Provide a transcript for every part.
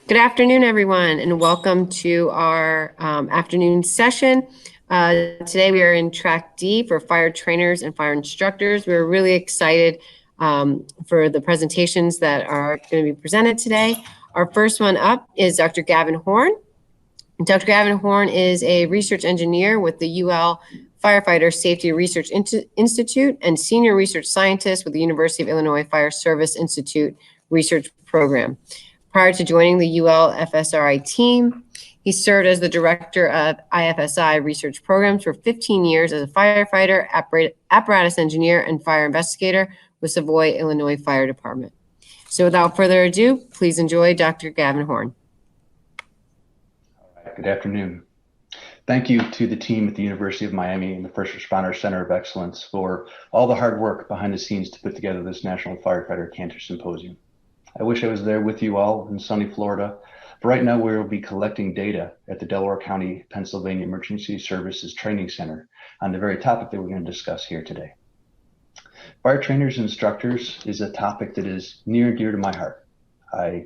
Good afternoon, everyone, and welcome to our afternoon session. Today we are in track D for fire trainers and fire instructors. We're really excited for the presentations that are going to be presented today. Our first one up is Dr. Gavin Horn. Dr. Gavin Horn is a research engineer with the UL Firefighter Safety Research Institute and senior research scientist with the University of Illinois Fire Service Institute Research Program. Prior to joining the UL FSRI team, he served as the director of IFSI research programs for 15 years as a firefighter, apparatus engineer, and fire investigator with Savoy, Illinois Fire Department. So without further ado, please enjoy Dr. Gavin Horn. All right, good afternoon. Thank you to the team at the University of Miami and the First Responder Center of Excellence for all the hard work behind the scenes to put together this National Firefighter Cancer Symposium. I wish I was there with you all in sunny Florida, but right now we will be collecting data at the Delaware County, Pennsylvania Emergency Services Training Center on the very topic that we're going to discuss here today. Fire trainers and instructors is a topic that is near and dear to my heart. I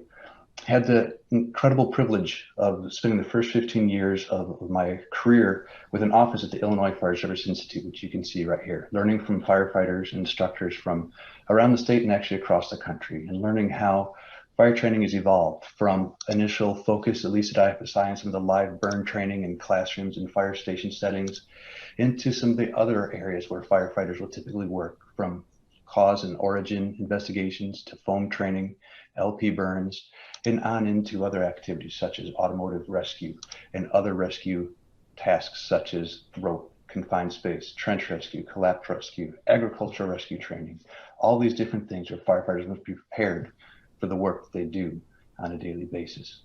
had the incredible privilege of spending the first 15 years of my career with an office at the Illinois Fire Service Institute, which you can see right here, learning from firefighters and instructors from around the state and actually across the country, and learning how fire training has evolved from initial focus, at least at IFSI, on some of the live burn training in classrooms and fire station settings, into some of the other areas where firefighters will typically work, from cause and origin investigations to foam training, LP burns, and on into other activities such as automotive rescue and other rescue tasks such as rope, confined space, trench rescue, collapse rescue, agricultural rescue training, all these different things where firefighters must be prepared for the work that they do on a daily basis.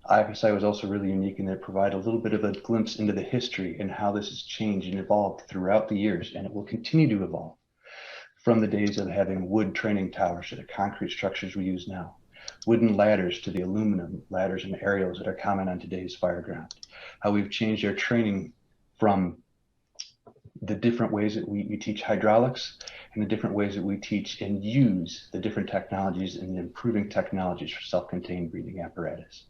IFSI was also really unique in that it provided a little bit of a glimpse into the history and how this has changed and evolved throughout the years, and it will continue to evolve from the days of having wood training towers to the concrete structures we use now, wooden ladders to the aluminum ladders and aerials that are common on today's fire ground, how we've changed our training from the different ways that we teach hydraulics and the different ways that we teach and use the different technologies and improving technologies for self-contained breathing apparatus.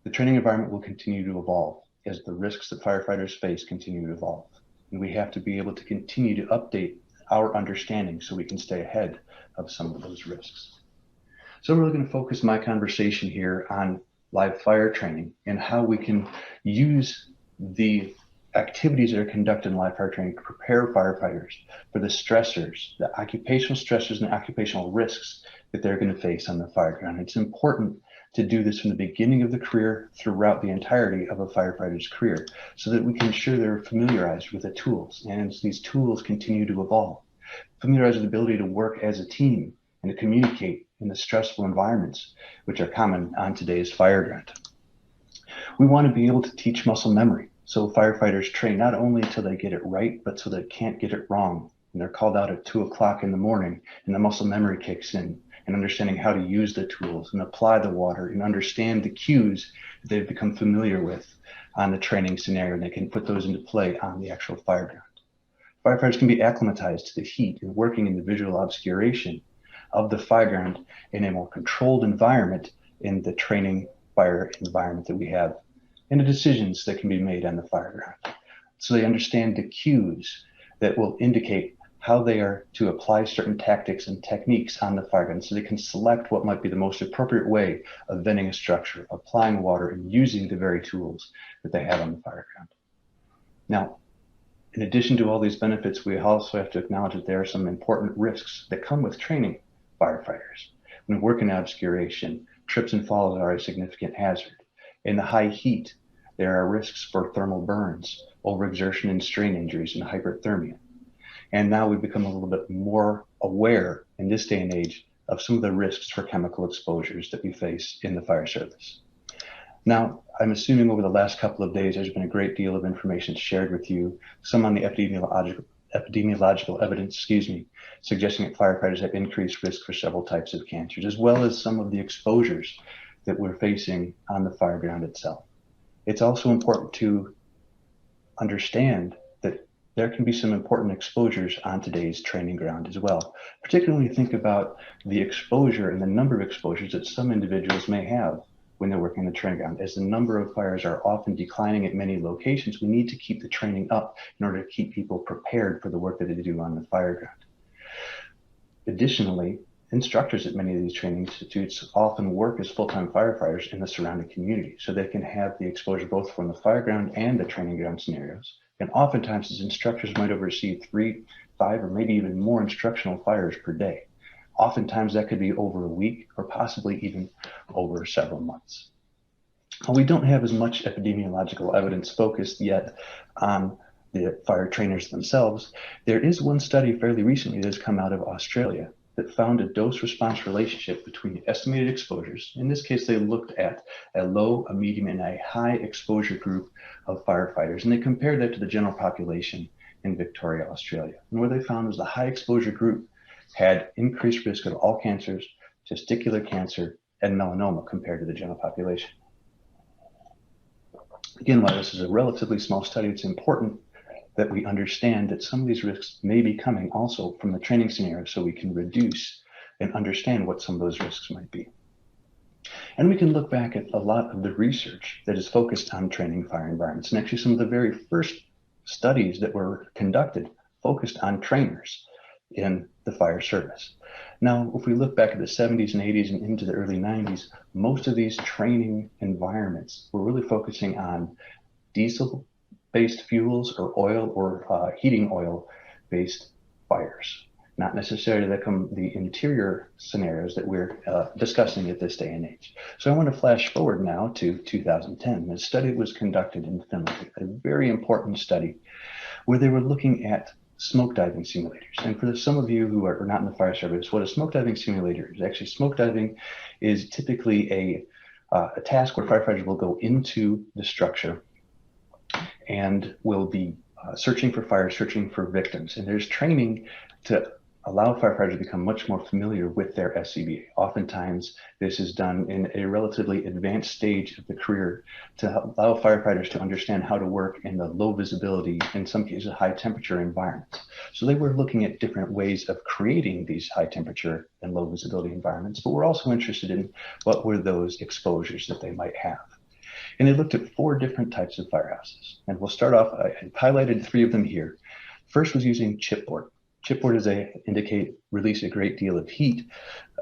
The training environment will continue to evolve as the risks that firefighters face continue to evolve. And we have to be able to continue to update our understanding so we can stay ahead of some of those risks. So I'm really going to focus my conversation here on live fire training and how we can use the activities that are conducted in live fire training to prepare firefighters for the stressors, the occupational stressors and occupational risks that they're going to face on the fire ground. It's important to do this from the beginning of the career throughout the entirety of a firefighter's career so that we can ensure they're familiarized with the tools, and as these tools continue to evolve, familiarized with the ability to work as a team and to communicate in the stressful environments which are common on today's fire ground. We want to be able to teach muscle memory, so firefighters train not only until they get it right, but so they can't get it wrong. And they're called out at 2 o'clock in the morning and the muscle memory kicks in, and understanding how to use the tools and apply the water and understand the cues that they've become familiar with on the training scenario, and they can put those into play on the actual fire ground. Firefighters can be acclimatized to the heat and working in the visual obscuration of the fire ground in a more controlled environment in the training fire environment that we have, and the decisions that can be made on the fire ground. So they understand the cues that will indicate how they are to apply certain tactics and techniques on the fire ground, so they can select what might be the most appropriate way of venting a structure, applying water, and using the very tools that they have on the fire ground. Now, in addition to all these benefits, we also have to acknowledge that there are some important risks that come with training firefighters. When we work in obscuration, trips and falls are a significant hazard. In the high heat, there are risks for thermal burns, overexertion and strain injuries, and hyperthermia. And now we've become a little bit more aware in this day and age of some of the risks for chemical exposures that we face in the fire service. Now, I'm assuming over the last couple of days, there's been a great deal of information shared with you, some on the epidemiological evidence, suggesting that firefighters have increased risk for several types of cancers, as well as some of the exposures that we're facing on the fire ground itself. It's also important to understand that there can be some important exposures on today's training ground as well, particularly when you think about the exposure and the number of exposures that some individuals may have when they're working on the training ground. As the number of fires are often declining at many locations, we need to keep the training up in order to keep people prepared for the work that they do on the fire ground. Additionally, instructors at many of these training institutes often work as full-time firefighters in the surrounding community, so they can have the exposure both from the fire ground and the training ground scenarios. And oftentimes, as instructors might oversee 3, 5, or maybe even more instructional fires per day. Oftentimes, that could be over a week or possibly even over several months. We don't have as much epidemiological evidence focused yet on the fire trainers themselves. There is one study fairly recently that has come out of Australia that found a dose-response relationship between estimated exposures. In this case, they looked at a low, a medium, and a high exposure group of firefighters, and they compared that to the general population in Victoria, Australia. And what they found was the high exposure group had increased risk of all cancers, testicular cancer, and melanoma compared to the general population. Again, while this is a relatively small study, it's important that we understand that some of these risks may be coming also from the training scenario, so we can reduce and understand what some of those risks might be. And we can look back at a lot of the research that is focused on training fire environments. And actually, some of the very first studies that were conducted focused on trainers in the fire service. Now, if we look back at the 70s and 80s and into the early 90s, most of these training environments were really focusing on diesel-based fuels or oil or heating oil-based fires, not necessarily the interior scenarios that we're discussing at this day and age. So I want to flash forward now to 2010. A study was conducted in Finland, a very important study where they were looking at smoke diving simulators. And for some of you who are not in the fire service, what a smoke diving simulator is, actually smoke diving is typically a task where firefighters will go into the structure and will be searching for fire, searching for victims. And there's training to allow firefighters to become much more familiar with their SCBA. Oftentimes, this is done in a relatively advanced stage of the career to allow firefighters to understand how to work in the low visibility, in some cases, high temperature environments. So they were looking at different ways of creating these high temperature and low visibility environments, but we're also interested in what were those exposures that they might have. And they looked at 4 different types of firehouses. And we'll start off, I highlighted 3 of them here. First was using chipboard. Chipboard, as they indicate, release a great deal of heat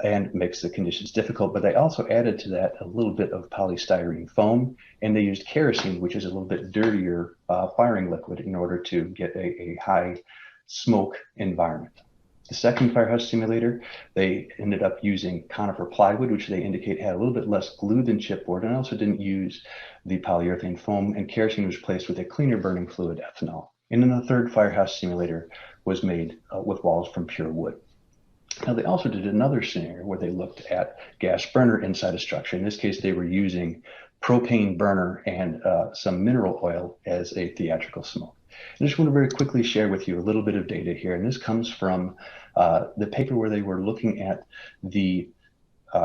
and makes the conditions difficult, but they also added to that a little bit of polystyrene foam, and they used kerosene, which is a little bit dirtier firing liquid, in order to get a high smoke environment. The second firehouse simulator, they ended up using conifer plywood, which they indicate had a little bit less glue than chipboard, and also didn't use the polyurethane foam, and kerosene was replaced with a cleaner burning fluid, ethanol. And then the third firehouse simulator was made with walls from pure wood. Now, they also did another scenario where they looked at gas burner inside a structure. In this case, they were using propane burner and some mineral oil as a theatrical smoke. I just want to very quickly share with you a little bit of data here. And this comes from the paper where they were looking at the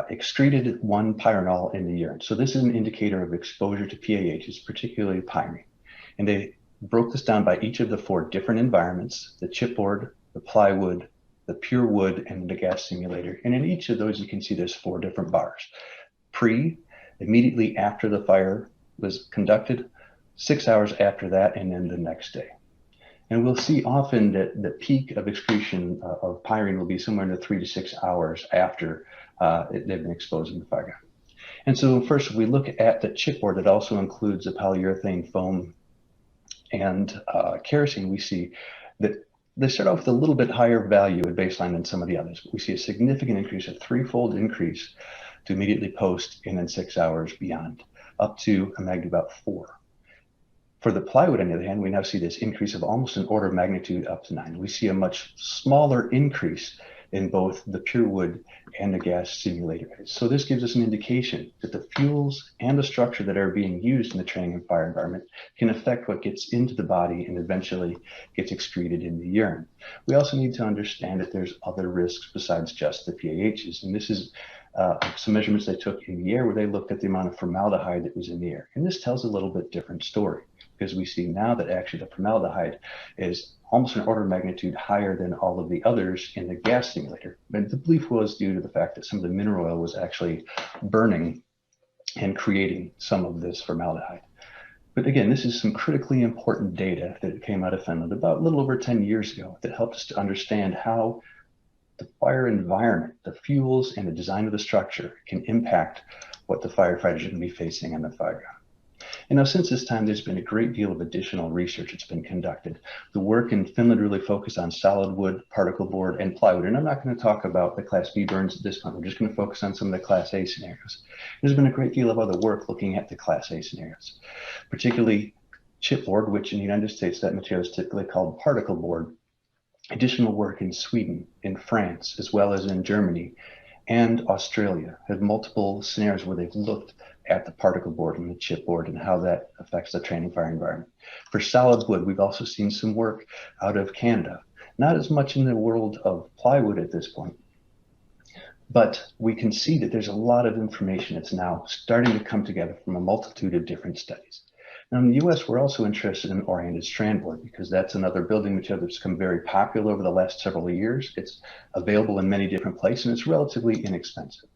excreted 1-pyranol in the urine. So this is an indicator of exposure to PAHs, particularly pyrene. And they broke this down by each of the 4 different environments: the chipboard, the plywood, the pure wood, and the gas simulator. And in each of those, you can see there's 4 different bars. Immediately after the fire was conducted, 6 hours after that, and then the next day. And we'll see often that the peak of excretion of pyrene will be somewhere in the 3 to 6 hours after they've been exposed in the fire ground. And so first, we look at the chipboard that also includes a polyurethane foam and kerosene. We see that they start off with a little bit higher value at baseline than some of the others. We see a significant increase, a 3-fold increase to immediately post and then 6 hours beyond, up to a magnitude about 4. For the plywood, on the other hand, we now see this increase of almost an order of magnitude up to 9. We see a much smaller increase in both the pure wood and the gas simulator. So this gives us an indication that the fuels and the structure that are being used in the training and fire environment can affect what gets into the body and eventually gets excreted in the urine. We also need to understand that there's other risks besides just the PAHs. And this is some measurements they took in the air where they looked at the amount of formaldehyde that was in the air. And this tells a little bit different story, because we see now that actually the formaldehyde is almost an order of magnitude higher than all of the others in the gas simulator. But the belief was due to the fact that some of the mineral oil was actually burning and creating some of this formaldehyde. But again, this is some critically important data that came out of Finland about a little over 10 years ago that helped us to understand how the fire environment, the fuels, and the design of the structure can impact what the firefighters are going to be facing on the fire ground. And now, since this time, there's been a great deal of additional research that's been conducted. The work in Finland really focused on solid wood, particle board, and plywood. And I'm not going to talk about the Class B burns at this point. We're just going to focus on some of the Class A scenarios. There's been a great deal of other work looking at the Class A scenarios, particularly chipboard, which in the United States, that material is typically called particle board. Additional work in Sweden, in France, as well as in Germany and Australia have multiple scenarios where they've looked at the particle board and the chipboard and how that affects the training fire environment. For solid wood, we've also seen some work out of Canada, not as much in the world of plywood at this point, but we can see that there's a lot of information that's now starting to come together from a multitude of different studies. Now in the US, we're also interested in oriented strand board because that's another building material that's become very popular over the last several years. It's available in many different places and it's relatively inexpensive.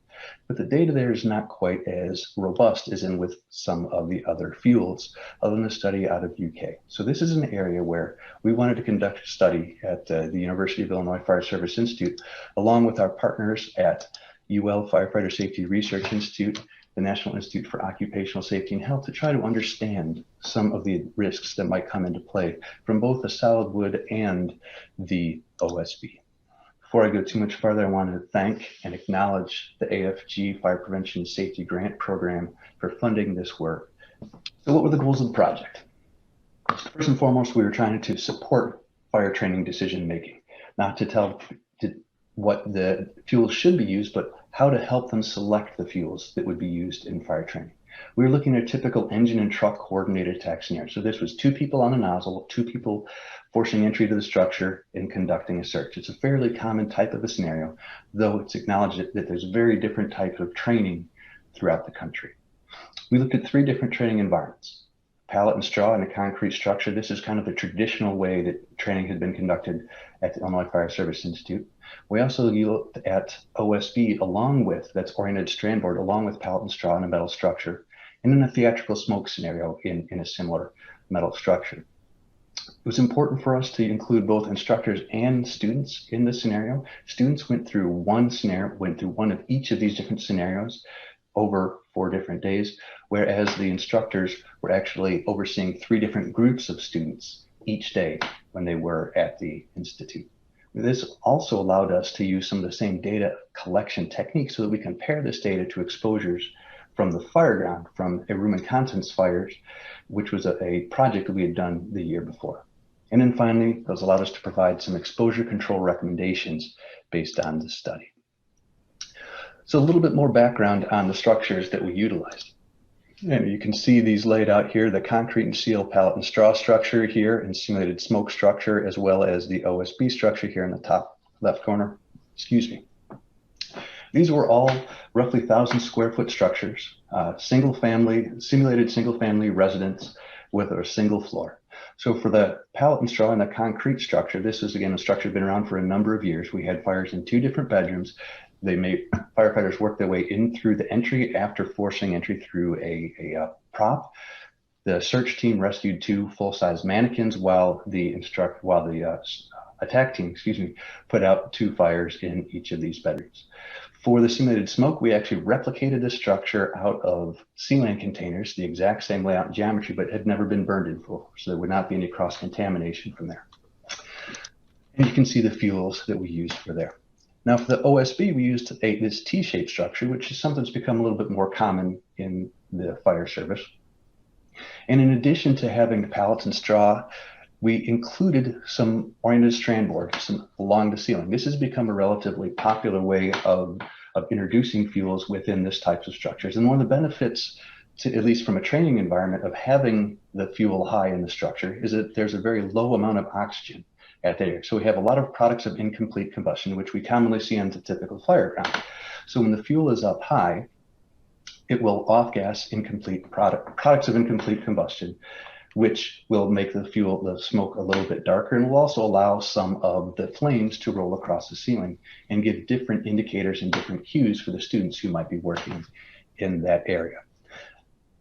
But the data there is not quite as robust as in with some of the other fuels, other than the study out of UK. So this is an area where we wanted to conduct a study at the University of Illinois Fire Service Institute, along with our partners at UL Firefighter Safety Research Institute, the National Institute for Occupational Safety and Health, to try to understand some of the risks that might come into play from both the solid wood and the OSB. Before I go too much farther, I want to thank and acknowledge the AFG Fire Prevention and Safety Grant Program for funding this work. So what were the goals of the project? First and foremost, we were trying to support fire training decision making, not to tell what the fuels should be used, but how to help them select the fuels that would be used in fire training. We were looking at a typical engine and truck coordinated attack scenario. So this was 2 people on a nozzle, 2 people forcing entry to the structure and conducting a search. It's a fairly common type of a scenario, though it's acknowledged that there's very different types of training throughout the country. We looked at 3 different training environments: pallet and straw and a concrete structure. This is kind of the traditional way that training had been conducted at the Illinois Fire Service Institute. We also looked at OSB along with, that's oriented strand board, along with pallet and straw in a metal structure, and in a theatrical smoke scenario in a similar metal structure. It was important for us to include both instructors and students in this scenario. Students went through one of each of these different scenarios over 4 different days, whereas the instructors were actually overseeing 3 different groups of students each day when they were at the institute. This also allowed us to use some of the same data collection techniques so that we compare this data to exposures from the fire ground, from a room and contents fires, which was a project that we had done the year before. And then finally, those allowed us to provide some exposure control recommendations based on the study. So a little bit more background on the structures that we utilized. And you can see these laid out here, the concrete and steel pallet and straw structure here, and simulated smoke structure, as well as the OSB structure here in the top left corner. Excuse me. These were all roughly 1,000 square foot structures, simulated single family residence with a single floor. So for the pallet and straw and the concrete structure, this is again a structure that's been around for a number of years. We had fires in 2 different bedrooms. They made firefighters work their way in through the entry after forcing entry through a prop. The search team rescued 2 full-size mannequins while the attack team, put out 2 fires in each of these bedrooms. For the simulated smoke, we actually replicated the structure out of sealant containers, the exact same layout and geometry, but had never been burned in before, so there would not be any cross-contamination from there. And you can see the fuels that we used for there. Now for the OSB, we used this T-shaped structure, which is something that's become a little bit more common in the fire service. And in addition to having the pallets and straw, we included some oriented strand board along the ceiling. This has become a relatively popular way of introducing fuels within this types of structures. And one of the benefits, at least from a training environment, of having the fuel high in the structure is that there's a very low amount of oxygen at the area. So we have a lot of products of incomplete combustion, which we commonly see on the typical fire ground. So when the fuel is up high, it will off-gas products of incomplete combustion, which will make the smoke a little bit darker, and will also allow some of the flames to roll across the ceiling and give different indicators and different cues for the students who might be working in that area.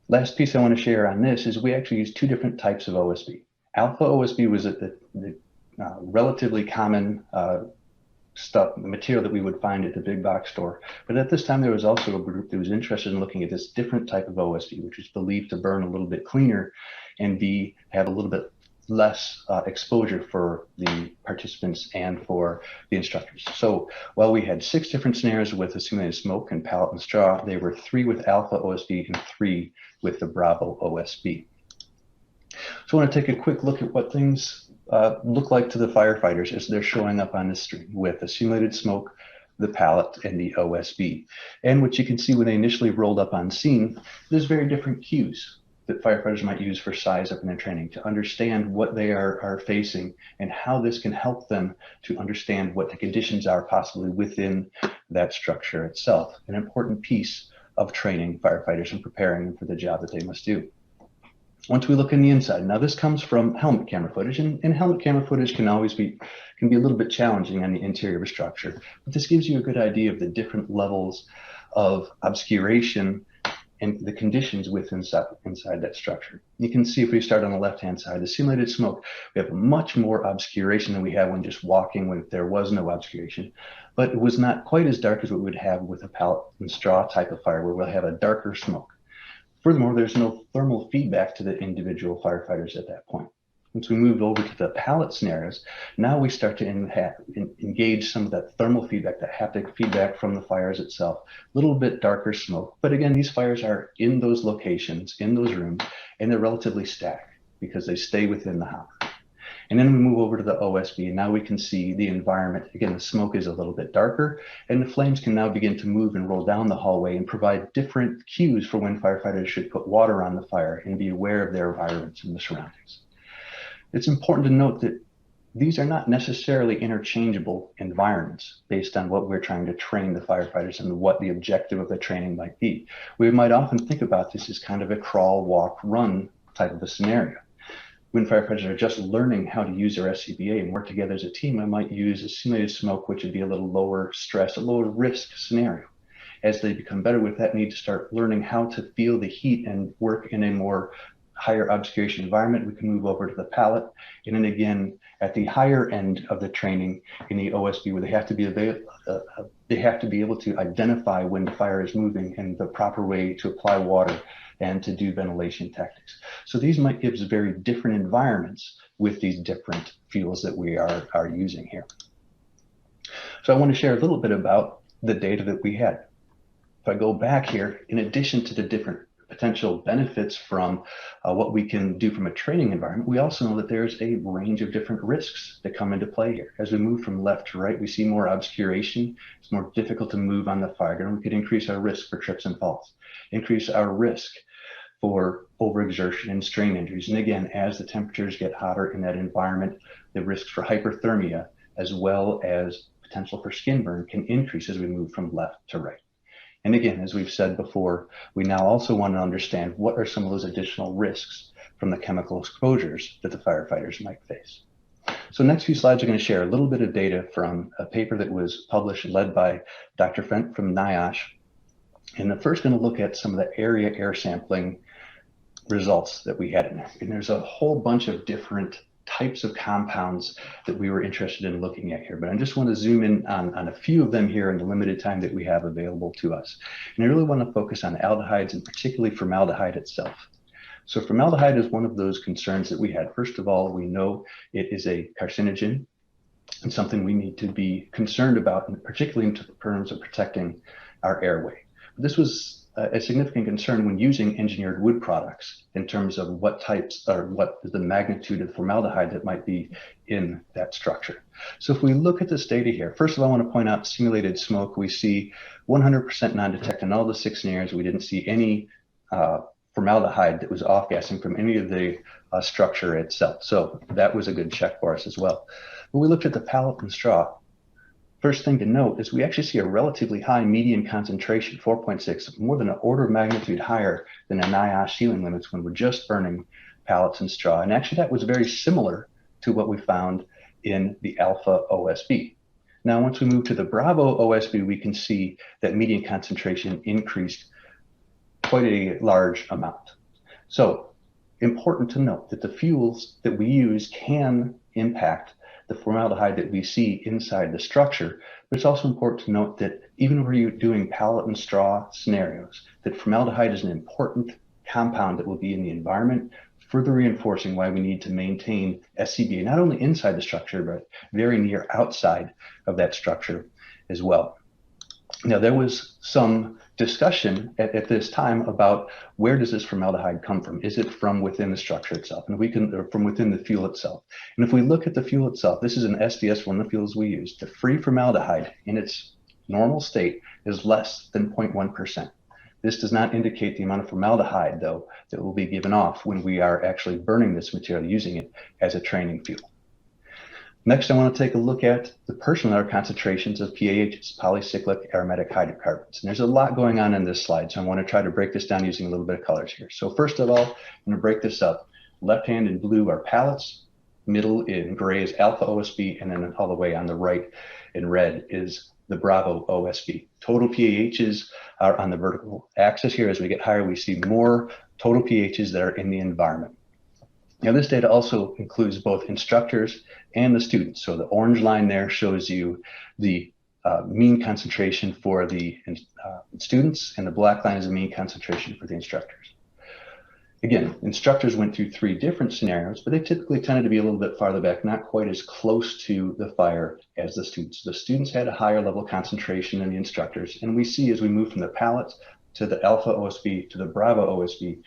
Last piece I want to share on this is we actually use two different types of OSB. Alpha OSB was the relatively common stuff, the material that we would find at the big box store. But at this time, there was also a group that was interested in looking at this different type of OSB, which was believed to burn a little bit cleaner and have a little bit less exposure for the participants and for the instructors. So while we had 6 different scenarios with assimilated smoke and pallet and straw, they were 3 with Alpha OSB and 3 with the Bravo OSB. So I want to take a quick look at what things look like to the firefighters as they're showing up on the screen with the simulated smoke, the pallet, and the OSB. And what you can see when they initially rolled up on scene, there's very different cues that firefighters might use for size up in their training to understand what they are facing and how this can help them to understand what the conditions are possibly within that structure itself. An important piece of training firefighters and preparing them for the job that they must do. Once we look in the inside, now this comes from helmet camera footage, and helmet camera footage can be a little bit challenging on the interior of a structure, but this gives you a good idea of the different levels of obscuration and the conditions inside that structure. You can see if we start on the left-hand side, the simulated smoke, we have much more obscuration than we have when just walking when there was no obscuration, but it was not quite as dark as what we would have with a pallet and straw type of fire where we'll have a darker smoke. Furthermore, there's no thermal feedback to the individual firefighters at that point. Once we move over to the pallet scenarios, now we start to engage some of that thermal feedback, that haptic feedback from the fires itself. A little bit darker smoke, but again, these fires are in those locations, in those rooms, and they're relatively static because they stay within the hopper. And then we move over to the OSB, and now we can see the environment. Again, the smoke is a little bit darker, and the flames can now begin to move and roll down the hallway and provide different cues for when firefighters should put water on the fire and be aware of their environments and the surroundings. It's important to note that these are not necessarily interchangeable environments based on what we're trying to train the firefighters and what the objective of the training might be. We might often think about this as kind of a crawl, walk, run type of a scenario. When firefighters are just learning how to use their SCBA and work together as a team, I might use a simulated smoke, which would be a little lower stress, a lower risk scenario. As they become better with that, need to start learning how to feel the heat and work in a more higher obscuration environment, we can move over to the pallet. And then again, at the higher end of the training in the OSB, where they have to be able to identify when the fire is moving and the proper way to apply water and to do ventilation tactics. So these might give us very different environments with these different fuels that we are using here. So I want to share a little bit about the data that we had. If I go back here, in addition to the different potential benefits from what we can do from a training environment, we also know that there's a range of different risks that come into play here. As we move from left to right, we see more obscuration. It's more difficult to move on the fire ground. We could increase our risk for trips and falls, increase our risk for overexertion and strain injuries. And again, as the temperatures get hotter in that environment, the risks for hyperthermia as well as potential for skin burn can increase as we move from left to right. And again, as we've said before, we now also want to understand what are some of those additional risks from the chemical exposures that the firefighters might face. So next few slides are going to share a little bit of data from a paper that was published, led by Dr. Fent from NIOSH. And the first going to look at some of the area air sampling results that we had in there. And there's a whole bunch of different types of compounds that we were interested in looking at here, but I just want to zoom in on a few of them here in the limited time that we have available to us. And I really want to focus on aldehydes and particularly formaldehyde itself. So formaldehyde is one of those concerns that we had. First of all, we know it is a carcinogen and something we need to be concerned about, and particularly in terms of protecting our airway. This was a significant concern when using engineered wood products in terms of what types or what is the magnitude of formaldehyde that might be in that structure. So if we look at this data here, first of all, I want to point out simulated smoke. We see 100% non-detect in all the 6 scenarios. We didn't see any formaldehyde that was off-gassing from any of the structure itself. So that was a good check for us as well. When we looked at the pallet and straw, first thing to note is we actually see a relatively high median concentration, 4.6, more than an order of magnitude higher than the NIOSH ceiling limits when we're just burning pallets and straw. And actually that was very similar to what we found in the Alpha OSB. Now, once we move to the Bravo OSB, we can see that median concentration increased quite a large amount. So important to note that the fuels that we use can impact the formaldehyde that we see inside the structure, but it's also important to note that even when you're doing pallet and straw scenarios, that formaldehyde is an important compound that will be in the environment, further reinforcing why we need to maintain SCBA, not only inside the structure, but very near outside of that structure as well. Now, there was some discussion at this time about where does this formaldehyde come from? Is it from within the structure itself? And or from within the fuel itself. And if we look at the fuel itself, this is an SDS, one of the fuels we use. The free formaldehyde in its normal state is less than 0.1%. This does not indicate the amount of formaldehyde, though, that will be given off when we are actually burning this material, using it as a training fuel. Next, I want to take a look at the personal concentrations of PAHs, polycyclic aromatic hydrocarbons. And there's a lot going on in this slide, so I want to try to break this down using a little bit of colors here. So first of all, I'm going to break this up. Left hand in blue are pallets, middle in gray is alpha OSB, and then all the way on the right in red is the Bravo OSB. Total PAHs are on the vertical axis here. As we get higher, we see more total PAHs that are in the environment. Now, this data also includes both instructors and the students. So the orange line there shows you the mean concentration for the students, and the black line is the mean concentration for the instructors. Again, instructors went through 3 different scenarios, but they typically tended to be a little bit farther back, not quite as close to the fire as the students. The students had a higher level concentration than the instructors, and we see as we move from the pallets to the alpha OSB to the Bravo OSB,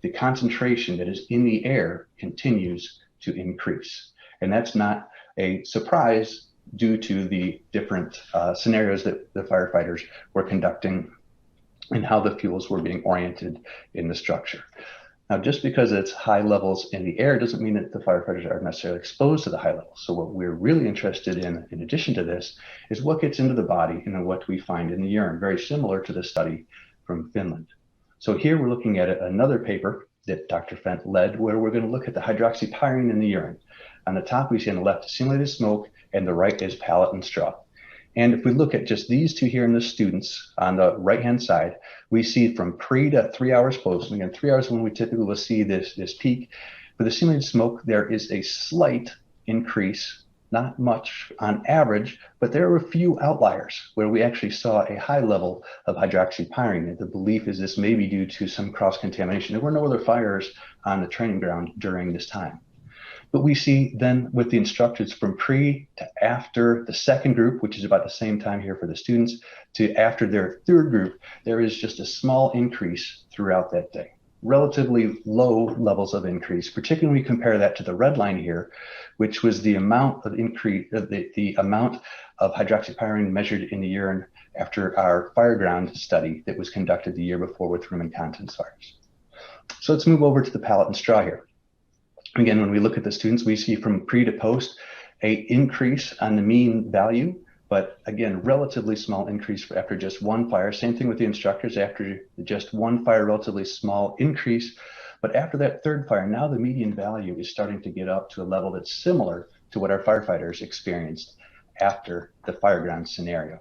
the concentration that is in the air continues to increase. And that's not a surprise due to the different scenarios that the firefighters were conducting and how the fuels were being oriented in the structure. Now, just because it's high levels in the air doesn't mean that the firefighters are necessarily exposed to the high levels. So what we're really interested in addition to this, is what gets into the body and then what we find in the urine, very similar to the study from Finland. So here we're looking at another paper that Dr. Fent led, where we're going to look at the hydroxypyring in the urine. On the top, we see on the left simulated smoke, and the right is pallet and straw. And if we look at just these two here in the students on the right-hand side, we see from pre to 3 hours post, and again, 3 hours when we typically will see this peak. For the simulated smoke, there is a slight increase, not much on average, but there are a few outliers where we actually saw a high level of hydroxypyring. And the belief is this may be due to some cross-contamination. There were no other fires on the training ground during this time. But we see then with the instructors from pre to after the second group, which is about the same time here for the students, to after their third group, there is just a small increase throughout that day. Relatively low levels of increase, particularly when we compare that to the red line here, which was the amount of increase, the amount of hydroxypyring measured in the urine after our fireground study that was conducted the year before with room and contents fires. So let's move over to the pallet and straw here. Again, when we look at the students, we see from pre to post a increase on the mean value, but again, relatively small increase after just one fire. Same thing with the instructors, after just one fire, relatively small increase. But after that third fire, now the median value is starting to get up to a level that's similar to what our firefighters experienced after the fireground scenario.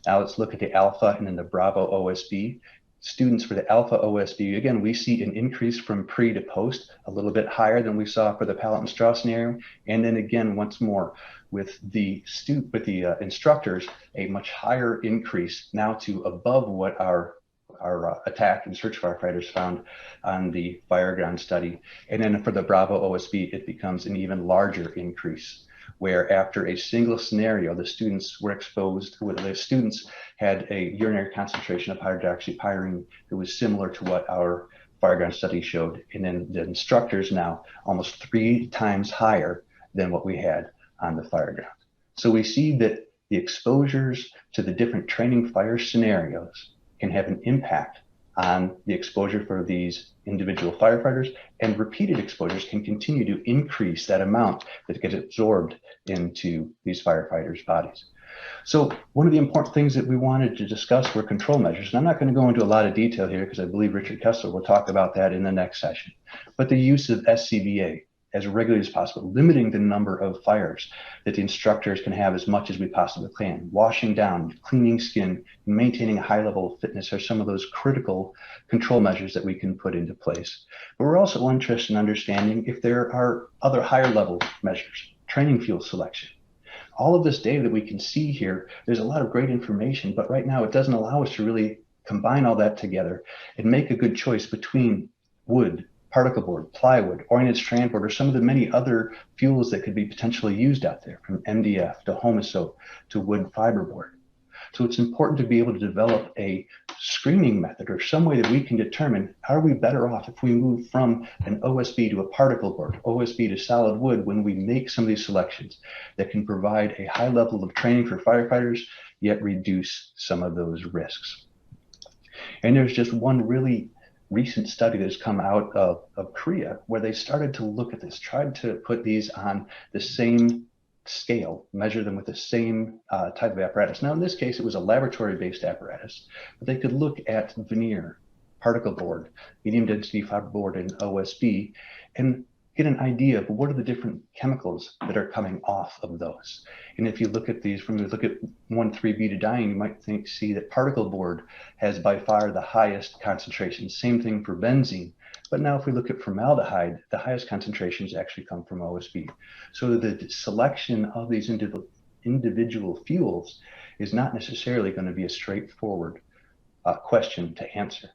Now let's look at the alpha and then the Bravo OSB. Students for the alpha OSB, again, we see an increase from pre to post, a little bit higher than we saw for the pallet and straw scenario. And then again, once more, with the instructors, a much higher increase now to above what our attack and search firefighters found on the fireground study. And then for the Bravo OSB, it becomes an even larger increase, where after a single scenario, the students were exposed, the students had a urinary concentration of hydroxypyring that was similar to what our fireground study showed. And then the instructors now almost 3 times higher than what we had on the fireground. So we see that the exposures to the different training fire scenarios can have an impact on the exposure for these individual firefighters, and repeated exposures can continue to increase that amount that gets absorbed into these firefighters' bodies. So one of the important things that we wanted to discuss were control measures. And I'm not going to go into a lot of detail here because I believe Richard Kessler will talk about that in the next session. But the use of SCBA. as regularly as possible, limiting the number of fires that the instructors can have as much as we possibly can. Washing down, cleaning skin, and maintaining a high level of fitness are some of those critical control measures that we can put into place. But we're also interested in understanding if there are other higher level measures, training fuel selection. All of this data that we can see here, there's a lot of great information, but right now it doesn't allow us to really combine all that together and make a good choice between wood, particle board, plywood, oriented strand board, or some of the many other fuels that could be potentially used out there, from MDF to Homosoap to wood fiberboard. So it's important to be able to develop a screening method or some way that we can determine, are we better off if we move from an OSB to a particle board, OSB to solid wood, when we make some of these selections that can provide a high level of training for firefighters, yet reduce some of those risks. And there's just one really recent study that's come out of Korea where they started to look at this, tried to put these on the same scale, measure them with the same type of apparatus. Now, in this case, it was a laboratory-based apparatus, but they could look at veneer, particle board, medium density fiberboard, and OSB, and get an idea of what are the different chemicals that are coming off of those. And if you look at these, from you look at 1,3-butadiene, you might see that particle board has by far the highest concentration. Same thing for benzene. But now if we look at formaldehyde, the highest concentrations actually come from OSB. So the selection of these individual fuels is not necessarily going to be a straightforward question to answer.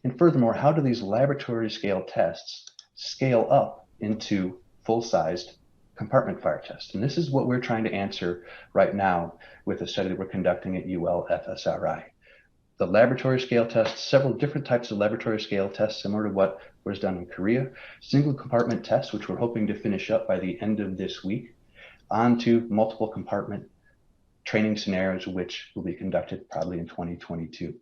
And furthermore, how do these laboratory scale tests scale up into full-sized compartment fire tests? And this is what we're trying to answer right now with a study that we're conducting at UL FSRI. The laboratory scale tests, several different types of laboratory scale tests, similar to what was done in Korea, single compartment tests, which we're hoping to finish up by the end of this week, onto multiple compartment training scenarios, which will be conducted probably in 2022.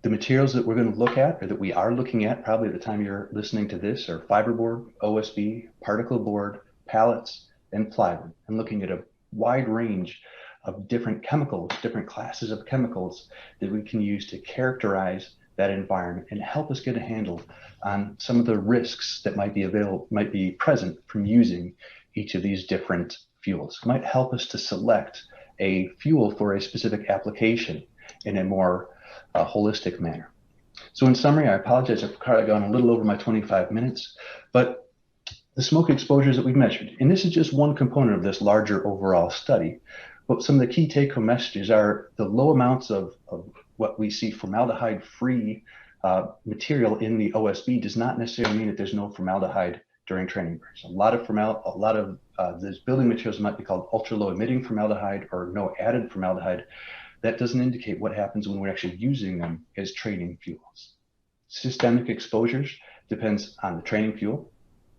The materials that we're going to look at, or that we are looking at probably at the time you're listening to this, are fiberboard, OSB, particle board, pallets, and plywood, and looking at a wide range of different chemicals, different classes of chemicals that we can use to characterize that environment and help us get a handle on some of the risks that might be present from using each of these different fuels. It might help us to select a fuel for a specific application in a more holistic manner. So in summary, I apologize, I've probably gone a little over my 25 minutes, but the smoke exposures that we've measured, and this is just one component of this larger overall study, but some of the key take-home messages are the low amounts of what we see formaldehyde-free material in the OSB does not necessarily mean that there's no formaldehyde during training burns. A lot of these building materials might be called ultra-low emitting formaldehyde or no added formaldehyde. That doesn't indicate what happens when we're actually using them as training fuels. Systemic exposures depends on the training fuel,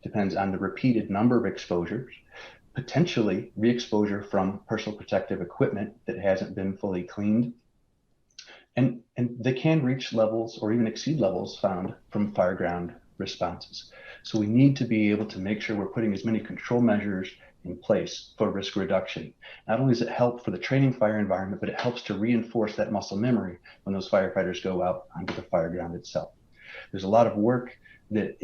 depends on the repeated number of exposures, potentially re-exposure from personal protective equipment that hasn't been fully cleaned. And they can reach levels or even exceed levels found from fireground responses. So we need to be able to make sure we're putting as many control measures in place for risk reduction. Not only does it help for the training fire environment, but it helps to reinforce that muscle memory when those firefighters go out onto the fireground itself. There's a lot of work that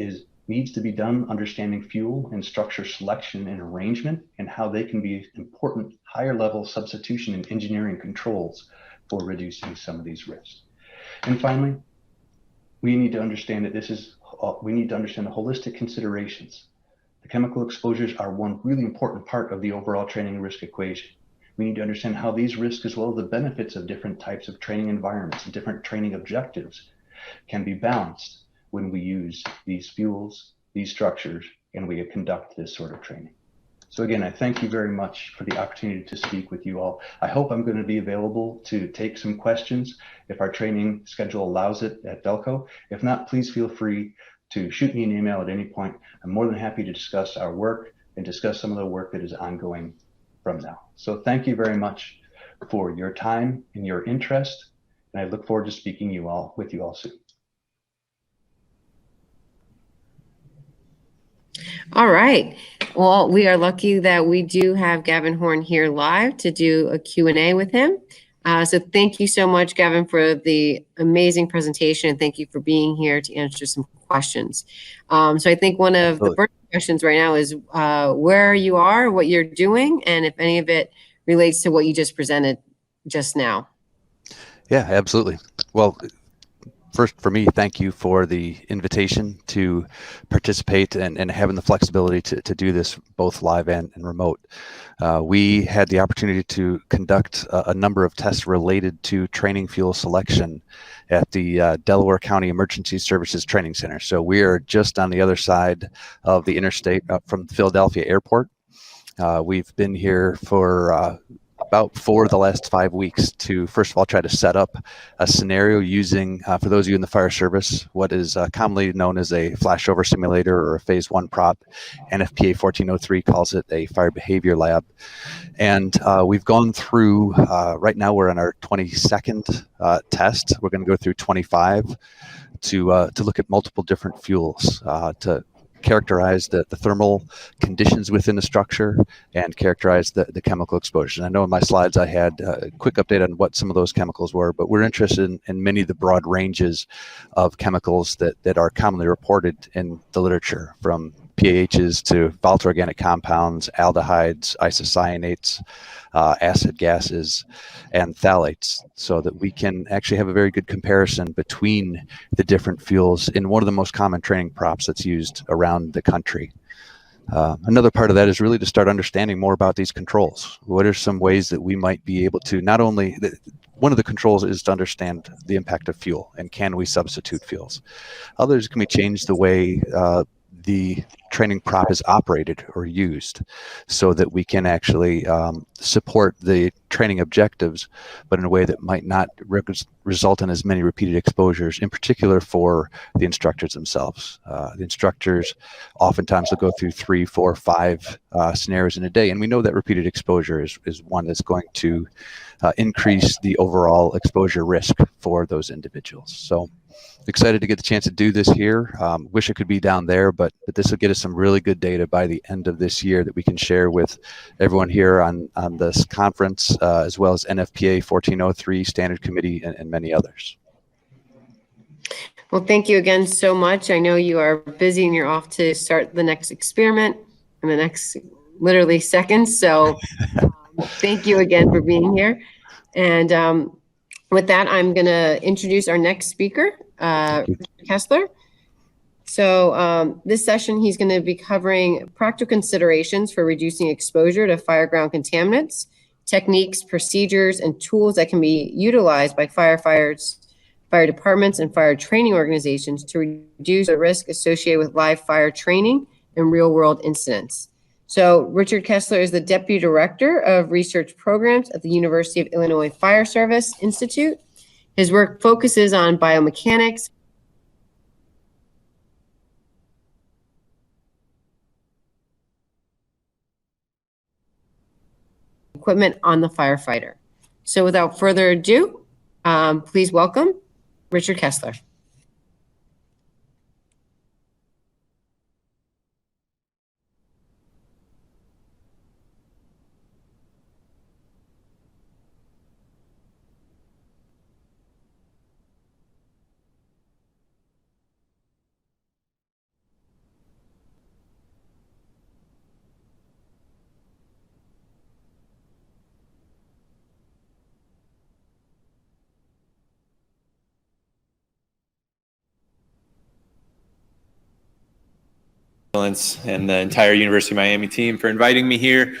needs to be done understanding fuel and structure selection and arrangement and how they can be important higher level substitution and engineering controls for reducing some of these risks. And finally, we need to understand that we need to understand the holistic considerations. The chemical exposures are one really important part of the overall training risk equation. We need to understand how these risks, as well as the benefits of different types of training environments and different training objectives, can be balanced when we use these fuels, these structures, and we conduct this sort of training. So again, I thank you very much for the opportunity to speak with you all. I hope I'm going to be available to take some questions if our training schedule allows it at Velco. If not, please feel free to shoot me an email at any point. I'm more than happy to discuss our work and discuss some of the work that is ongoing from now. So thank you very much for your time and your interest, and I look forward to speaking with you all soon. All right. Well, we are lucky that we do have Gavin Horn here live to do a Q&A with him. So thank you so much, Gavin, for the amazing presentation, and thank you for being here to answer some questions. So I think one of the first questions right now is where you are, what you're doing, and if any of it relates to what you just presented just now. Yeah, absolutely. Well, first, for me, thank you for the invitation to participate and having the flexibility to do this both live and remote. We had the opportunity to conduct a number of tests related to training fuel selection at the Delaware County Emergency Services Training Center. So we are just on the other side of the interstate from Philadelphia Airport. We've been here for for the last 5 weeks to, first of all, try to set up a scenario using, for those of you in the fire service, what is commonly known as a flashover simulator or a phase 1 prop. NFPA 1403 calls it a fire behavior lab. And we've gone through, right now we're on our 22nd test. We're going to go through 25 to look at multiple different fuels, to characterize the thermal conditions within the structure and characterize the chemical exposure. And I know in my slides I had a quick update on what some of those chemicals were, but we're interested in many of the broad ranges of chemicals that are commonly reported in the literature, from PAHs to volatile organic compounds, aldehydes, isocyanates, acid gases, and phthalates, so that we can actually have a very good comparison between the different fuels in one of the most common training props that's used around the country. Another part of that is really to start understanding more about these controls. What are some ways that we might be able to not only, one of the controls is to understand the impact of fuel and can we substitute fuels. Others can we change the way the training prop is operated or used so that we can actually support the training objectives, but in a way that might not result in as many repeated exposures, in particular for the instructors themselves. The instructors oftentimes will go through 3, 4, 5 scenarios in a day, and we know that repeated exposure is one that's going to increase the overall exposure risk for those individuals. So excited to get the chance to do this here. Wish it could be down there, but this will get us some really good data by the end of this year that we can share with everyone here on this conference, as well as NFPA 1403 Standard Committee and many others. Well, thank you again so much. I know you are busy and you're off to start the next experiment in the next literally seconds. So thank you again for being here. And with that, I'm going to introduce our next speaker, Richard Kessler. So this session, he's going to be covering practical considerations for reducing exposure to fireground contaminants, techniques, procedures, and tools that can be utilized by firefighters, fire departments, and fire training organizations to reduce the risk associated with live fire training and real-world incidents. So Richard Kessler is the Deputy Director of Research Programs at the University of Illinois Fire Service Institute. His work focuses on biomechanics, equipment on the firefighter. So without further ado, please welcome Richard Kessler. And the entire University of Miami team for inviting me here.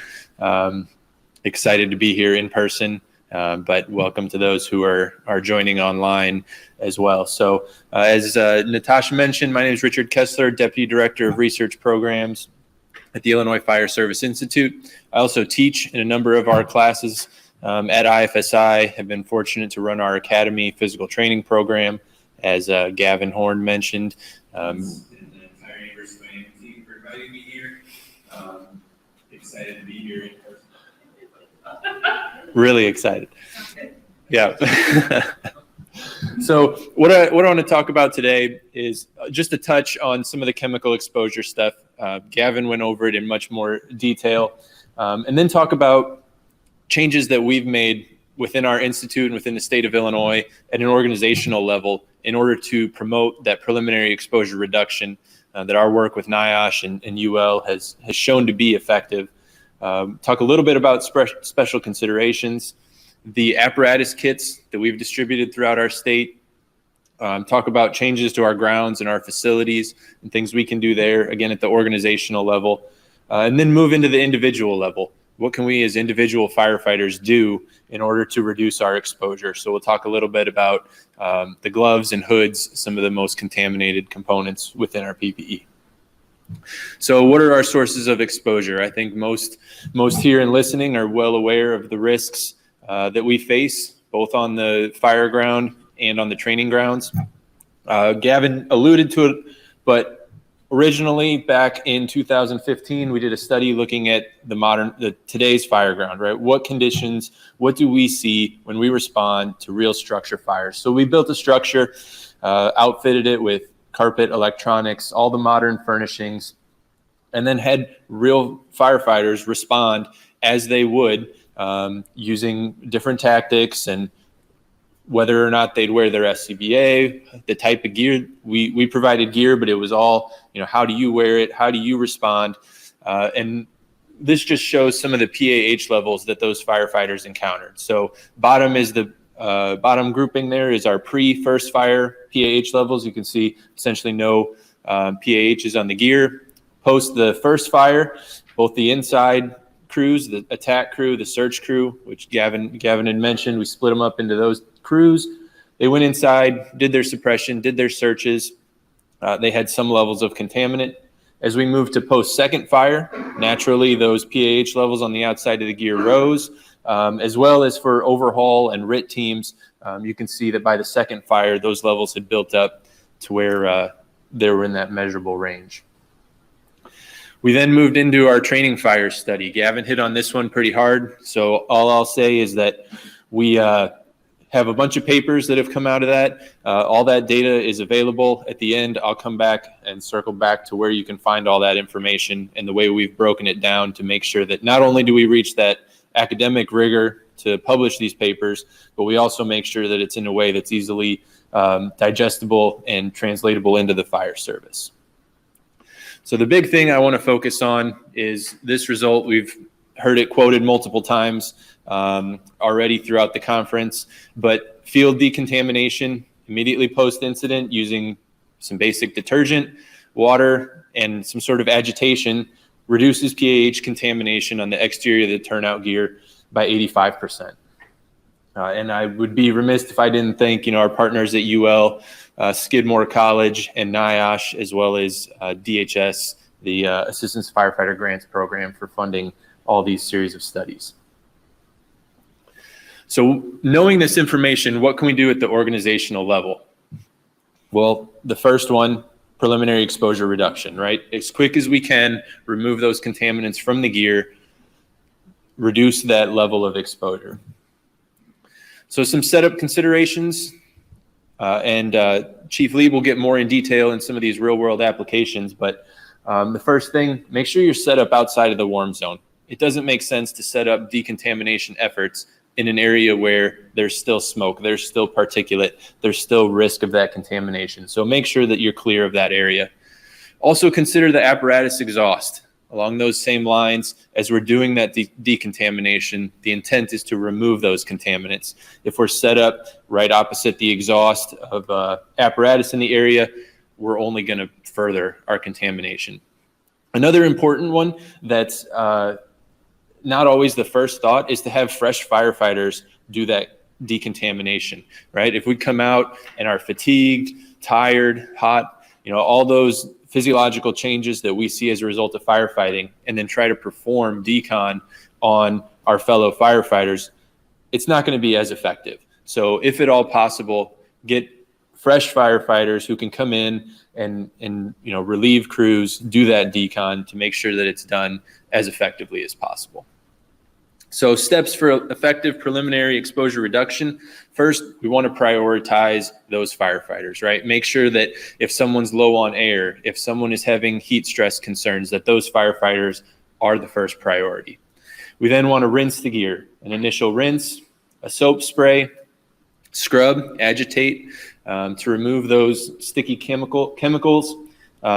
Excited to be here in person, but welcome to those who are joining online as well. So as Natasha mentioned, my name is Richard Kessler, Deputy Director of Research Programs at the Illinois Fire Service Institute. I also teach in a number of our classes at IFSI. Have been fortunate to run our Academy physical training program, as Gavin Horn mentioned. Inviting me here. Excited to be here in person. Really excited. Yeah. So what I want to talk about today is just a touch on some of the chemical exposure stuff. Gavin went over it in much more detail, and then talk about changes that we've made within our institute and within the state of Illinois at an organizational level in order to promote that preliminary exposure reduction that our work with NIOSH and UL has shown to be effective. Talk a little bit about special considerations, the apparatus kits that we've distributed throughout our state, talk about changes to our grounds and our facilities and things we can do there, again, at the organizational level, and then move into the individual level. What can we as individual firefighters do in order to reduce our exposure? So we'll talk a little bit about the gloves and hoods, some of the most contaminated components within our PPE. So what are our sources of exposure? I think most here and listening are well aware of the risks that we face, both on the fire ground and on the training grounds. Gavin alluded to it, but originally, back in 2015, we did a study looking at today's fire ground, right? What conditions, what do we see when we respond to real structure fires? So we built a structure, outfitted it with carpet, electronics, all the modern furnishings, and then had real firefighters respond as they would, using different tactics and whether or not they'd wear their SCBA, the type of gear. We provided gear, but it was all, how do you wear it? How do you respond? And this just shows some of the PAH levels that those firefighters encountered. So bottom is the bottom grouping there is our pre-first fire PAH levels. You can see essentially no PAHs on the gear. Post the first fire, both the inside crews, the attack crew, the search crew, which Gavin had mentioned, we split them up into those crews. They went inside, did their suppression, did their searches. They had some levels of contaminant. As we moved to post-second fire, naturally those PAH levels on the outside of the gear rose, as well as for overhaul and RIT teams. You can see that by the second fire, those levels had built up to where they were in that measurable range. We then moved into our training fire study. Gavin hit on this one pretty hard. So all I'll say is that we have a bunch of papers that have come out of that. All that data is available. At the end, I'll come back and circle back to where you can find all that information and the way we've broken it down to make sure that not only do we reach that academic rigor to publish these papers, but we also make sure that it's in a way that's easily digestible and translatable into the fire service. So the big thing I want to focus on is this result. We've heard it quoted multiple times already throughout the conference, but field decontamination immediately post-incident using some basic detergent, water, and some sort of agitation reduces PAH contamination on the exterior of the turnout gear by 85%. And I would be remiss if I didn't thank, our partners at UL, Skidmore College, and NIOSH, as well as DHS, the Assistance Firefighter Grants Program, for funding all these series of studies. So knowing this information, what can we do at the organizational level? Well, the first one, preliminary exposure reduction, right? As quick as we can, remove those contaminants from the gear, reduce that level of exposure. So some setup considerations, and Chief Lee will get more in detail in some of these real world applications, but the first thing, make sure you're set up outside of the warm zone. It doesn't make sense to set up decontamination efforts in an area where there's still smoke, there's still particulate, there's still risk of that contamination. So make sure that you're clear of that area. Also consider the apparatus exhaust. Along those same lines, as we're doing that decontamination, the intent is to remove those contaminants. If we're set up right opposite the exhaust of apparatus in the area, we're only going to further our contamination. Another important one that's not always the first thought is to have fresh firefighters do that decontamination, right? If we come out and are fatigued, tired, hot, all those physiological changes that we see as a result of firefighting, and then try to perform decon on our fellow firefighters, it's not going to be as effective. So if at all possible, get fresh firefighters who can come in and relieve crews, do that decon to make sure that it's done as effectively as possible. So steps for effective preliminary exposure reduction. First, we want to prioritize those firefighters, right? Make sure that if someone's low on air, if someone is having heat stress concerns, that those firefighters are the first priority. We then want to rinse the gear. An initial rinse, a soap spray, scrub, agitate to remove those sticky chemicals,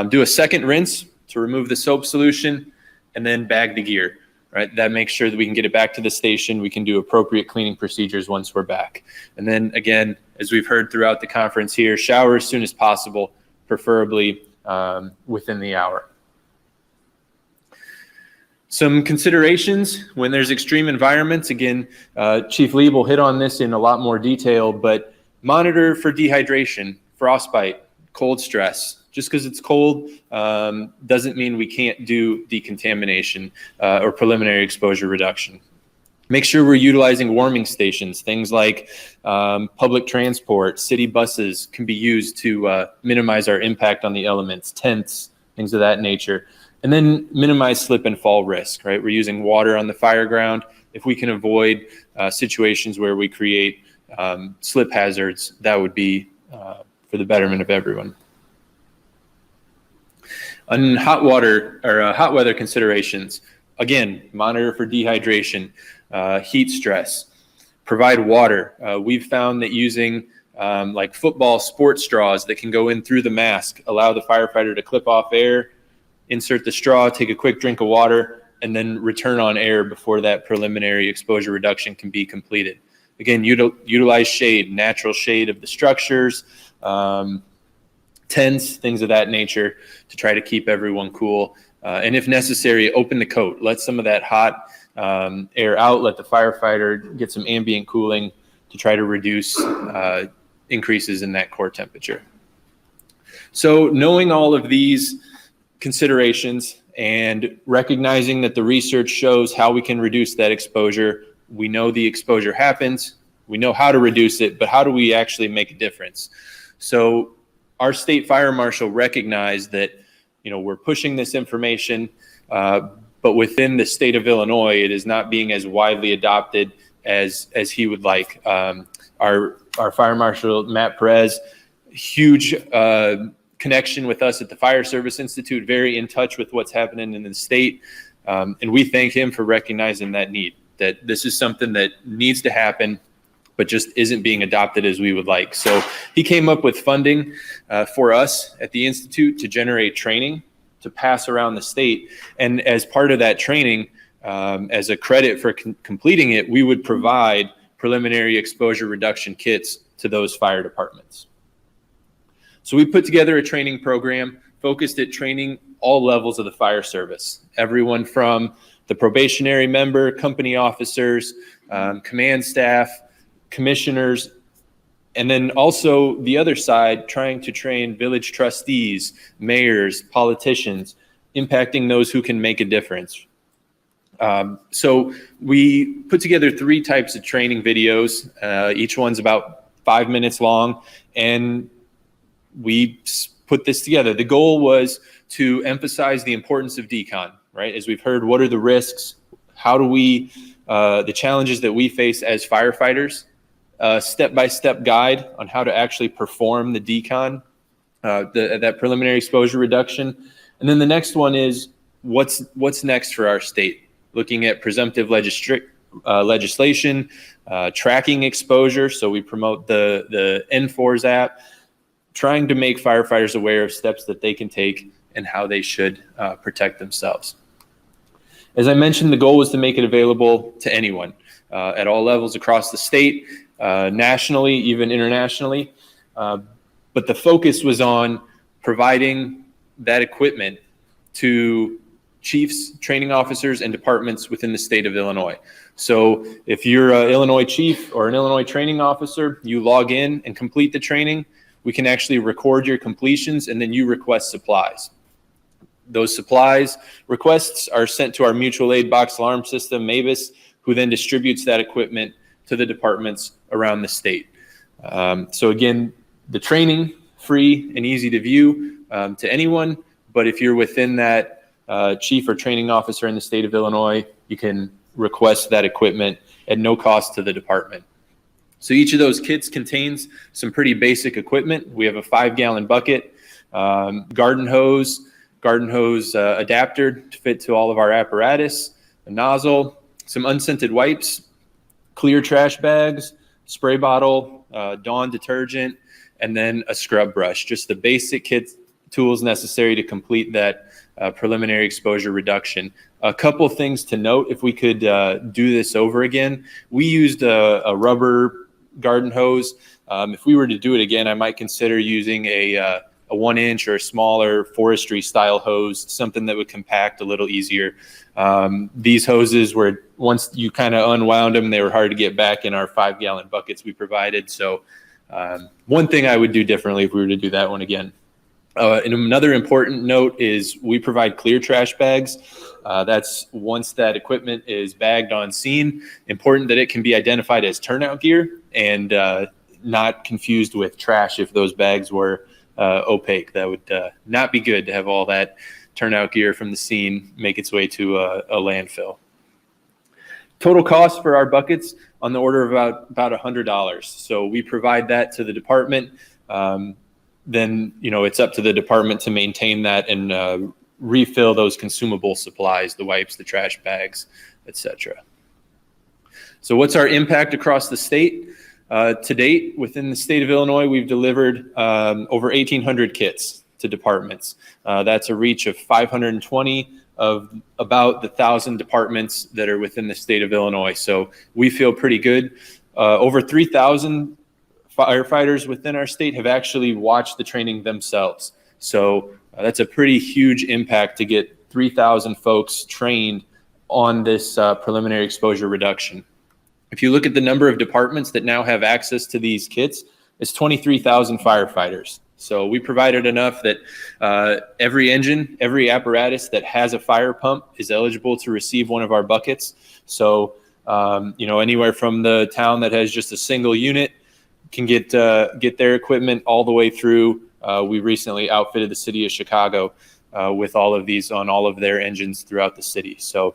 do a second rinse to remove the soap solution, and then bag the gear. Right, that makes sure that we can get it back to the station. We can do appropriate cleaning procedures once we're back. And then again, as we've heard throughout the conference here, shower as soon as possible, preferably within the hour. Some considerations when there's extreme environments. Again, Chief Lieb will hit on this in a lot more detail, but monitor for dehydration, frostbite, cold stress. Just because it's cold doesn't mean we can't do decontamination or preliminary exposure reduction. Make sure we're utilizing warming stations. Things like public transport, city buses can be used to minimize our impact on the elements, tents, things of that nature. And then minimize slip and fall risk, right? We're using water on the fire ground. If we can avoid situations where we create slip hazards, that would be for the betterment of everyone. On hot weather considerations, again, monitor for dehydration, heat stress, provide water. We've found that using like football sports straws that can go in through the mask, allow the firefighter to clip off air, insert the straw, take a quick drink of water, and then return on air before that preliminary exposure reduction can be completed. Again, utilize shade, natural shade of the structures, tents, things of that nature to try to keep everyone cool. And if necessary, open the coat. Let some of that hot air out. Let the firefighter get some ambient cooling to try to reduce increases in that core temperature. So knowing all of these considerations and recognizing that the research shows how we can reduce that exposure, we know the exposure happens, we know how to reduce it, but how do we actually make a difference? So our state fire marshal recognized that, we're pushing this information, but within the state of Illinois, it is not being as widely adopted as he would like. Our fire marshal, Matt Perez, huge connection with us at the Fire Service Institute, very in touch with what's happening in the state. And we thank him for recognizing that need, that this is something that needs to happen, but just isn't being adopted as we would like. So he came up with funding for us at the Institute to generate training to pass around the state. And as part of that training, as a credit for completing it, we would provide preliminary exposure reduction kits to those fire departments. So we put together a training program focused at training all levels of the fire service, everyone from the probationary member, company officers, command staff, commissioners, and then also the other side, trying to train village trustees, mayors, politicians, impacting those who can make a difference. So we put together 3 types of training videos. Each one's about 5 minutes long, and we put this together. The goal was to emphasize the importance of decon, right? As we've heard, what are the risks? How do we, the challenges that we face as firefighters, step-by-step guide on how to actually perform the decon, that preliminary exposure reduction. And then the next one is what's next for our state, looking at presumptive legislation, tracking exposure. So we promote the N4s app, trying to make firefighters aware of steps that they can take and how they should protect themselves. As I mentioned, the goal was to make it available to anyone at all levels across the state, nationally, even internationally. But the focus was on providing that equipment to chiefs, training officers, and departments within the state of Illinois. So if you're an Illinois chief or an Illinois training officer, you log in and complete the training, we can actually record your completions, and then you request supplies. Those supplies requests are sent to our mutual aid box alarm system, MABUS, who then distributes that equipment to the departments around the state. So again, the training, free and easy to view to anyone, but if you're within that chief or training officer in the state of Illinois, you can request that equipment at no cost to the department. So each of those kits contains some pretty basic equipment. We have a 5-gallon bucket, garden hose adapter to fit to all of our apparatus, a nozzle, some unscented wipes, clear trash bags, spray bottle, Dawn detergent, and then a scrub brush, just the basic kit tools necessary to complete that preliminary exposure reduction. A couple things to note, if we could do this over again, we used a rubber garden hose. If we were to do it again, I might consider using a 1-inch or a smaller forestry style hose, something that would compact a little easier. These hoses were, once you kind of unwound them, they were hard to get back in our 5-gallon buckets we provided. So one thing I would do differently if we were to do that one again. And another important note is we provide clear trash bags. That's once that equipment is bagged on scene, important that it can be identified as turnout gear and not confused with trash if those bags were opaque. That would not be good to have all that turnout gear from the scene make its way to a landfill. Total cost for our buckets on the order of about $100. So we provide that to the department. Then, it's up to the department to maintain that and refill those consumable supplies, the wipes, the trash bags, etc. So what's our impact across the state? To date, within the state of Illinois, we've delivered over 1,800 kits to departments. That's a reach of 520 of about the 1,000 departments that are within the state of Illinois. So we feel pretty good. Over 3,000 firefighters within our state have actually watched the training themselves. So that's a pretty huge impact to get 3,000 folks trained on this preliminary exposure reduction. If you look at the number of departments that now have access to these kits, it's 23,000 firefighters. So we provided enough that every engine, every apparatus that has a fire pump is eligible to receive one of our buckets. So, anywhere from the town that has just a single unit can get their equipment all the way through. We recently outfitted the city of Chicago with all of these on all of their engines throughout the city. So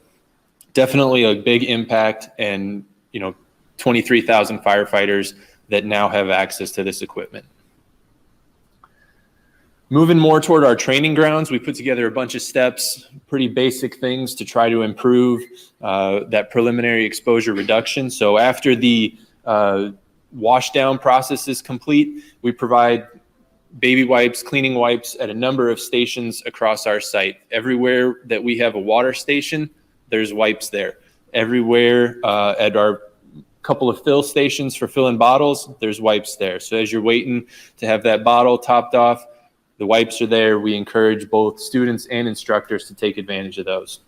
definitely a big impact, and 23,000 firefighters that now have access to this equipment. Moving more toward our training grounds, we put together a bunch of steps, pretty basic things to try to improve that preliminary exposure reduction. So after the wash down process is complete, we provide baby wipes, cleaning wipes at a number of stations across our site. Everywhere that we have a water station, there's wipes there. Everywhere at our couple of fill stations for filling bottles, there's wipes there. So as you're waiting to have that bottle topped off, the wipes are there. We encourage both students and instructors to take advantage of those.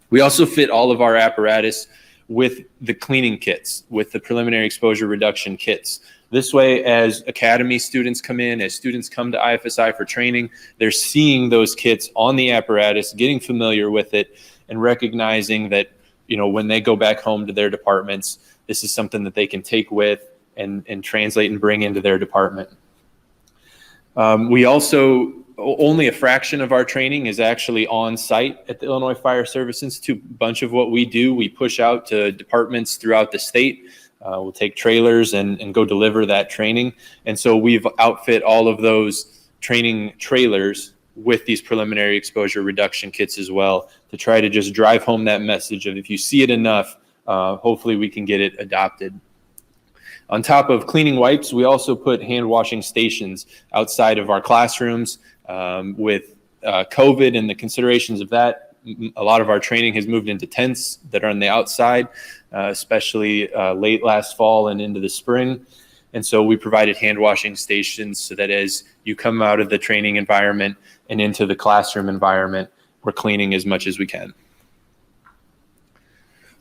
We also fit all of our apparatus with the cleaning kits, with the preliminary exposure reduction kits. This way, as academy students come in, as students come to IFSI for training, they're seeing those kits on the apparatus, getting familiar with it, and recognizing that, when they go back home to their departments, this is something that they can take with and translate and bring into their department. We also, only a fraction of our training is actually on site at the Illinois Fire Service Institute. A bunch of what we do, we push out to departments throughout the state. We'll take trailers and go deliver that training. And so we've outfit all of those training trailers with these preliminary exposure reduction kits as well, to try to just drive home that message of, if you see it enough, hopefully we can get it adopted. On top of cleaning wipes, we also put hand washing stations outside of our classrooms. With COVID and the considerations of that, a lot of our training has moved into tents that are on the outside, especially late last fall and into the spring. And so we provided hand washing stations so that as you come out of the training environment and into the classroom environment, we're cleaning as much as we can.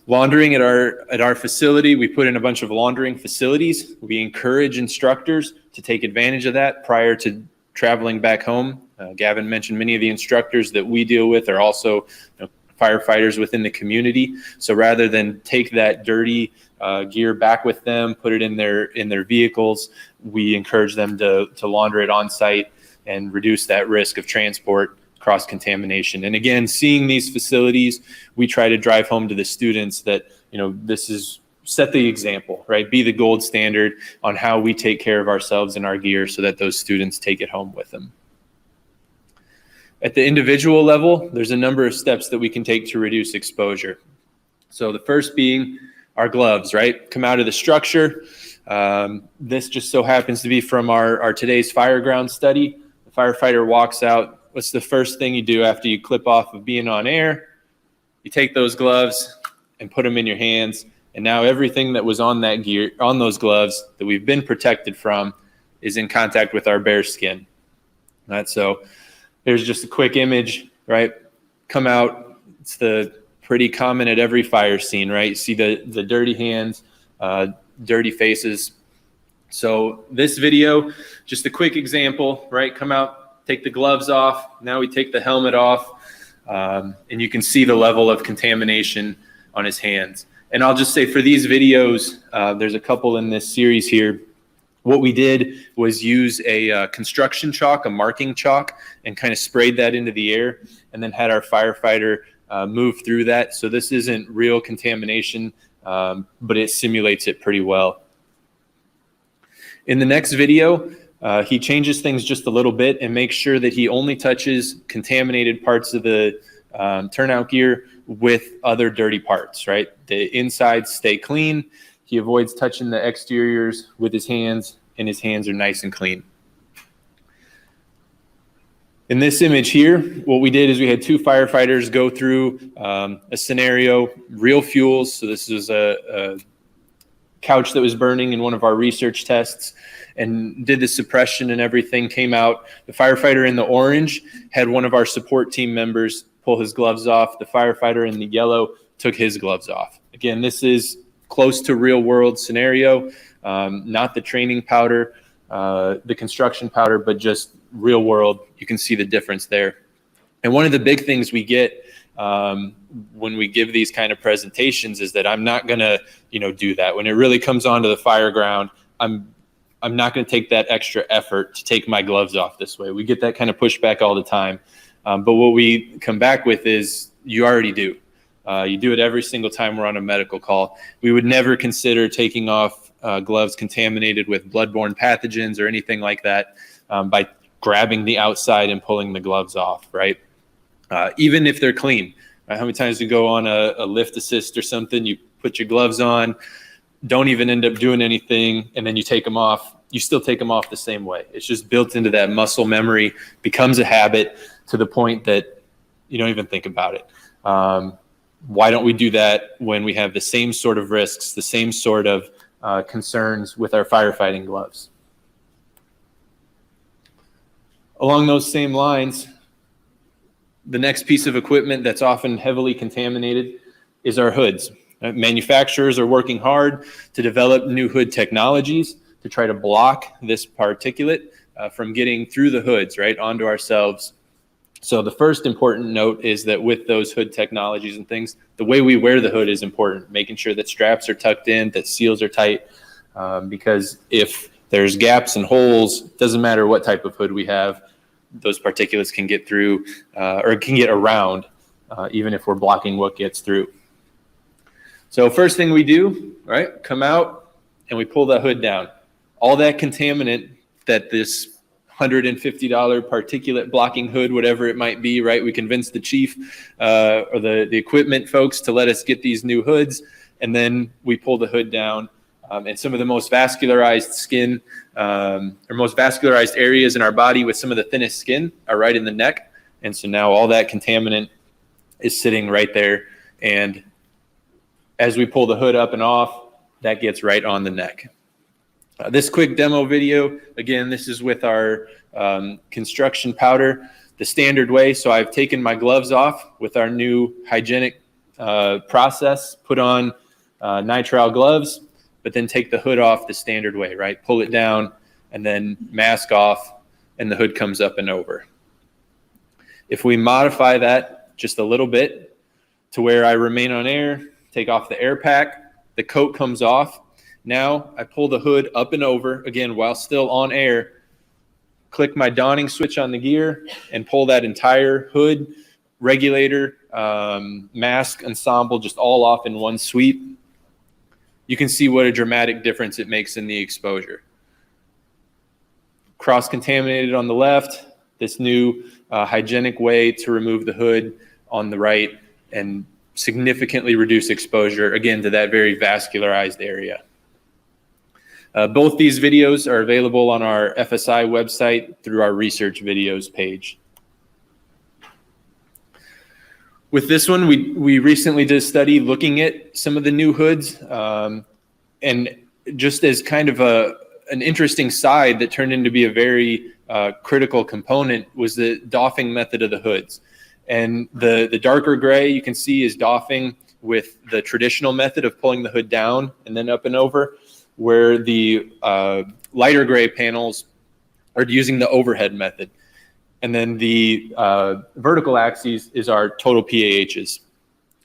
Laundering at our facility, we put in a bunch of laundering facilities. We encourage instructors to take advantage of that prior to traveling back home. Gavin mentioned many of the instructors that we deal with are also firefighters within the community. So rather than take that dirty gear back with them, put it in their vehicles, we encourage them to launder it on site and reduce that risk of transport, cross-contamination. And again, seeing these facilities, we try to drive home to the students that, this is set the example, right? Be the gold standard on how we take care of ourselves and our gear so that those students take it home with them. At the individual level, there's a number of steps that we can take to reduce exposure. So the first being our gloves, right? Come out of the structure. This just so happens to be from our today's fireground study. The firefighter walks out. What's the first thing you do after you clip off of being on air? You take those gloves and put them in your hands. And now everything that was on that gear, on those gloves that we've been protected from, is in contact with our bare skin. Right, so here's just a quick image, right? Come out. It's pretty common at every fire scene, right? You see the dirty hands, dirty faces. So this video, just a quick example, right? Come out, take the gloves off. Now we take the helmet off, and you can see the level of contamination on his hands. And I'll just say for these videos, there's a couple in this series here. What we did was use a construction chalk, a marking chalk, and kind of sprayed that into the air, and then had our firefighter move through that. So this isn't real contamination, but it simulates it pretty well. In the next video, he changes things just a little bit and makes sure that he only touches contaminated parts of the turnout gear with other dirty parts, right? The insides stay clean. He avoids touching the exteriors with his hands, and his hands are nice and clean. In this image here, what we did is we had two firefighters go through a scenario, real fuels. So this is a couch that was burning in one of our research tests, and did the suppression and everything, came out. The firefighter in the orange had one of our support team members pull his gloves off. The firefighter in the yellow took his gloves off. Again, this is close to real world scenario, not the training powder, the construction powder, but just real world. You can see the difference there. And one of the big things we get when we give these kind of presentations is that I'm not gonna, do that. When it really comes onto the fire ground, I'm not gonna take that extra effort to take my gloves off this way. We get that kind of pushback all the time. But what we come back with is you already do. You do it every single time we're on a medical call. We would never consider taking off gloves contaminated with bloodborne pathogens or anything like that by grabbing the outside and pulling the gloves off, right? Even if they're clean. Right? How many times you go on a lift assist or something, you put your gloves on, don't even end up doing anything, and then you take them off. You still take them off the same way. It's just built into that muscle memory, becomes a habit to the point that you don't even think about it. Why don't we do that when we have the same sort of risks, the same sort of concerns with our firefighting gloves? Along those same lines, the next piece of equipment that's often heavily contaminated is our hoods. Manufacturers are working hard to develop new hood technologies to try to block this particulate from getting through the hoods, right, onto ourselves. So the first important note is that with those hood technologies and things, the way we wear the hood is important, making sure that straps are tucked in, that seals are tight, because if there's gaps and holes, doesn't matter what type of hood we have, those particulates can get through or can get around, even if we're blocking what gets through. So first thing we do, right, come out and we pull that hood down. All that contaminant that this $150 particulate blocking hood, whatever it might be, right? We convinced the chief or the equipment folks to let us get these new hoods, and then we pull the hood down. And some of the most vascularized skin or most vascularized areas in our body with some of the thinnest skin are right in the neck. And so now all that contaminant is sitting right there. And as we pull the hood up and off, that gets right on the neck. This quick demo video, again, this is with our construction powder, the standard way. So I've taken my gloves off with our new hygienic process, put on nitrile gloves, but then take the hood off the standard way, right? Pull it down and then mask off, and the hood comes up and over. If we modify that just a little bit to where I remain on air, take off the air pack, the coat comes off. Now I pull the hood up and over, again, while still on air, click my donning switch on the gear and pull that entire hood, regulator, mask, ensemble, just all off in one sweep. You can see what a dramatic difference it makes in the exposure. Cross-contaminated on the left, this new hygienic way to remove the hood on the right, and significantly reduce exposure, again, to that very vascularized area. Both these videos are available on our FSI website through our research videos page. With this one, we recently did a study looking at some of the new hoods, and just as kind of an interesting side that turned into be a very critical component was the doffing method of the hoods. And the darker gray you can see is doffing with the traditional method of pulling the hood down and then up and over, where the lighter gray panels are using the overhead method. And then the vertical axis is our total PAHs.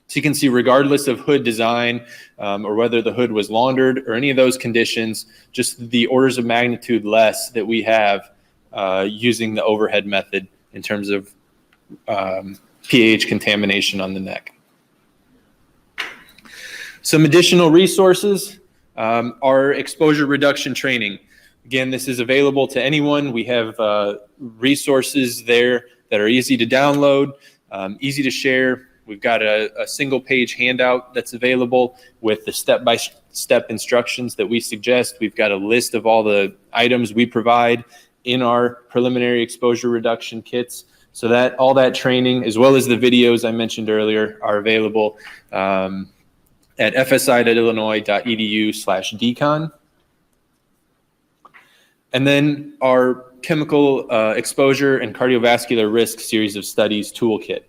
So you can see regardless of hood design or whether the hood was laundered or any of those conditions, just the orders of magnitude less that we have using the overhead method in terms of pH contamination on the neck. Some additional resources are exposure reduction training. Again, this is available to anyone. We have resources there that are easy to download, easy to share. We've got a single page handout that's available with the step-by-step instructions that we suggest. We've got a list of all the items we provide in our preliminary exposure reduction kits. So that all that training, as well as the videos I mentioned earlier, are available at fsi.illinois.edu/decon. And then our chemical exposure and cardiovascular risk series of studies toolkit.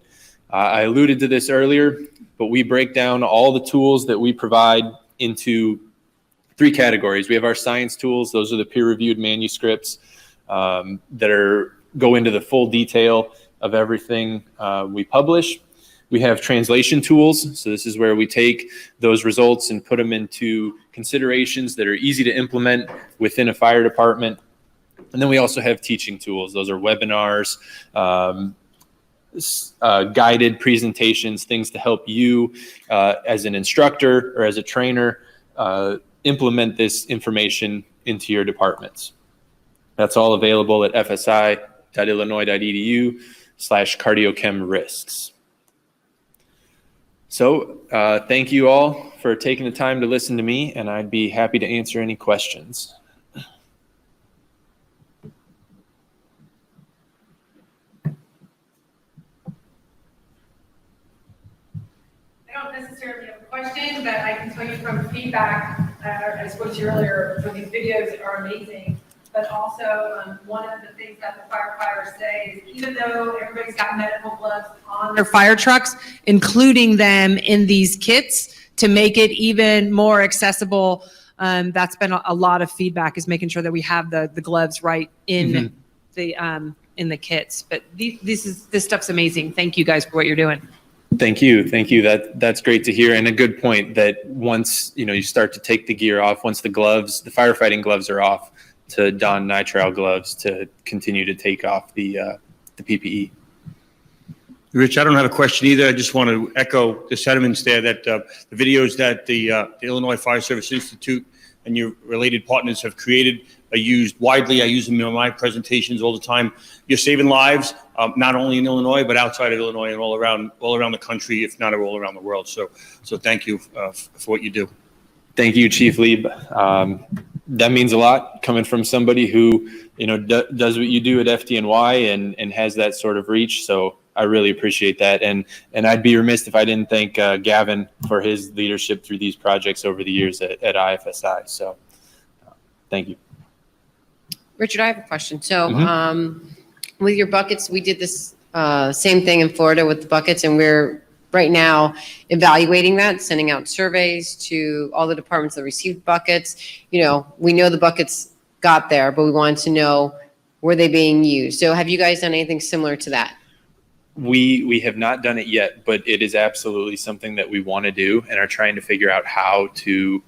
I alluded to this earlier, but we break down all the tools that we provide into 3 categories. We have our science tools. Those are the peer-reviewed manuscripts that go into the full detail of everything we publish. We have translation tools. So this is where we take those results and put them into considerations that are easy to implement within a fire department. And then we also have teaching tools. Those are webinars, guided presentations, things to help you as an instructor or as a trainer implement this information into your departments. That's all available at fsi.illinois.edu/cardiochem risks. So thank you all for taking the time to listen to me, and I'd be happy to answer any questions. I don't necessarily have a question, but I can tell you from feedback, I spoke to you earlier, so these videos are amazing. But also, one of the things that the firefighters say is even though everybody's got medical gloves on their fire trucks, including them in these kits to make it even more accessible, that's been a lot of feedback, is making sure that we have the gloves right in the kits. But this stuff's amazing. Thank you guys for what you're doing. Thank you. That's great to hear, and a good point that once you start to take the gear off, once the firefighting gloves are off, to don nitrile gloves to continue to take off the PPE. Rich, I don't have a question either. I just want to echo the sentiments there that the videos that the Illinois Fire Service Institute and your related partners have created are used widely. I use them in my presentations all the time. You're saving lives, not only in Illinois, but outside of Illinois and all around the country, if not all around the world. So thank you for what you do. Thank you, Chief Lieb. That means a lot coming from somebody who does what you do at FDNY and has that sort of reach. So I really appreciate that, and I'd be remiss if I didn't thank Gavin for his leadership through these projects over the years at IFSI. So thank you. Richard, I have a question. So with your buckets, we did this same thing in Florida with the buckets, and we're right now evaluating that, sending out surveys to all the departments that received buckets. We know the buckets got there, but we wanted to know, were they being used? So have you guys done anything similar to that? We have not done it yet, but it is absolutely something that we want to do and are trying to figure out how to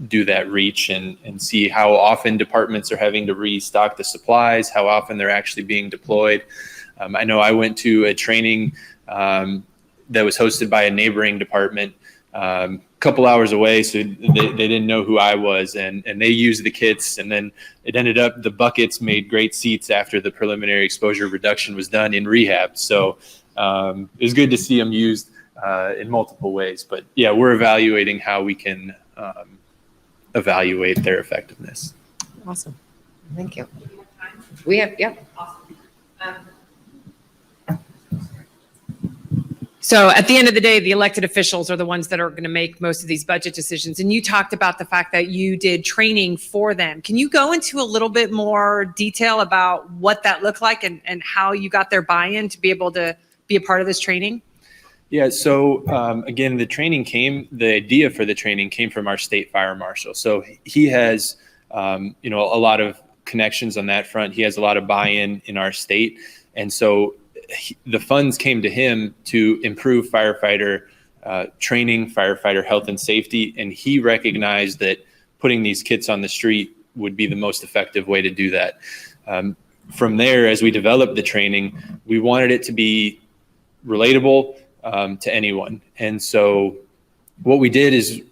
do that reach and see how often departments are having to restock the supplies, how often they're actually being deployed. I know I went to a training that was hosted by a neighboring department a couple hours away, so they didn't know who I was, and they used the kits, and then it ended up the buckets made great seats after the preliminary exposure reduction was done in rehab. So it was good to see them used in multiple ways. But yeah, we're evaluating how we can evaluate their effectiveness. Awesome. Thank you. We have, yep. Awesome. So at the end of the day, the elected officials are the ones that are going to make most of these budget decisions. And you talked about the fact that you did training for them. Can you go into a little bit more detail about what that looked like and how you got their buy-in to be able to be a part of this training? Yeah, so again, the idea for the training came from our state fire marshal. So he has, a lot of connections on that front. He has a lot of buy-in in our state. And so the funds came to him to improve firefighter training, firefighter health and safety. And he recognized that putting these kits on the street would be the most effective way to do that. From there, as we developed the training, we wanted it to be relatable to anyone. And so what we did is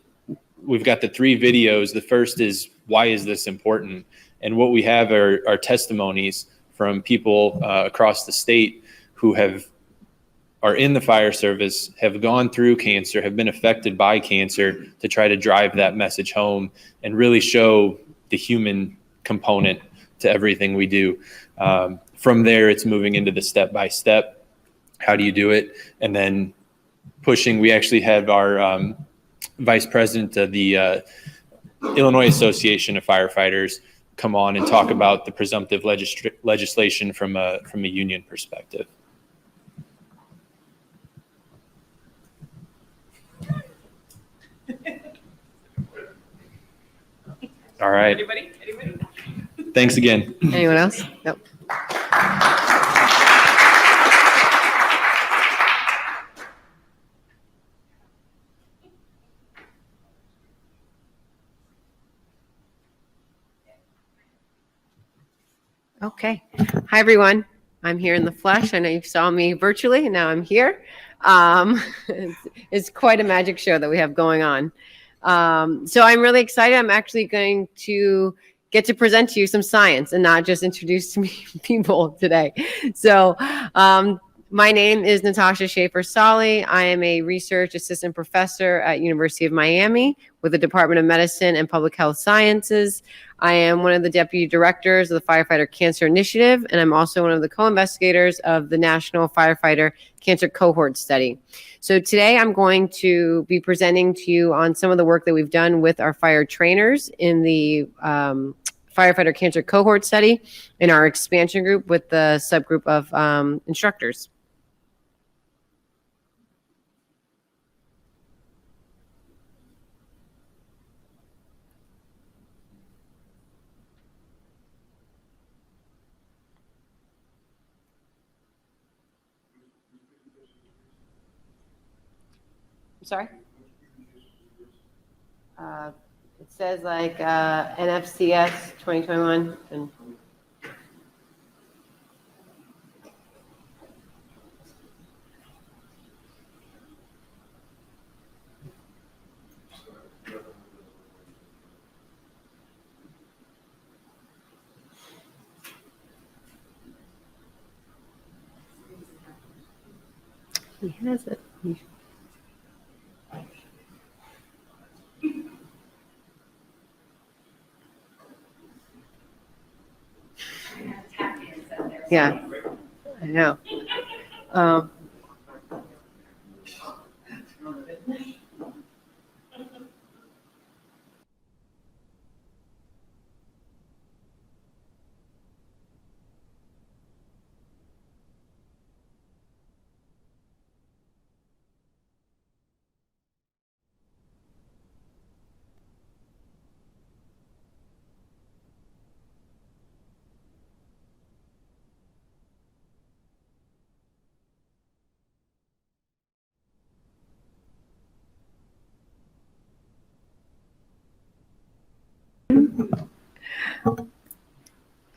we've got the 3 videos. The first is, why is this important? And what we have are testimonies from people across the state who are in the fire service, have gone through cancer, have been affected by cancer, to try to drive that message home and really show the human component to everything we do. From there, it's moving into the step-by-step. How do you do it? And then pushing, we actually have our vice president of the Illinois Association of Firefighters come on and talk about the presumptive legislation from a union perspective. All right. Anybody? Thanks again. Anyone else? Nope. Okay. Hi, everyone. I'm here in the flesh. I know you saw me virtually, and now I'm here. It's quite a magic show that we have going on. So I'm really excited. I'm actually going to get to present to you some science and not just introduce to me people today. So my name is Natasha Schaefer-Solly. I am a research assistant professor at University of Miami with the Department of Medicine and Public Health Sciences. I am one of the deputy directors of the Firefighter Cancer Initiative, and I'm also one of the co-investigators of the National Firefighter Cancer Cohort Study. So today I'm going to be presenting to you on some of the work that we've done with our fire trainers in the Firefighter Cancer Cohort Study in our expansion group with the subgroup of instructors. Sorry? It says like NFCS 2021 and he has it. Yeah, I know.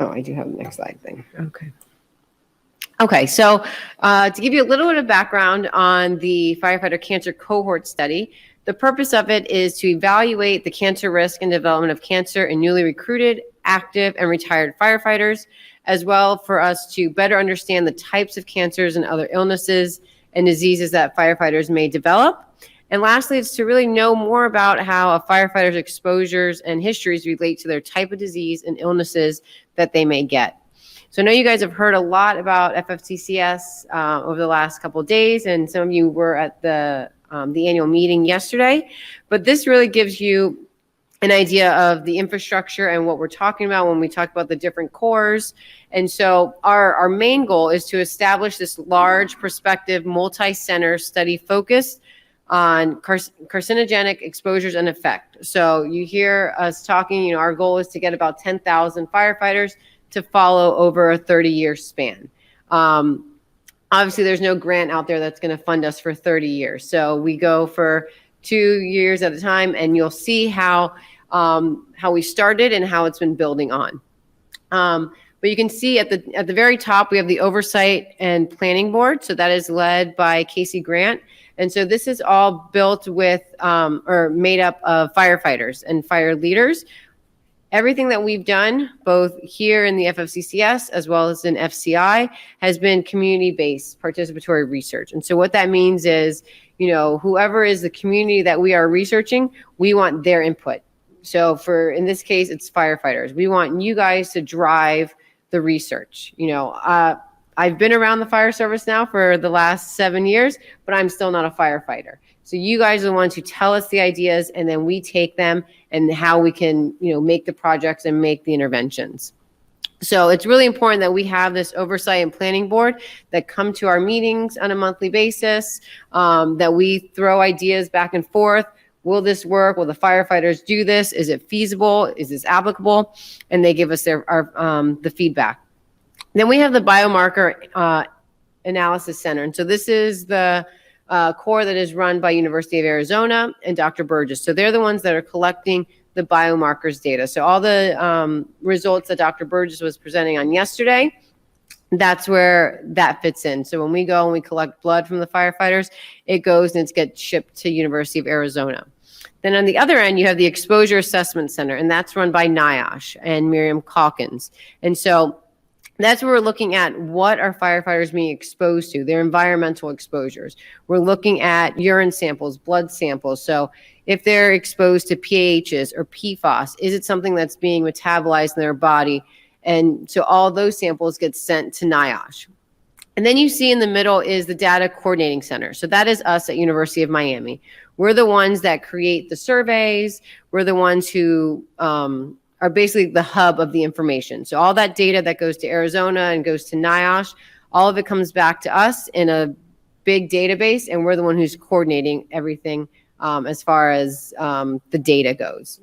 Oh, I do have the next slide thing. Okay. Okay, so to give you a little bit of background on the Firefighter Cancer Cohort Study, the purpose of it is to evaluate the cancer risk and development of cancer in newly recruited, active, and retired firefighters, as well for us to better understand the types of cancers and other illnesses and diseases that firefighters may develop. And lastly, it's to really know more about how a firefighter's exposures and histories relate to their type of disease and illnesses that they may get. So I know you guys have heard a lot about FFCCS over the last couple of days, and some of you were at the annual meeting yesterday. But this really gives you an idea of the infrastructure and what we're talking about when we talk about the different cores. And so our main goal is to establish this large prospective multi-center study focused on carcinogenic exposures and effect. So you hear us talking, our goal is to get about 10,000 firefighters to follow over a 30-year span. Obviously, there's no grant out there that's going to fund us for 30 years. So we go for 2 years at a time, and you'll see how we started and how it's been building on. But you can see at the very top, we have the Oversight and Planning Board. So that is led by Casey Grant. And so this is all built with or made up of firefighters and fire leaders. Everything that we've done, both here in the FFCCS as well as in FCI, has been community-based participatory research. And so what that means is, whoever is the community that we are researching, we want their input. So in this case, it's firefighters. We want you guys to drive the research. I've been around the fire service now for the last 7 years, but I'm still not a firefighter. So you guys are the ones who tell us the ideas, and then we take them and how we can, make the projects and make the interventions. So it's really important that we have this oversight and planning board that come to our meetings on a monthly basis, that we throw ideas back and forth. Will this work? Will the firefighters do this? Is it feasible? Is this applicable? And they give us the feedback. Then we have the biomarker analysis center. And so this is the core that is run by University of Arizona and Dr. Burgess. So they're the ones that are collecting the biomarkers data. So all the results that Dr. Burgess was presenting on yesterday, that's where that fits in. So when we go and we collect blood from the firefighters, it goes and it gets shipped to University of Arizona. Then on the other end, you have the Exposure Assessment Center, and that's run by NIOSH and Miriam Calkins. And so that's where we're looking at what are firefighters being exposed to, their environmental exposures. We're looking at urine samples, blood samples. So if they're exposed to PAHs or PFAS, is it something that's being metabolized in their body? And so all those samples get sent to NIOSH. And then you see in the middle is the Data Coordinating Center. So that is us at University of Miami. We're the ones that create the surveys. We're the ones who are basically the hub of the information. So all that data that goes to Arizona and goes to NIOSH, all of it comes back to us in a big database, and we're the one who's coordinating everything as far as the data goes.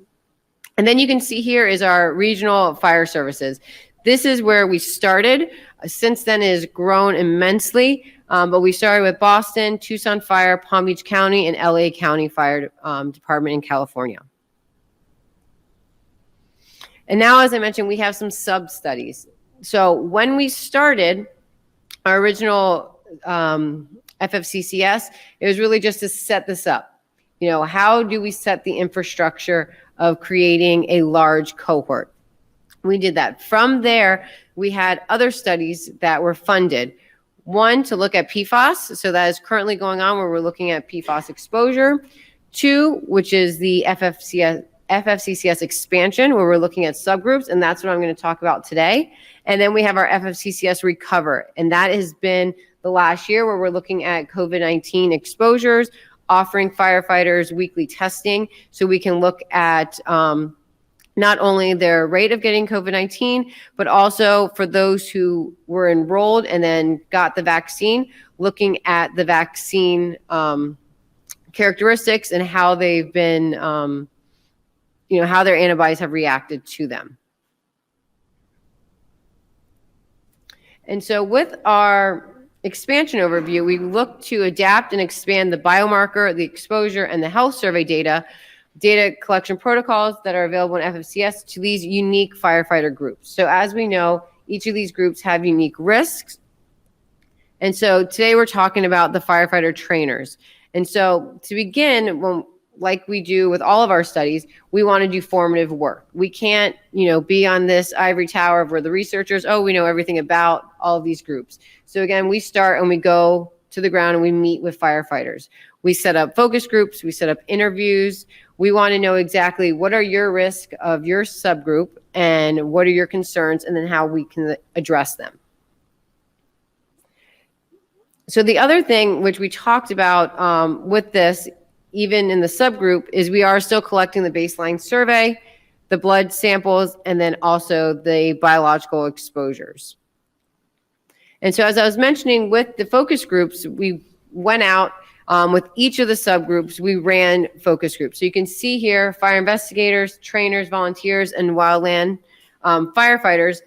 And then you can see here is our regional fire services. This is where we started. Since then, it has grown immensely, but we started with Boston, Tucson Fire, Palm Beach County, and LA County Fire Department in California. And now, as I mentioned, we have some sub-studies. So when we started our original FFCCS, it was really just to set this up. How do we set the infrastructure of creating a large cohort? We did that. From there, we had other studies that were funded. One, to look at PFAS. So that is currently going on where we're looking at PFAS exposure. Two, which is the FFCCS expansion, where we're looking at subgroups, and that's what I'm going to talk about today. And then we have our FFCCS Recover, and that has been the last year where we're looking at COVID-19 exposures, offering firefighters weekly testing so we can look at not only their rate of getting COVID-19, but also for those who were enrolled and then got the vaccine, looking at the vaccine characteristics and how they've been how their antibodies have reacted to them. And so with our expansion overview, we look to adapt and expand the biomarker, the exposure, and the health survey data collection protocols that are available in FFCS to these unique firefighter groups. So as we know, each of these groups have unique risks. And so today we're talking about the firefighter trainers. And so to begin, like we do with all of our studies, we want to do formative work. We can't, be on this ivory tower where the researchers, we know everything about all of these groups. So again, we start and we go to the ground and we meet with firefighters. We set up focus groups, we set up interviews. We want to know exactly what are your risks of your subgroup and what are your concerns, and then how we can address them. So the other thing which we talked about with this, even in the subgroup, is we are still collecting the baseline survey, the blood samples, and then also the biological exposures. And so as I was mentioning with the focus groups, we went out with each of the subgroups, we ran focus groups. So you can see here, fire investigators, trainers, volunteers, and wildland firefighters.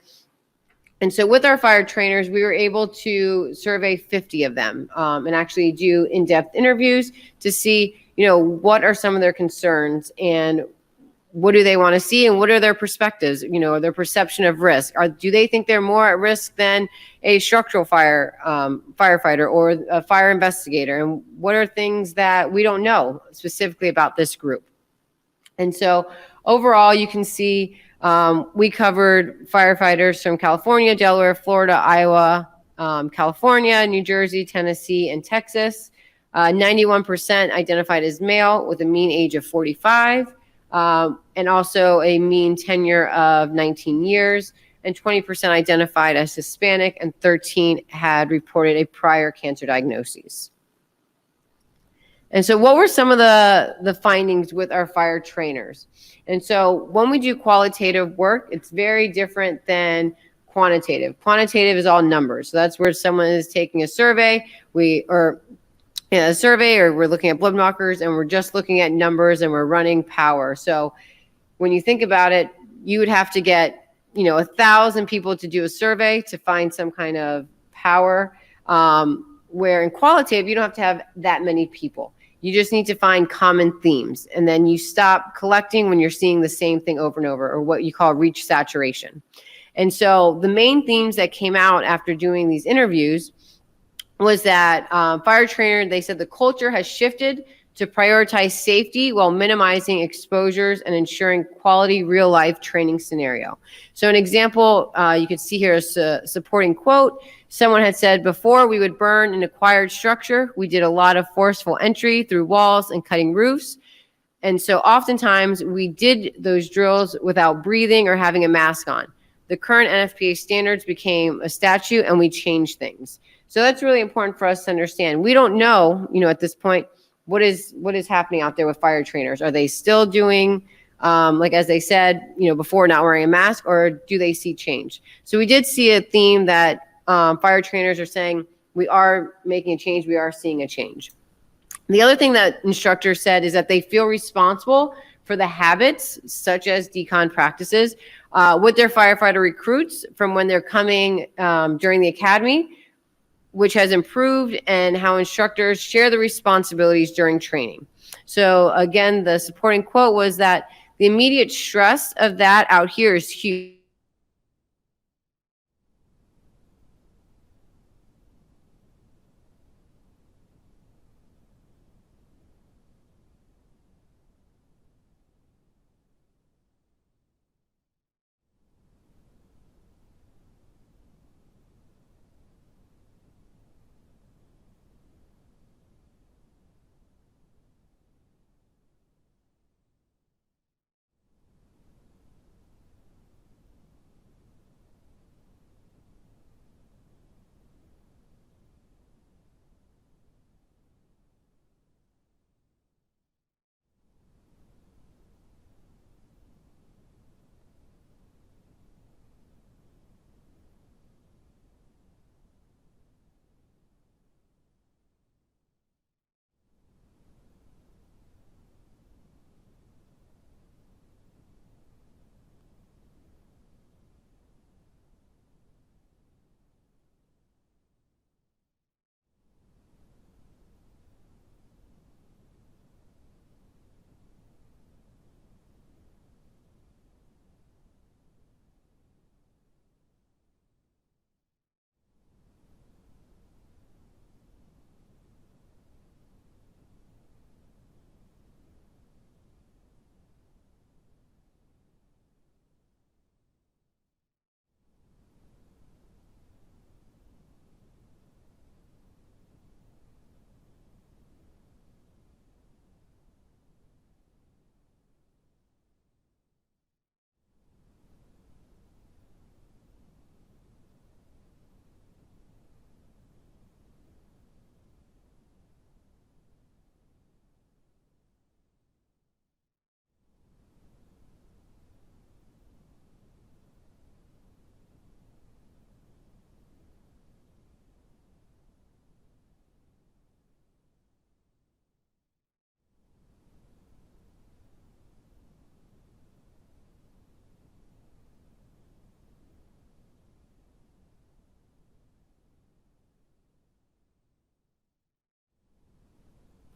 And so with our fire trainers, we were able to survey 50 of them and actually do in-depth interviews to see, what are some of their concerns and what do they want to see and what are their perspectives, their perception of risk. Do they think they're more at risk than a structural firefighter or a fire investigator? And what are things that we don't know specifically about this group? And so overall, you can see we covered firefighters from California, Delaware, Florida, Iowa, California, New Jersey, Tennessee, and Texas. 91% identified as male with a mean age of 45, and also a mean tenure of 19 years, and 20% identified as Hispanic, and 13 had reported a prior cancer diagnosis. And so what were some of the findings with our fire trainers? And so when we do qualitative work, it's very different than quantitative. Quantitative is all numbers. So that's where someone is taking a survey, or we're looking at blood markers and we're just looking at numbers and we're running power. So when you think about it, you would have to get, 1,000 people to do a survey to find some kind of power, where in qualitative, you don't have to have that many people. You just need to find common themes, and then you stop collecting when you're seeing the same thing over and over, or what you call reach saturation. And so the main themes that came out after doing these interviews was that fire trainer, they said the culture has shifted to prioritize safety while minimizing exposures and ensuring quality real-life training scenario. So an example, you could see here is a supporting quote. Someone had said, before we would burn an acquired structure, we did a lot of forceful entry through walls and cutting roofs. And so oftentimes we did those drills without breathing or having a mask on. The current NFPA standards became a statute and we changed things. So that's really important for us to understand. We don't know, at this point, what is happening out there with fire trainers. Are they still doing, like as they said, before, not wearing a mask, or do they see change? So we did see a theme that fire trainers are saying, we are making a change, we are seeing a change. The other thing that instructors said is that they feel responsible for the habits, such as decon practices, with their firefighter recruits from when they're coming during the academy, which has improved, and how instructors share the responsibilities during training. So again, the supporting quote was that the immediate stress of that out here is huge.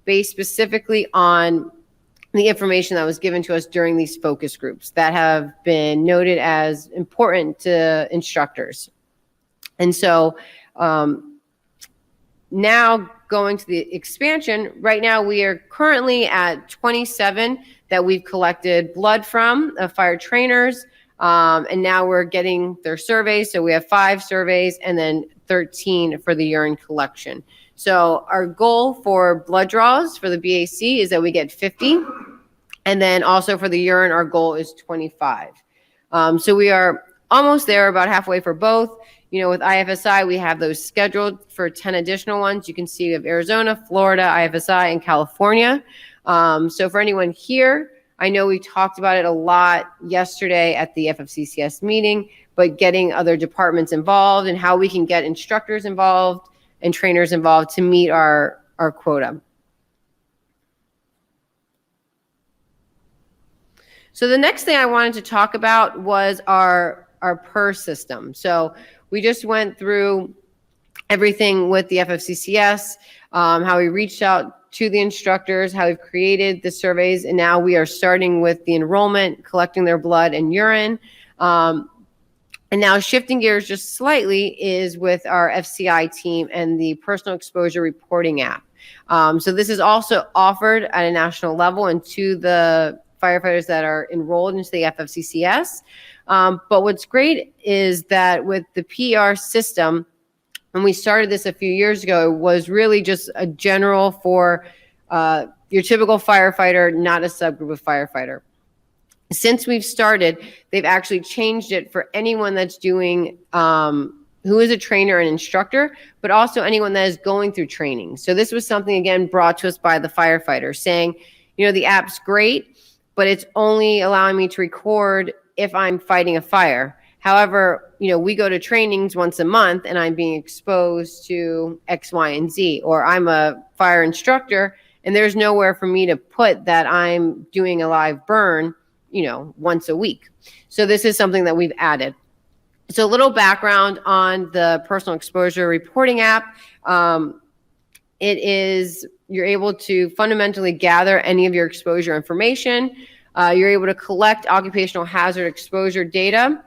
based specifically on the information that was given to us during these focus groups that have been noted as important to instructors. And so now going to the expansion, right now we are currently at 27 that we've collected blood from fire trainers. And now we're getting their surveys. So we have 5 surveys and then 13 for the urine collection. So our goal for blood draws for the BAC is that we get 50. And then also for the urine, our goal is 25. So we are almost there, about halfway for both. You know, with IFSI, we have those scheduled for 10 additional ones. You can see we have Arizona, Florida, IFSI, and California. So for anyone here, I know we talked about it a lot yesterday at the FFCCS meeting, but getting other departments involved and how we can get instructors involved and trainers involved to meet our quota. So the next thing I wanted to talk about was our PER system. So we just went through everything with the FFCCS, how we reached out to the instructors, how we've created the surveys, and now we are starting with the enrollment, collecting their blood and urine. And now shifting gears just slightly is with our FCI team and the personal exposure reporting app. So this is also offered at a national level and to the firefighters that are enrolled into the FFCCS. But what's great is that with the PR system, when we started this a few years ago, it was really just a general for your typical firefighter, not a subgroup of firefighter. Since we've started, they've actually changed it for anyone that's doing, who is a trainer and instructor, but also anyone that is going through training. So this was something, again, brought to us by the firefighters saying, you know, the app's great, but it's only allowing me to record if I'm fighting a fire. However, you know, we go to trainings once a month and I'm being exposed to X, Y, and Z, or I'm a fire instructor and there's nowhere for me to put that I'm doing a live burn, you know, once a week. So this is something that we've added. So a little background on the personal exposure reporting app. It is, you're able to fundamentally gather any of your exposure information. You're able to collect occupational hazard exposure data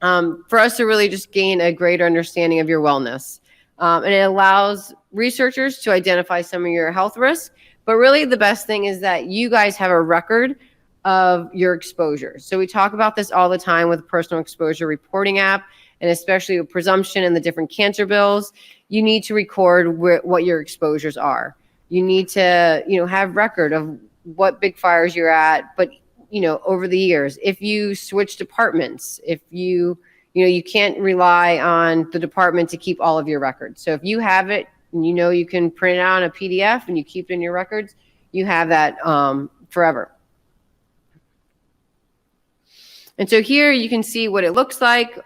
for us to really just gain a greater understanding of your wellness. And it allows researchers to identify some of your health risks. But really the best thing is that you guys have a record of your exposure. So we talk about this all the time with personal exposure reporting app, and especially with presumption and the different cancer bills. You need to record what your exposures are. You need to, you know, have record of what big fires you're at, but you know, over the years, if you switch departments, if you know, you can't rely on the department to keep all of your records. So if you have it and you know you can print it out on a PDF and you keep it in your records, you have that forever. And so here you can see what it looks like. You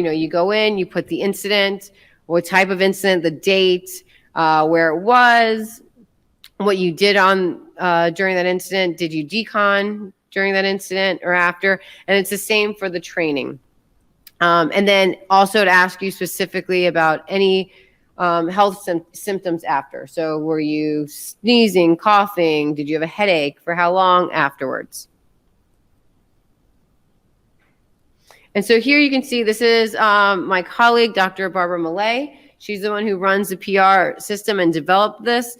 know, you go in, you put the incident, what type of incident, the date, where it was, what you did on during that incident. Did you decon during that incident or after? And it's the same for the training. And then also to ask you specifically about any health symptoms after. So were you sneezing, coughing? Did you have a headache? For how long afterwards? And so here you can see this is my colleague, Dr. Barbara Millay. She's the one who runs the PR system and developed this.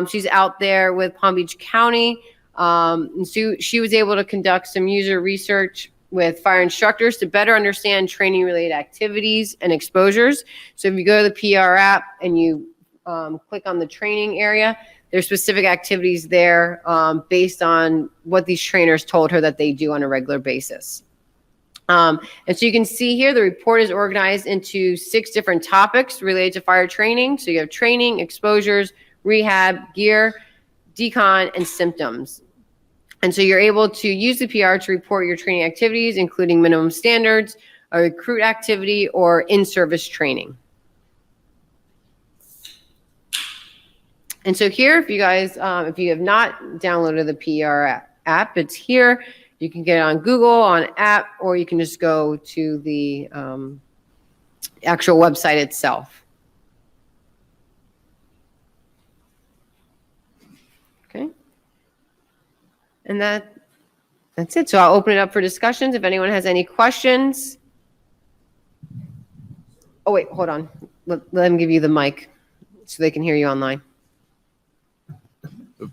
She's out there with Palm Beach County. And so she was able to conduct some user research with fire instructors to better understand training related activities and exposures. So if you go to the PR app and you click on the training area, there's specific activities there based on what these trainers told her that they do on a regular basis. And so you can see here, the report is organized into 6 different topics related to fire training. So you have training, exposures, rehab, gear, decon, and symptoms. And so you're able to use the PR to report your training activities, including minimum standards, a recruit activity, or in-service training. And so here, if you guys, if you have not downloaded the PR app, it's here. You can get it on Google, on app, or you can just go to the actual website itself. And that's it. So I'll open it up for discussions. If anyone has any questions. Oh, wait, hold on. Let them give you the mic so they can hear you online.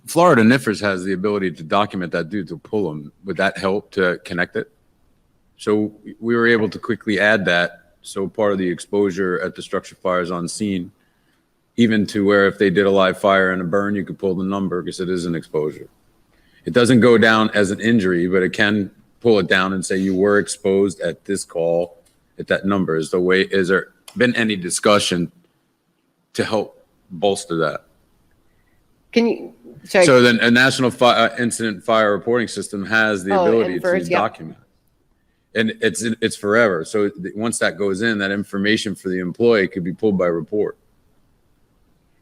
Florida NFCS has the ability to document that due to pull them. Would that help to connect it? So we were able to quickly add that. So part of the exposure at the structure fires on scene, even to where if they did a live fire and a burn, you could pull the number because it is an exposure. It doesn't go down as an injury, but it can pull it down and say you were exposed at this call at that number. Is there been any discussion to help bolster that? Can you, sorry. So then a national incident fire reporting system has the ability to document. And it's forever. So once that goes in, that information for the employee could be pulled by report.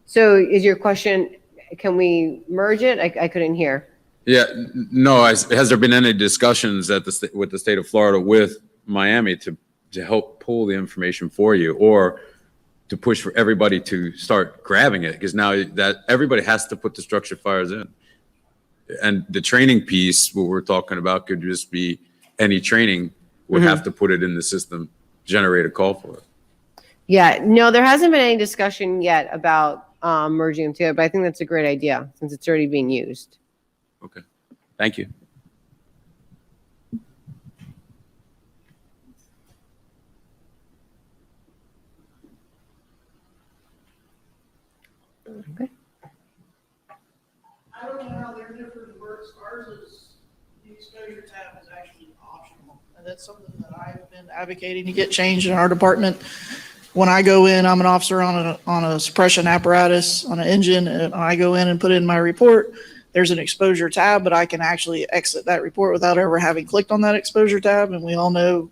So is your question, can we merge it? I couldn't hear. Yeah, no. Has there been any discussions with the state of Florida with Miami to help pull the information for you, or to push for everybody to start grabbing it? Because now that everybody has to put the structure fires in, and the training piece, what we're talking about, could just be any training would have to put it in the system, generate a call for it. Yeah, no, there hasn't been any discussion yet about merging them together, but I think that's a great idea since it's already being used. Okay, thank you. Okay. I don't know how their different works. Ours is, the exposure tab is actually optional. And that's something that I've been advocating to get changed in our department. When I go in, I'm an officer on a suppression apparatus, on an engine, and I go in and put in my report. There's an exposure tab, but I can actually exit that report without ever having clicked on that exposure tab. And we all know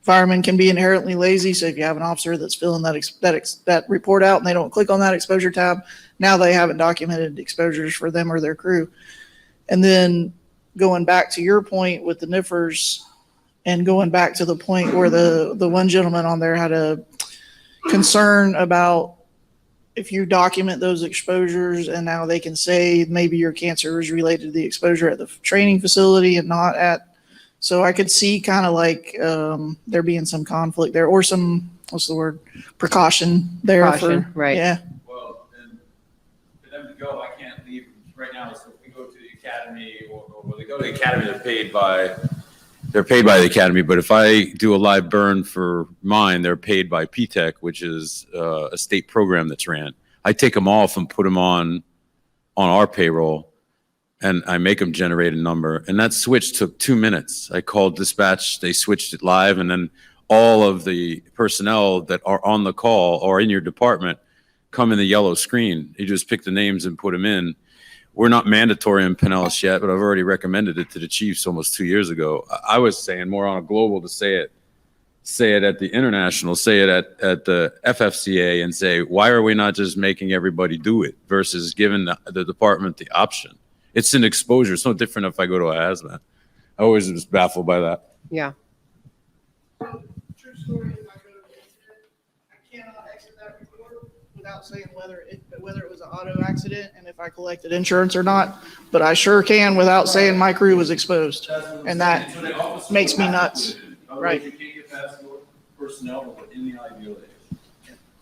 firemen can be inherently lazy. So if you have an officer that's filling that report out and they don't click on that exposure tab, now they haven't documented exposures for them or their crew. And then going back to your point with the NFCS, and going back to the point where the one gentleman on there had a concern about if you document those exposures and now they can say maybe your cancer is related to the exposure at the training facility and not at. So I could see kind of like there being some conflict there, or some, what's the word, precaution there. Right. Yeah. Well, and for them to go, I can't leave right now. So if we go to the academy, or when they go to the academy, they're paid by the academy. But if I do a live burn for mine, they're paid by PTEC, which is a state program that's ran. I take them off and put them on our payroll, and I make them generate a number. And that switch took 2 minutes. I called dispatch, they switched it live, and then all of the personnel that are on the call or in your department come in the yellow screen. You just pick the names and put them in. We're not mandatory in Pinellas yet, but I've already recommended it to the chiefs almost 2 years ago. I was saying more on a global to say it at the international, say it at the FFCA, and say, why are we not just making everybody do it versus giving the department the option? It's an exposure. It's no different if I go to a hazmat. I always was baffled by that. Yeah. True story, if I go to the incident, I cannot exit that report without saying whether it was an auto accident and if I collected insurance or not. But I sure can without saying my crew was exposed. And that makes me nuts. Right. You can't get past your personnel in the ideal age.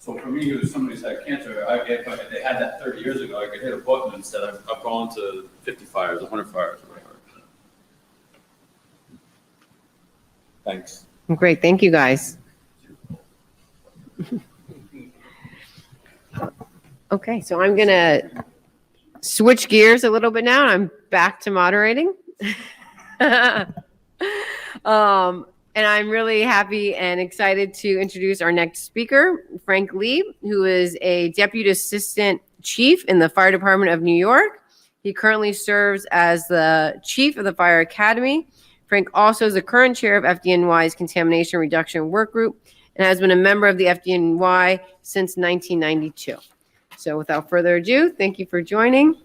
So for me, if somebody's had cancer, if they had that 30 years ago, I could hit a button and said, I've gone to 50 fires, 100 fires, whatever. Thanks. Great. Thank you, guys. Okay, so I'm going to switch gears a little bit now. I'm back to moderating. And I'm really happy and excited to introduce our next speaker, Frank Lee, who is a Deputy Assistant Chief in the Fire Department of New York. He currently serves as the Chief of the Fire Academy. Frank also is the current chair of FDNY's Contamination Reduction Work Group and has been a member of the FDNY since 1992. So without further ado, thank you for joining,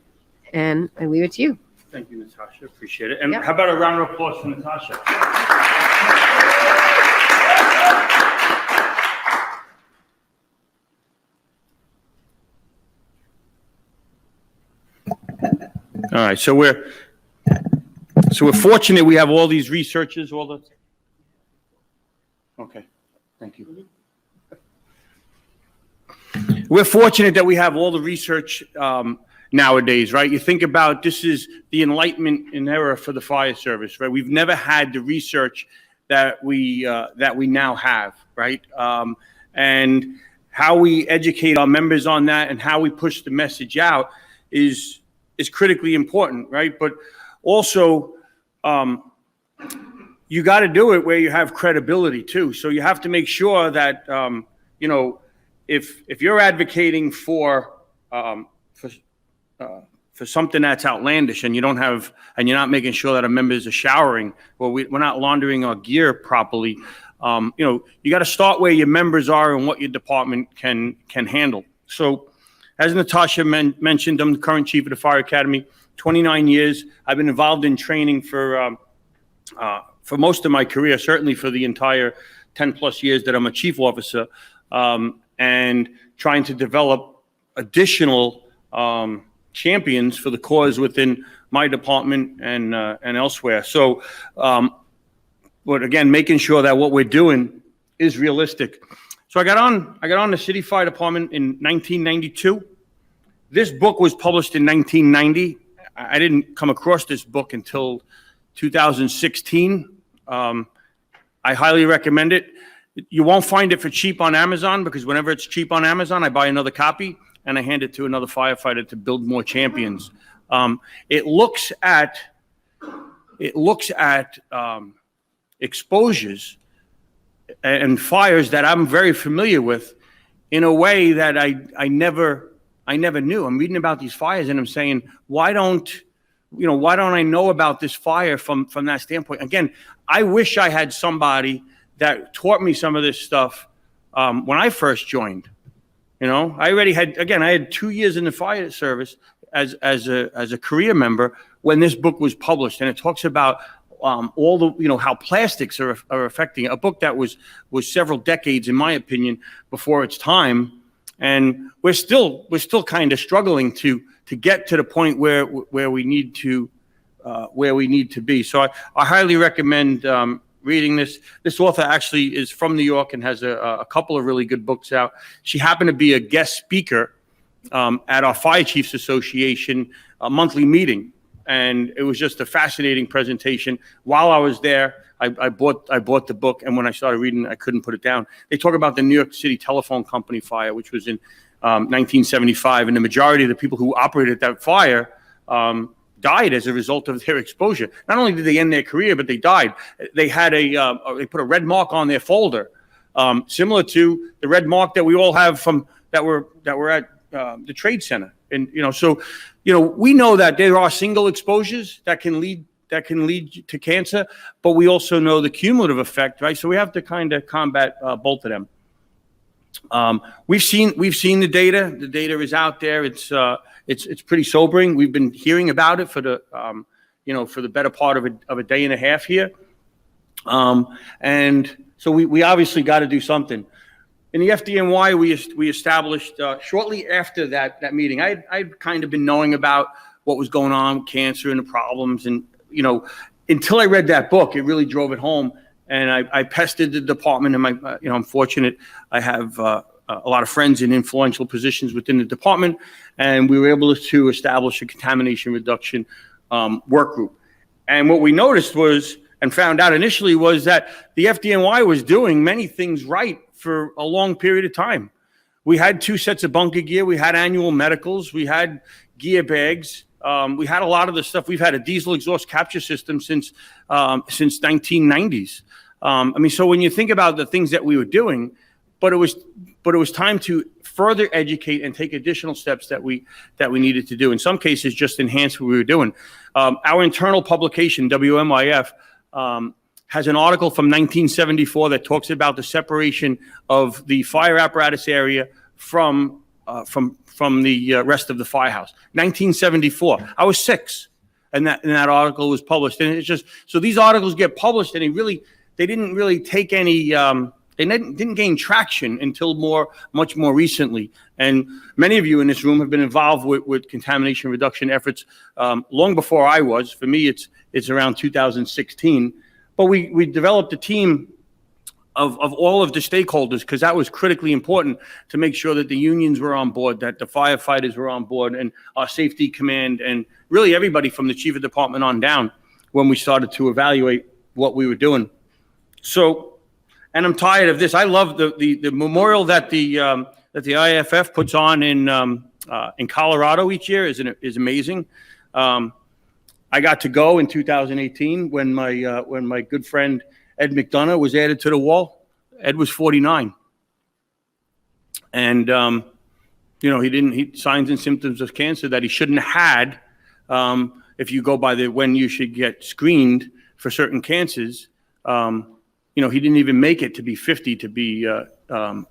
and I leave it to you. Thank you, Natasha. Appreciate it. And Yeah. how about a round of applause for Natasha? All right, so we're So we're fortunate we have all these researchers, okay, thank you. We're fortunate that we have all the research nowadays, right? You think about this is the Enlightenment era for the fire service, right? We've never had the research that we now have, right? And how we educate our members on that and how we push the message out is critically important, right? But also, you got to do it where you have credibility too. So you have to make sure that you know, if you're advocating for something that's outlandish and you don't have, and you're not making sure that our members are showering, or we're not laundering our gear properly, you know, you got to start where your members are and what your department can handle. So, as Natasha mentioned, I'm the current chief of the Fire Academy, 29 years. I've been involved in training for most of my career, certainly for the entire 10 plus years that I'm a chief officer, and trying to develop additional champions for the cause within my department and elsewhere. So, but again, making sure that what we're doing is realistic. So I got on the city fire department in 1992. This book was published in 1990. I didn't come across this book until 2016. I highly recommend it. You won't find it for cheap on Amazon, because whenever it's cheap on Amazon, I buy another copy and I hand it to another firefighter to build more champions. It looks at exposures and fires that I'm very familiar with in a way that I never knew. I'm reading about these fires and I'm saying, why don't I know about this fire from that standpoint? Again, I wish I had somebody that taught me some of this stuff when I first joined. You know, I had 2 years in the fire service as a career member when this book was published, and it talks about all the, you know, how plastics are affecting a book that was several decades, in my opinion, before its time, and we're still kind of struggling to get to the point where we need to be. So I highly recommend reading this. This author actually is from New York and has a couple of really good books out. She happened to be a guest speaker at our Fire Chiefs Association monthly meeting, and it was just a fascinating presentation. While I was there, I bought the book, and when I started reading, I couldn't put it down. They talk about the New York City Telephone Company fire, which was in 1975, and the majority of the people who operated that fire died as a result of their exposure. Not only did they end their career, but they died. They had they put a red mark on their folder, similar to the red mark that we all have from that were at the Trade Center. And so we know that there are single exposures that can lead to cancer, but we also know the cumulative effect, right? So we have to kind of combat both of them. We've seen the data. The data is out there. It's pretty sobering. We've been hearing about it for the better part of a day and a half here. And so we obviously got to do something. In the FDNY, we established shortly after that meeting. I'd kind of been knowing about what was going on with cancer and the problems, and until I read that book, it really drove it home. And I pestered the department, and I'm fortunate. I have a lot of friends in influential positions within the department, and we were able to establish a contamination reduction work group. And what we noticed was, and found out initially, was that the FDNY was doing many things right for a long period of time. We had 2 sets of bunker gear. We had annual medicals. We had gear bags. We had a lot of the stuff. We've had a diesel exhaust capture system since 1990s. So when you think about the things that we were doing, but it was time to further educate and take additional steps that we needed to do. In some cases, just enhance what we were doing. Our internal publication, WMIF, has an article from 1974 that talks about the separation of the fire apparatus area from the rest of the firehouse. 1974. I was 6, and that article was published. And it's just, so these articles get published, and they didn't really take any They didn't gain traction until much more recently. And many of you in this room have been involved with contamination reduction efforts long before I was. For me, it's around 2016. But we developed a team of all of the stakeholders, because that was critically important to make sure that the unions were on board, that the firefighters were on board, and our safety command, and really everybody from the chief of department on down, when we started to evaluate what we were doing. So, and I'm tired of this. I love the memorial that the IFF puts on in Colorado each year is amazing. I got to go in 2018 when my good friend Ed McDonough was added to the wall. Ed was 49, and he signs and symptoms of cancer that he shouldn't have had. If you go by when you should get screened for certain cancers, he didn't even make it to be 50 to be to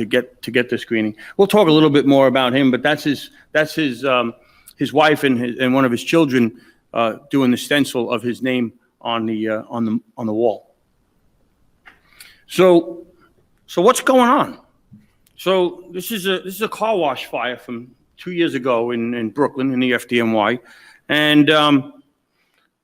get the screening. We'll talk a little bit more about him, but that's his wife and one of his children doing the stencil of his name on the wall. So what's going on? So this is a car wash fire from 2 years ago in Brooklyn in the FDNY, and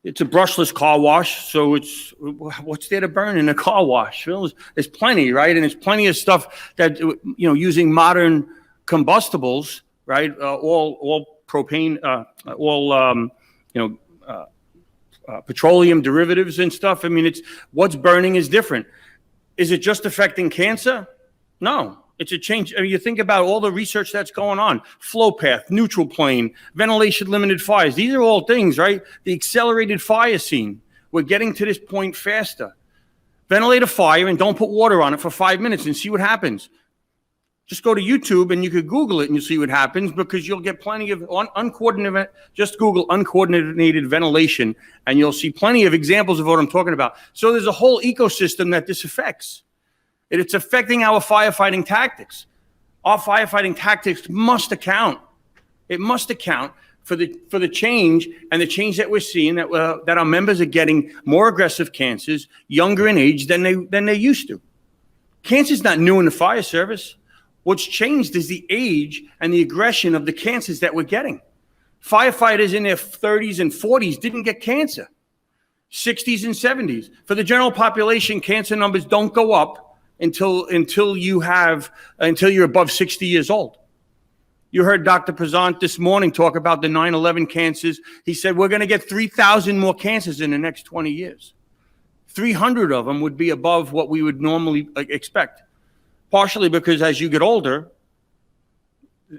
it's a brushless car wash. So what's there to burn in a car wash? There's plenty, right? And there's plenty of stuff that using modern combustibles, right? All propane, petroleum derivatives and stuff. I mean, it's what's burning is different. Is it just affecting cancer? No, it's a change. I mean, you think about all the research that's going on, flow path, neutral plane, ventilation limited fires. These are all things, right? The accelerated fire scene. We're getting to this point faster. Ventilate a fire and don't put water on it for 5 minutes and see what happens. Just go to YouTube and you could Google it and you'll see what happens, because you'll get plenty of uncoordinated, just Google uncoordinated ventilation and you'll see plenty of examples of what I'm talking about. So there's a whole ecosystem that this affects. It's affecting our firefighting tactics. Our firefighting tactics must account. It must account for the change, and the change that we're seeing, that our members are getting more aggressive cancers, younger in age than they used to. Cancer's not new in the fire service. What's changed is the age and the aggression of the cancers that we're getting. Firefighters in their 30s and 40s didn't get cancer. 60s and 70s. For the general population, cancer numbers don't go up until you're above 60 years old. You heard Dr. Prezant this morning talk about the 9/11 cancers. He said we're going to get 3,000 more cancers in the next 20 years. 300 of them would be above what we would normally expect. Partially because as you get older,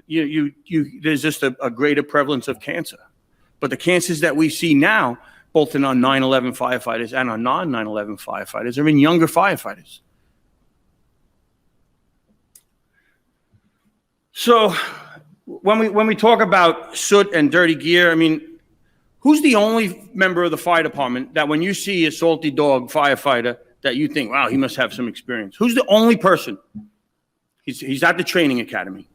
there's just a greater prevalence of cancer. But the cancers that we see now, both in our 9/11 firefighters and our non-9/11 firefighters, are in younger firefighters. So when we talk about soot and dirty gear, I mean, who's the only member of the fire department that when you see a salty dog firefighter that you think, wow, he must have some experience? Who's the only person? He's at the training academy.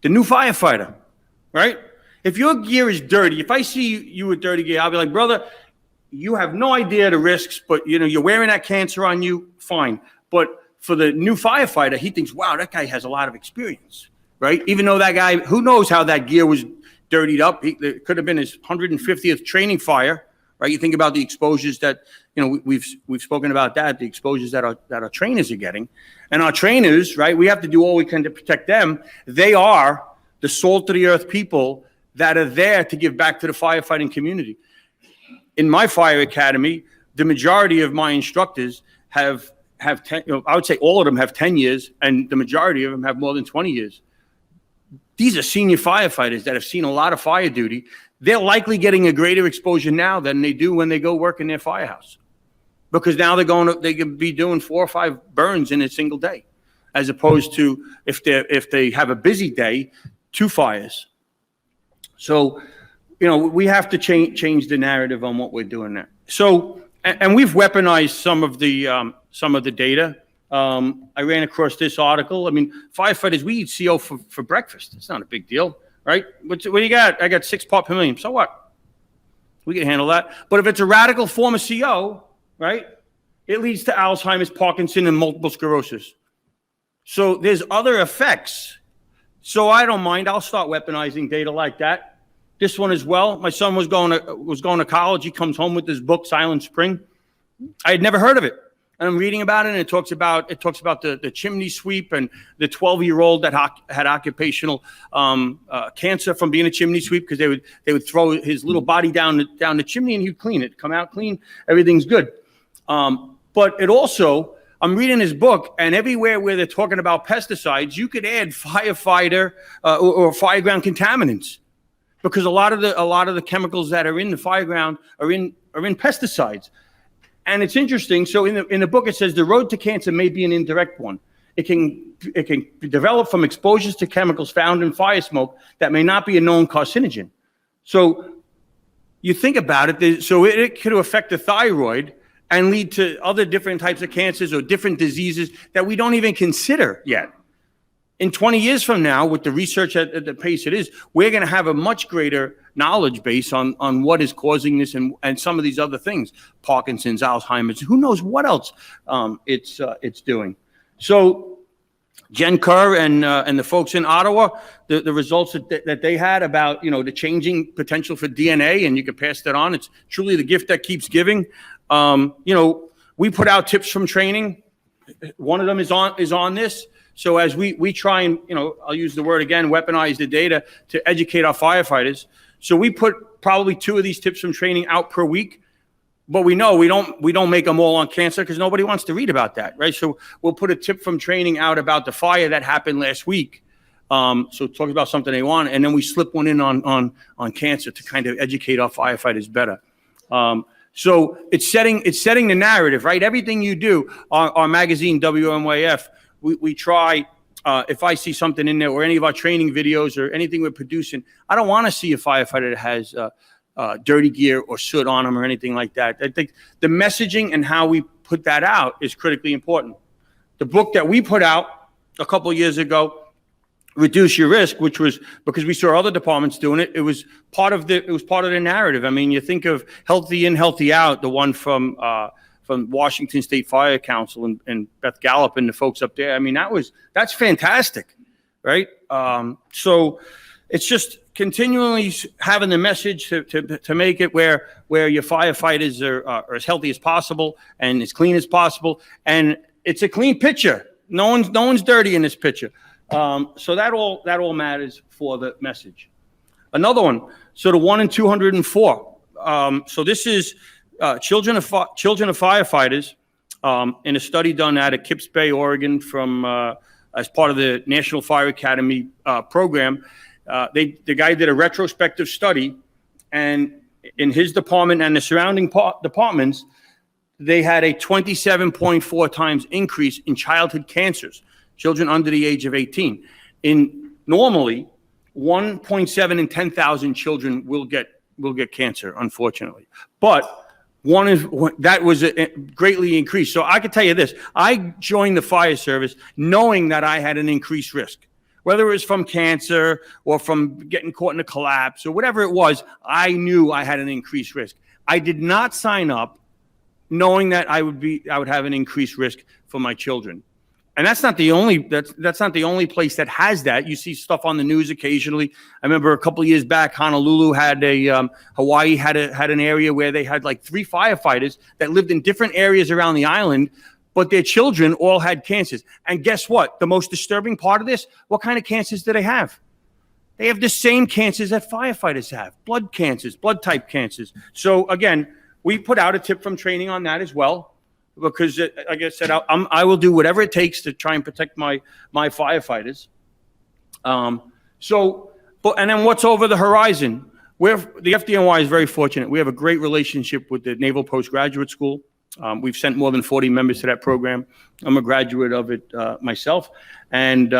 The new firefighter, right? If your gear is dirty, if I see you with dirty gear, I'll be like, brother, you have no idea the risks, but you're wearing that cancer on you, fine. But for the new firefighter, he thinks, wow, that guy has a lot of experience, right? Even though that guy, who knows how that gear was dirtied up? It could have been his 150th training fire, right? You think about the exposures that, we've spoken about that, the exposures that our trainers are getting. And our trainers, right, we have to do all we can to protect them. They are the salt of the earth people that are there to give back to the firefighting community. In my fire academy, the majority of my instructors have 10, I would say all of them have 10 years, and the majority of them have more than 20 years. These are senior firefighters that have seen a lot of fire duty. They're likely getting a greater exposure now than they do when they go work in their firehouse, because now they can be doing 4 or 5 burns in a single day, as opposed to if they have a busy day, 2 fires. So, we have to change the narrative on what we're doing there. So, and we've weaponized some of the data. I ran across this article. I mean, firefighters, we eat CO for breakfast. It's not a big deal, right? What do you got? I got 6 parts per million. So what? We can handle that. But if it's a radical form of CO, right? it leads to Alzheimer's, Parkinson, and multiple sclerosis. So there's other effects. So I don't mind. I'll start weaponizing data like that. This one as well. My son was going to college. He comes home with this book, Silent Spring. I had never heard of it. And I'm reading about it, and it talks about the chimney sweep and the 12-year-old that had occupational cancer from being a chimney sweep, because they would throw his little body down the chimney and he'd clean it, come out clean, everything's good. But it also, I'm reading his book, and everywhere where they're talking about pesticides, you could add firefighter or fireground contaminants, because a lot of the chemicals that are in the fireground are in pesticides. And it's interesting. So in the book, it says the road to cancer may be an indirect one. It can develop from exposures to chemicals found in fire smoke that may not be a known carcinogen. So you think about it, so it could affect the thyroid and lead to other different types of cancers or different diseases that we don't even consider yet. In 20 years from now, with the research at the pace it is, we're going to have a much greater knowledge base on what is causing this and some of these other things, Parkinson's, Alzheimer's, who knows what else it's doing. So Jen Kerr and the folks in Ottawa, the results that they had about, the changing potential for DNA, and you can pass that on. It's truly the gift that keeps giving. We put out tips from training. One of them is on this. So as we try and, I'll use the word again, weaponize the data to educate our firefighters. So we put probably 2 of these tips from training out per week, but we know we don't make them all on cancer, because nobody wants to read about that, right? So we'll put a tip from training out about the fire that happened last week. So talk about something they want, and then we slip one in on cancer to kind of educate our firefighters better. So it's setting the narrative, right? Everything you do, our magazine, WMYF, we try, if I see something in there or any of our training videos or anything we're producing, I don't want to see a firefighter that has dirty gear or soot on them or anything like that. I think the messaging and how we put that out is critically important. The book that we put out a couple of years ago, Reduce Your Risk, which was because we saw other departments doing it. It was part of the narrative. I mean, you think of Healthy In, Healthy Out, the one from Washington State Fire Council and Beth Gallup and the folks up there. I mean, that's fantastic, right? So it's just continually having the message to make it where your firefighters are as healthy as possible and as clean as possible, and it's a clean picture. No one's dirty in this picture. So that all matters for the message. Another one. So the 1 in 204. So this is children of firefighters in a study done out at Kips Bay, Oregon, from as part of the National Fire Academy program. The guy did a retrospective study, and in his department and the surrounding departments, they had a 27.4 times increase in childhood cancers, children under the age of 18. Normally, 1.7 in 10,000 children will get cancer, unfortunately. But that was greatly increased. So I can tell you this: I joined the fire service knowing that I had an increased risk, whether it was from cancer or from getting caught in a collapse or whatever it was. I knew I had an increased risk. I did not sign up knowing that I would have an increased risk for my children. And that's not the only place that has that. You see stuff on the news occasionally. I remember a couple of years back, Honolulu had Hawaii had an area where they had like 3 firefighters that lived in different areas around the island, but their children all had cancers. And guess what? The most disturbing part of this, what kind of cancers do they have? They have the same cancers that firefighters have, blood cancers, blood type cancers. So again, we put out a tip from training on that as well, because like I said, I will do whatever it takes to try and protect my firefighters. And then what's over the horizon? The FDNY is very fortunate. We have a great relationship with the Naval Postgraduate School. We've sent more than 40 members to that program. I'm a graduate of it myself. And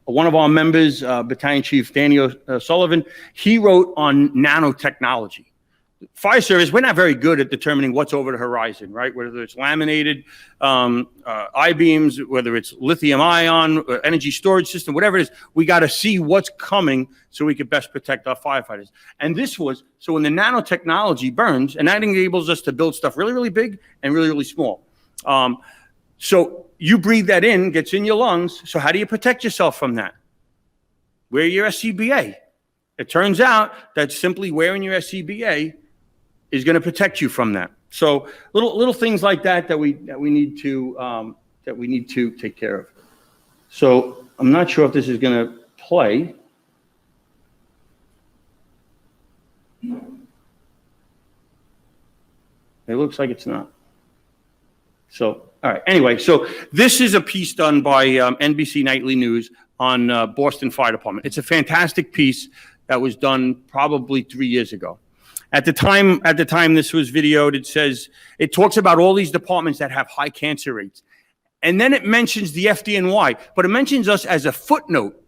one of our members, Battalion Chief Daniel Sullivan, he wrote on nanotechnology. Fire service, we're not very good at determining what's over the horizon, right? Whether it's laminated I-beams, whether it's lithium ion, energy storage system, whatever it is, we got to see what's coming so we can best protect our firefighters. And so when the nanotechnology burns, and that enables us to build stuff really, really big and really, really small. So you breathe that in, gets in your lungs. So how do you protect yourself from that? Wear your SCBA. It turns out that simply wearing your SCBA is going to protect you from that. So little things like that we need to take care of. So I'm not sure if this is going to play. It looks like it's not. So, all right. Anyway, so this is a piece done by NBC Nightly News on Boston Fire Department. It's a fantastic piece that was done probably 3 years ago. At the time this was videoed, it talks about all these departments that have high cancer rates. And then it mentions the FDNY, but it mentions us as a footnote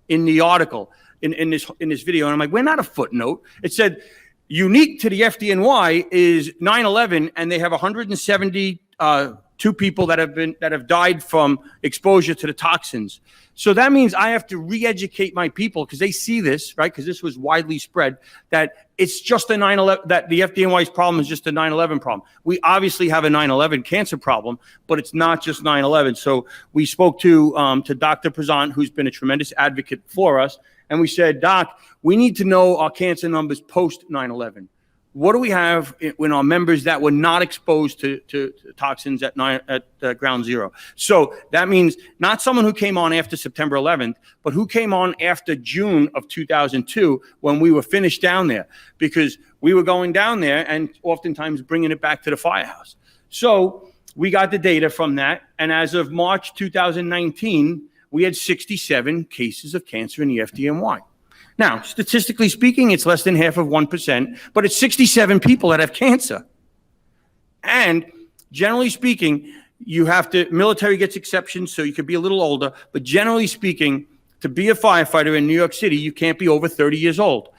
in the article, in this video. And I'm like, we're not a footnote. It said, unique to the FDNY is 9/11, and they have 172 people that have died from exposure to the toxins. So that means I have to re-educate my people because they see this, right? Because this was widely spread, that it's just a 9/11, that the FDNY's problem is just a 9/11 problem. We obviously have a 9/11 cancer problem, but it's not just 9/11. So we spoke to Dr. Prezant, who's been a tremendous advocate for us. And we said, Doc, we need to know our cancer numbers post 9/11. What do we have in our members that were not exposed to toxins at ground zero? So that means not someone who came on after September 11th, but who came on after June of 2002 when we were finished down there, because we were going down there and oftentimes bringing it back to the firehouse. So we got the data from that. And as of March 2019, we had 67 cases of cancer in the FDNY. Now, statistically speaking, it's less than half of 1%, but it's 67 people that have cancer. And generally speaking, military gets exceptions, so you could be a little older, but generally speaking, to be a firefighter in New York City, you can't be over 30 years old.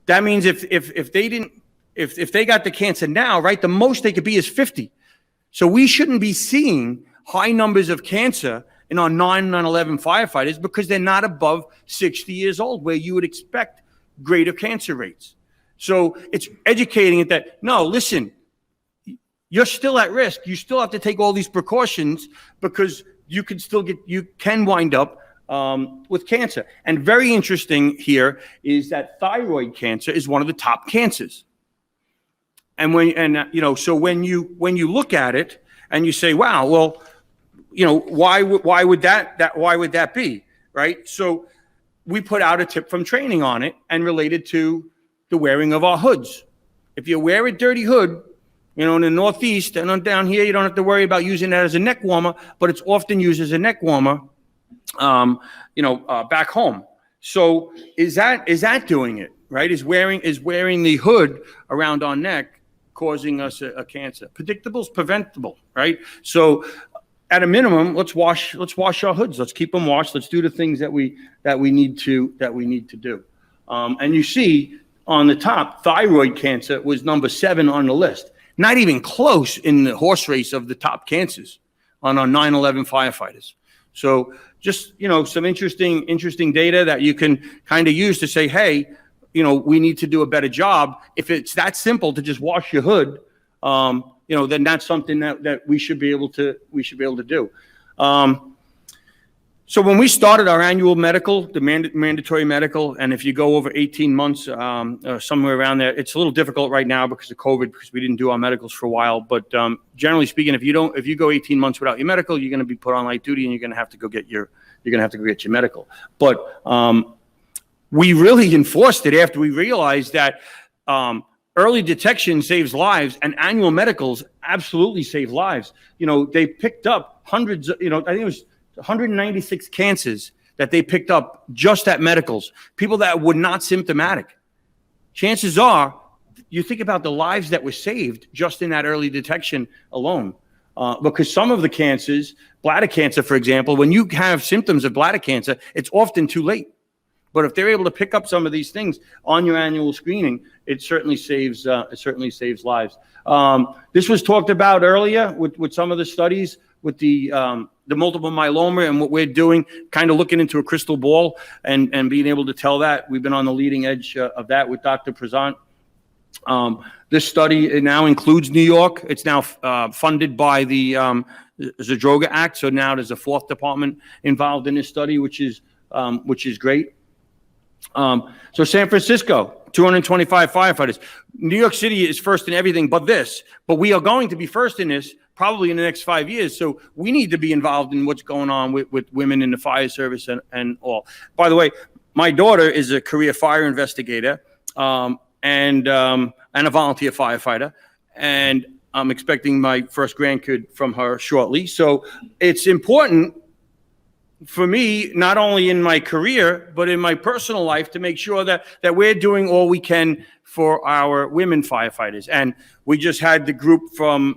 That means if they got the cancer now, right, the most they could be is 50. So we shouldn't be seeing high numbers of cancer in our 9/11 firefighters because they're not above 60 years old, where you would expect greater cancer rates. So it's educating it that, no, listen, you're still at risk. You still have to take all these precautions because you can wind up with cancer. And very interesting here is that thyroid cancer is one of the top cancers. And so when you look at it and you say, wow, well, why would that be, right? So we put out a tip from training on it and related to the wearing of our hoods. If you wear a dirty hood, in the Northeast and down here, you don't have to worry about using that as a neck warmer, but it's often used as a neck warmer, back home. So is that doing it, right? Is wearing the hood around our neck causing us a cancer? Predictable is preventable, right? So at a minimum, let's wash our hoods. Let's keep them washed. Let's do the things that we need to do. And you see on the top, thyroid cancer was number 7 on the list. Not even close in the horse race of the top cancers on our 9/11 firefighters. So just some interesting data that you can kind of use to say, hey, we need to do a better job. If it's that simple to just wash your hood, then that's something that we should be able to do. So when we started our annual medical, the mandatory medical, and if you go over 18 months, somewhere around there, it's a little difficult right now because of COVID, because we didn't do our medicals for a while. But generally speaking, if you go 18 months without your medical, you're going to be put on light duty, and you're going to have to go get your medical. But we really enforced it after we realized that early detection saves lives, and annual medicals absolutely save lives. They picked up hundreds, I think it was 196 cancers that they picked up just at medicals, people that were not symptomatic. Chances are, you think about the lives that were saved just in that early detection alone. Because some of the cancers, bladder cancer, for example, when you have symptoms of bladder cancer, it's often too late. But if they're able to pick up some of these things on your annual screening, it certainly saves lives. This was talked about earlier with some of the studies with the multiple myeloma, and what we're doing, kind of looking into a crystal ball and being able to tell that. We've been on the leading edge of that with Dr. Prezant. This study, it now includes New York. It's now funded by the Zadroga Act. So now there's a fourth department involved in this study, which is great. So San Francisco, 225 firefighters. New York City is first in everything but this, but we are going to be first in this probably in the next 5 years. So we need to be involved in what's going on with women in the fire service and all. By the way, my daughter is a career fire investigator and a volunteer firefighter, and I'm expecting my first grandkid from her shortly. So it's important for me, not only in my career, but in my personal life, to make sure that we're doing all we can for our women firefighters. And we just had the group from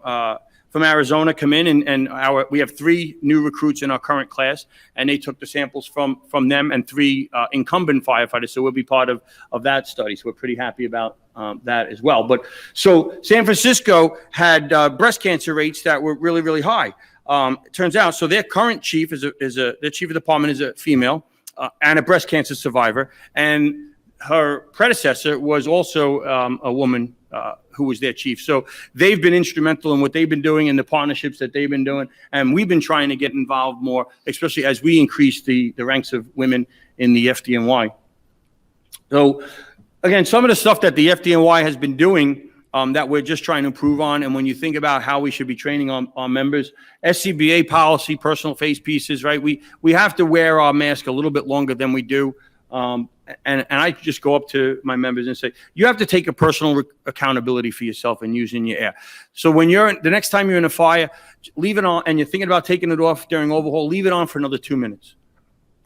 Arizona come in, and we have 3 new recruits in our current class, and they took the samples from them and 3 incumbent firefighters. So we'll be part of that study. So we're pretty happy about that as well. But so San Francisco had breast cancer rates that were really, really high. It turns out, so their current chief their chief of department is a female and a breast cancer survivor, and her predecessor was also a woman who was their chief. So they've been instrumental in what they've been doing and the partnerships that they've been doing, and we've been trying to get involved more, especially as we increase the ranks of women in the FDNY. So again, some of the stuff that the FDNY has been doing that we're just trying to improve on. And when you think about how we should be training our members, SCBA policy, personal face pieces, right? We have to wear our mask a little bit longer than we do. And I just go up to my members and say, you have to take a personal accountability for yourself and using your air. So when the next time you're in a fire, leave it on, and you're thinking about taking it off during overhaul, leave it on for another 2 minutes.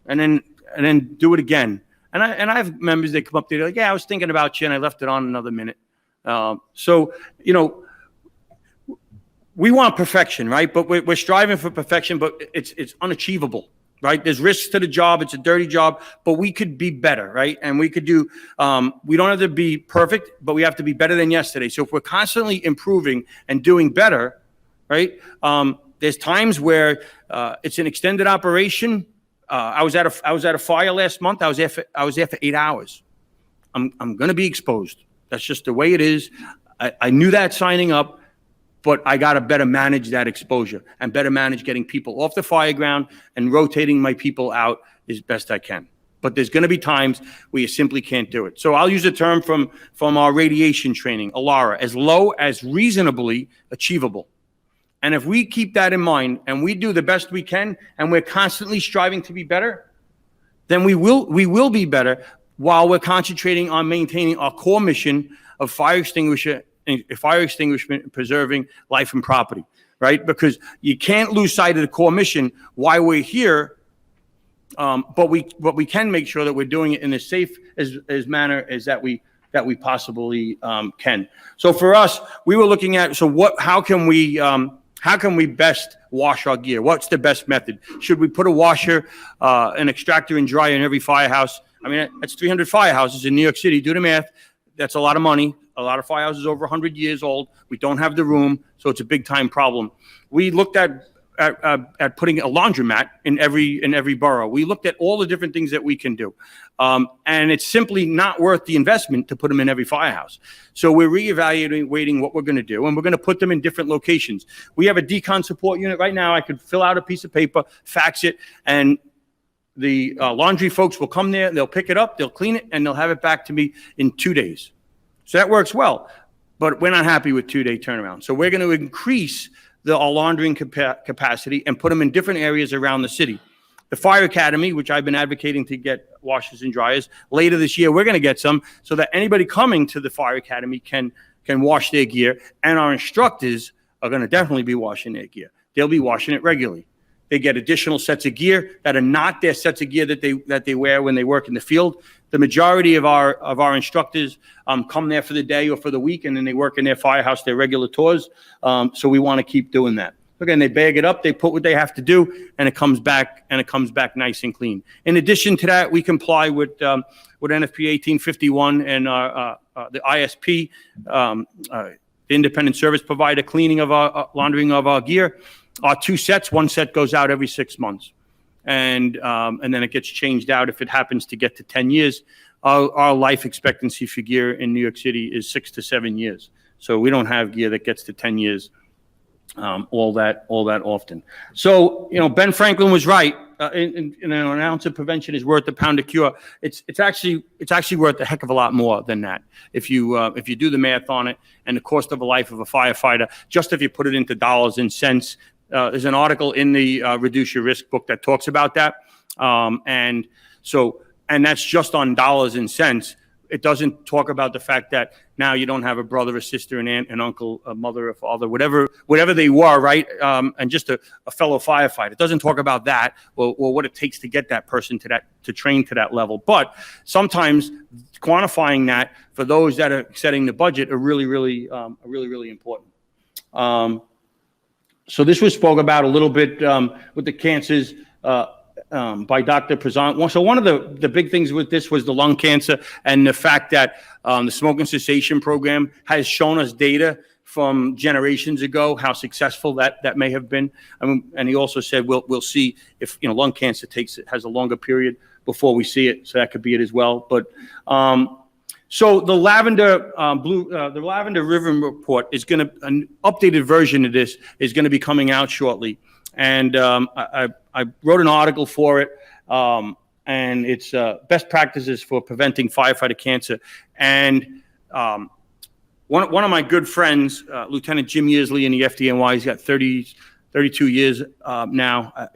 And then do it again. And I have members that come up to, they're like, yeah, I was thinking about you and I left it on another minute. So, you know, we want perfection, right? But we're striving for perfection, but it's unachievable, right? There's risks to the job. It's a dirty job, but we could be better, right? And we could do, we don't have to be perfect, but we have to be better than yesterday. So if we're constantly improving and doing better, right? There's times where it's an extended operation. I was at a fire last month. I was there for 8 hours. I'm going to be exposed. That's just the way it is. I knew that signing up, but I got to better manage that exposure and better manage getting people off the fire ground and rotating my people out as best I can. But there's going to be times where you simply can't do it. So I'll use a term from our radiation training, ALARA, as low as reasonably achievable. And if we keep that in mind and we do the best we can and we're constantly striving to be better, then we will be better, while we're concentrating on maintaining our core mission of fire extinguishment and preserving life and property, right? Because you can't lose sight of the core mission why we're here, but we can make sure that we're doing it in as safe as manner as that we possibly can. So for us, we were looking at, how can we best wash our gear? What's the best method? Should we put a washer, an extractor and dryer in every firehouse? I mean, that's 300 firehouses in New York City. Do the math. That's a lot of money. A lot of firehouses over 100 years old. We don't have the room, so it's a big time problem. We looked at putting a laundromat in every borough. We looked at all the different things that we can do, and it's simply not worth the investment to put them in every firehouse. So we're reevaluating what we're going to do, and we're going to put them in different locations. We have a decon support unit right now. I could fill out a piece of paper, fax it, and the laundry folks will come there, they'll pick it up, they'll clean it, and they'll have it back to me in 2 days. So that works well, but we're not happy with 2-day turnaround. So we're going to increase our laundering capacity and put them in different areas around the city. The Fire Academy, which I've been advocating to get washers and dryers, later this year we're going to get some so that anybody coming to the Fire Academy can wash their gear, and our instructors are going to definitely be washing their gear. They'll be washing it regularly. They get additional sets of gear that are not their sets of gear that they wear when they work in the field. The majority of our instructors come there for the day or for the week, and then they work in their firehouse, their regular tours. So we want to keep doing that. Again, they bag it up, they put what they have to do, and it comes back nice and clean. In addition to that, we comply with NFPA 1851 and the ISP, the independent service provider cleaning of our laundering of our gear. Our 2 sets, 1 set goes out every 6 months. And then it gets changed out if it happens to get to 10 years. our life expectancy for gear in New York City is 6 to 7 years. So we don't have gear that gets to 10 years all that often. So, Ben Franklin was right. An ounce of prevention is worth a pound of cure. It's actually worth a heck of a lot more than that. If you do the math on it and the cost of a life of a firefighter, just if you put it into dollars and cents, there's an article in the Reduce Your Risk book that talks about that. And that's just on dollars and cents. It doesn't talk about the fact that now you don't have a brother, a sister, an aunt, an uncle, a mother, a father, whatever they were, right? And just a fellow firefighter. It doesn't talk about that or what it takes to get that person to train to that level. But sometimes quantifying that for those that are setting the budget are really important. So this was spoke about a little bit with the cancers. By Dr. Prezant. So one of the big things with this was the lung cancer and the fact that the smoking cessation program has shown us data from generations ago how successful that may have been. And he also said we'll see if lung cancer has a longer period before we see it. So that could be it as well. But so the Lavender the Lavender River report is going to an updated version of this is going to be coming out shortly. And I wrote an article for it, and it's best practices for preventing firefighter cancer. And one of my good friends, Lieutenant Jim Yearsley in the FDNY, he's got 32 years now. I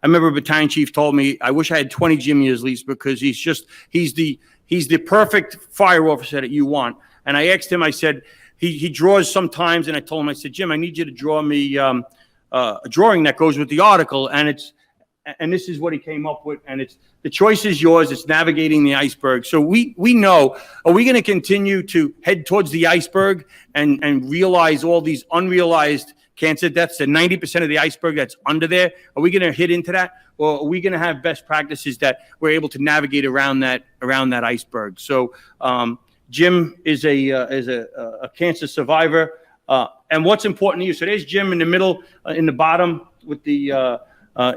remember a battalion chief told me, I wish I had 20 Jim Yearsleys because he's the perfect fire officer that you want. And I asked him, I said, he draws sometimes, and I told him, I said, Jim, I need you to draw me a drawing that goes with the article, and this is what he came up with, and it's the choice is yours. It's navigating the iceberg. So we know, are we going to continue to head towards the iceberg and realize all these unrealized cancer deaths, the 90% of the iceberg that's under there? Are we going to hit into that, or are we going to have best practices that we're able to navigate around that iceberg? So Jim is a cancer survivor. And what's important to you? So there's Jim in the middle, in the bottom with the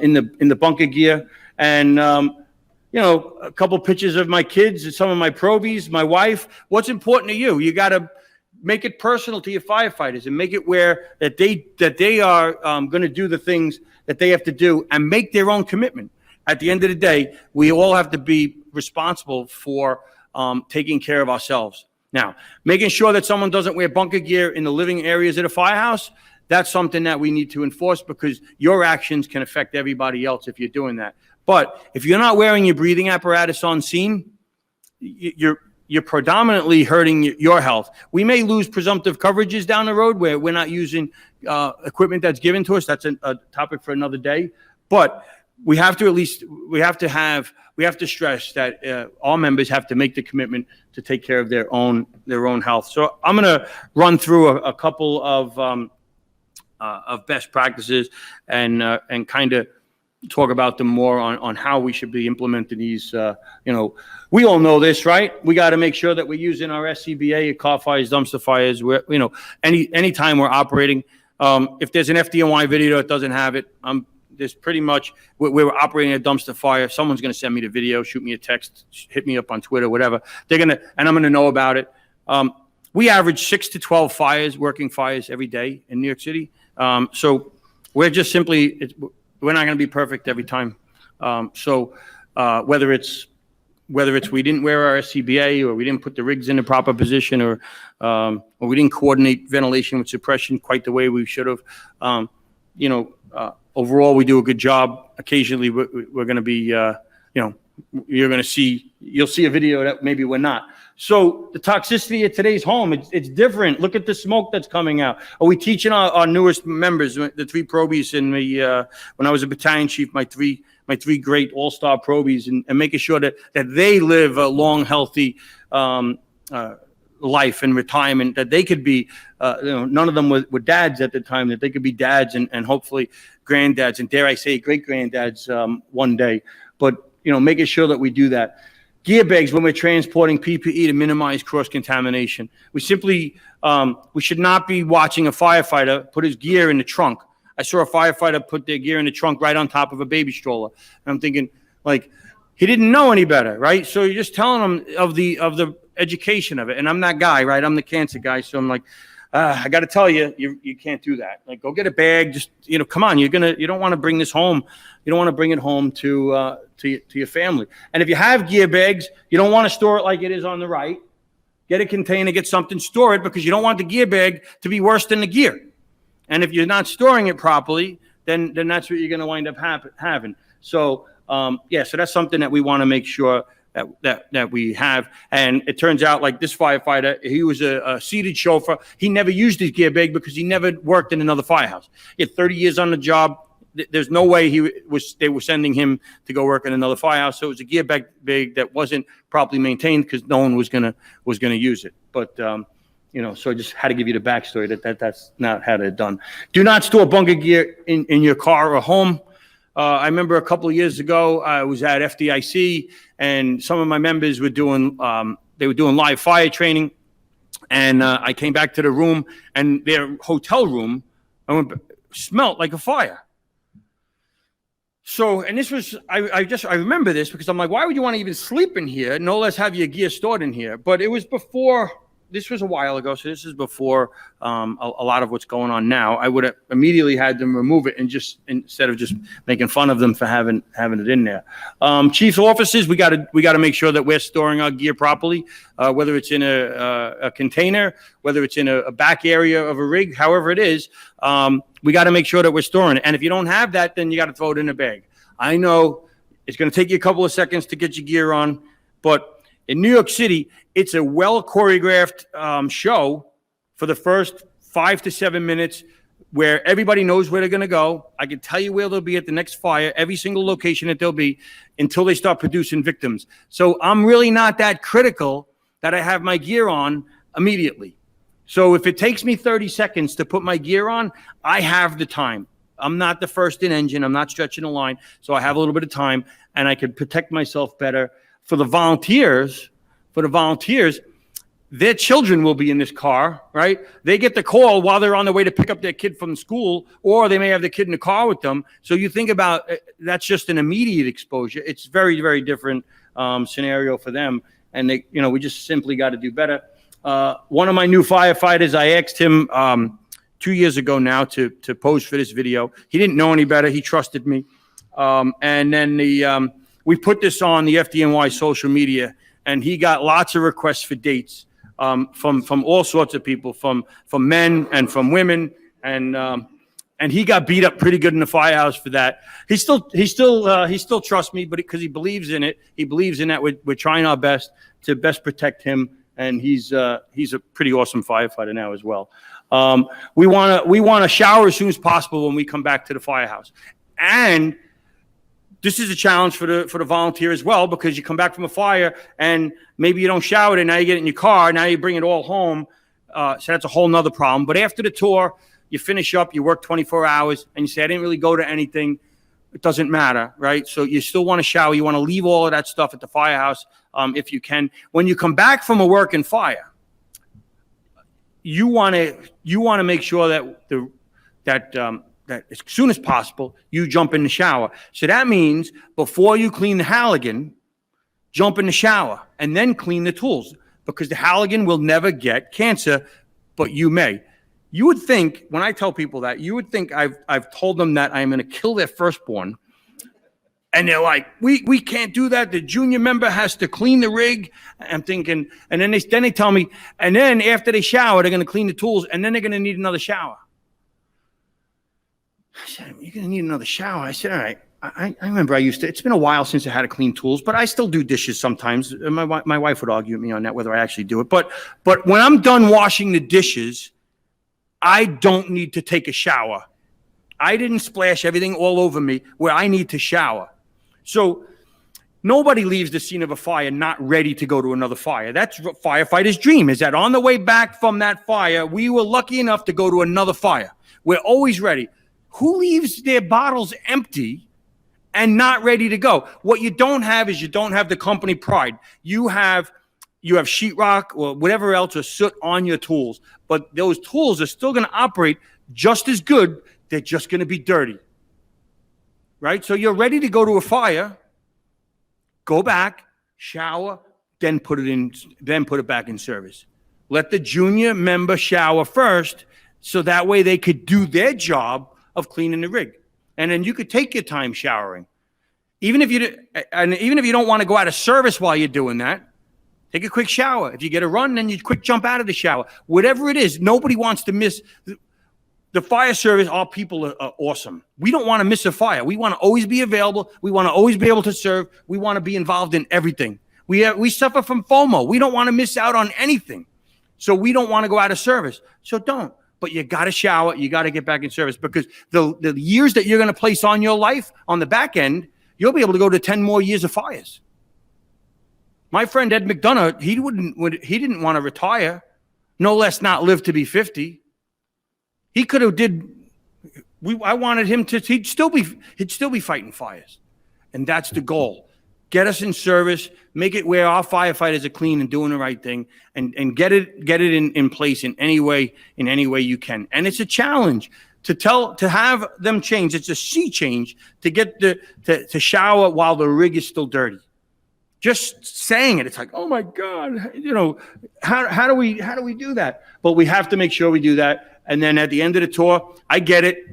in the bunker gear, and a couple pictures of my kids and some of my probies, my wife. What's important to you? You got to make it personal to your firefighters and make it where that they are going to do the things that they have to do and make their own commitment. At the end of the day, we all have to be responsible for taking care of ourselves. Now, making sure that someone doesn't wear bunker gear in the living areas of the firehouse, that's something that we need to enforce because your actions can affect everybody else if you're doing that. But if you're not wearing your breathing apparatus on scene, you're predominantly hurting your health. We may lose presumptive coverages down the road where we're not using equipment that's given to us. That's a topic for another day. But we have to stress that all members have to make the commitment to take care of their own health. So I'm going to run through a couple of best practices and kind of talk about them more on how we should be implementing these. We all know this, right? We got to make sure that we're using our SCBA, car fires, dumpster fires. Anytime we're operating. If there's an FDNY video that doesn't have it, there's pretty much we're operating a dumpster fire. Someone's going to send me the video, shoot me a text, hit me up on Twitter, whatever. And I'm going to know about it. We average 6 to 12 working fires every day in New York City. So we're just simply, we're not going to be perfect every time. Whether it's we didn't wear our SCBA or we didn't put the rigs in the proper position or we didn't coordinate ventilation with suppression quite the way we should have. Overall, we do a good job. Occasionally, we're going to be, you'll see a video that maybe we're not. So the toxicity at today's home, it's different. Look at the smoke that's coming out. Are we teaching our newest members, the 3 probies in when I was a battalion chief, my three great all-star probies, and making sure that they live a long, healthy life and retirement, that they could be, none of them were dads at the time, that they could be dads and hopefully granddads, and dare I say great-granddads one day. But, making sure that we do that. Gear bags when we're transporting PPE to minimize cross-contamination. We simply, we should not be watching a firefighter put his gear in the trunk. I saw a firefighter put their gear in the trunk right on top of a baby stroller. And I'm thinking, He didn't know any better, right? So you're just telling him of the education of it. And I'm that guy, right? I'm the cancer guy. So I'm like, I got to tell you, you can't do that. Like, go get a bag. Just, come on. You don't want to bring this home. You don't want to bring it home to your family. And if you have gear bags, you don't want to store it like it is on the right. Get a container, get something, store it, because you don't want the gear bag to be worse than the gear. And if you're not storing it properly, then that's what you're going to wind up having. So, so that's something that we want to make sure that we have. And it turns out, like this firefighter, he was a seated chauffeur. He never used his gear bag because he never worked in another firehouse. He had 30 years on the job. There's no way they were sending him to go work in another firehouse. So it was a gear bag that wasn't properly maintained because no one was gonna use it. But so I just had to give you the backstory that's not how they're done. Do not store bunker gear in your car or home. I remember a couple of years ago, I was at FDIC, and some of my members were doing live fire training, and I came back to the room, and their hotel room smelled like a fire. So, and this was, I remember this because I'm like, why would you want to even sleep in here? No less have your gear stored in here. But it was before, this was a while ago. So this is before a lot of what's going on now. I would have immediately had them remove it, and just, instead of just making fun of them for having it in there. Chief's offices, we got to make sure that we're storing our gear properly, whether it's in a container, whether it's in a back area of a rig, however it is. We got to make sure that we're storing it. And if you don't have that, then you got to throw it in a bag. I know it's going to take you a couple of seconds to get your gear on, but in New York City, it's a well choreographed show for the first 5 to 7 minutes, where everybody knows where they're going to go. I can tell you where they'll be at the next fire, every single location that they'll be, until they start producing victims. So I'm really not that critical that I have my gear on immediately. So if it takes me 30 seconds to put my gear on, I have the time. I'm not the first in engine. I'm not stretching the line. So I have a little bit of time, and I can protect myself better. For the volunteers, their children will be in this car, right? They get the call while they're on their way to pick up their kid from school, or they may have the kid in the car with them. So you think about, that's just an immediate exposure. It's very, very different scenario for them. And we just simply got to do better. One of my new firefighters, I asked him 2 years ago now to pose for this video. He didn't know any better. He trusted me. And then we put this on the FDNY social media, and he got lots of requests for dates from all sorts of people, from men and from women. And he got beat up pretty good in the firehouse for that. He still trusts me, but because he believes in it, he believes in that we're trying our best to best protect him. And he's a pretty awesome firefighter now as well. We want to shower as soon as possible when we come back to the firehouse. And this is a challenge for the volunteer as well, because you come back from a fire and maybe you don't shower it, now you get it in your car, now you bring it all home. So that's a whole nother problem. But after the tour, you finish up, you work 24 hours, and you say, I didn't really go to anything. It doesn't matter, right? So you still want to shower. You want to leave all of that stuff at the firehouse if you can. When you come back from a working fire, you want to make sure that as soon as possible, you jump in the shower. So that means before you clean the Halligan, jump in the shower and then clean the tools, because the Halligan will never get cancer, but you may. You would think, when I tell people that, you would think I've told them that I'm going to kill their firstborn. And they're like, we can't do that. The junior member has to clean the rig. I'm thinking, and then they tell me, and then after they shower, they're going to clean the tools, and then they're going to need another shower. I said, you're going to need another shower? I said, all right. I remember it's been a while since I had to clean tools, but I still do dishes sometimes. My wife would argue with me on that, whether I actually do it. But when I'm done washing the dishes, I don't need to take a shower. I didn't splash everything all over me where I need to shower. So nobody leaves the scene of a fire not ready to go to another fire. That's a firefighter's dream, is that on the way back from that fire, we were lucky enough to go to another fire. We're always ready. Who leaves their bottles empty and not ready to go? What you don't have is you don't have the company pride. You have sheetrock or whatever else or soot on your tools, but those tools are still going to operate just as good. They're just going to be dirty, right? So you're ready to go to a fire, Go back, shower, then put it back in service. Let the junior member shower first, so that way they could do their job of cleaning the rig. And then you could take your time showering. Even if you don't want to go out of service while you're doing that, take a quick shower. If you get a run, then you quick jump out of the shower. Whatever it is, nobody wants to miss. The fire service, our people are awesome. We don't want to miss a fire. We want to always be available. We want to always be able to serve. We want to be involved in everything. We suffer from FOMO. We don't want to miss out on anything. So we don't want to go out of service. So don't. But you got to shower. You got to get back in service, because the years that you're going to place on your life on the back end, you'll be able to go to 10 more years of fires. My friend Ed McDonough, he didn't want to retire, no less not live to be 50. He could have I wanted him to, he'd still be fighting fires. And that's the goal. Get us in service, make it where our firefighters are clean and doing the right thing, and get it in place in any way you can. And it's a challenge to have them change. It's a sea change to get to shower while the rig is still dirty. Just saying it, it's like, oh my God, how do we do that? But we have to make sure we do that. And then at the end of the tour, I get it.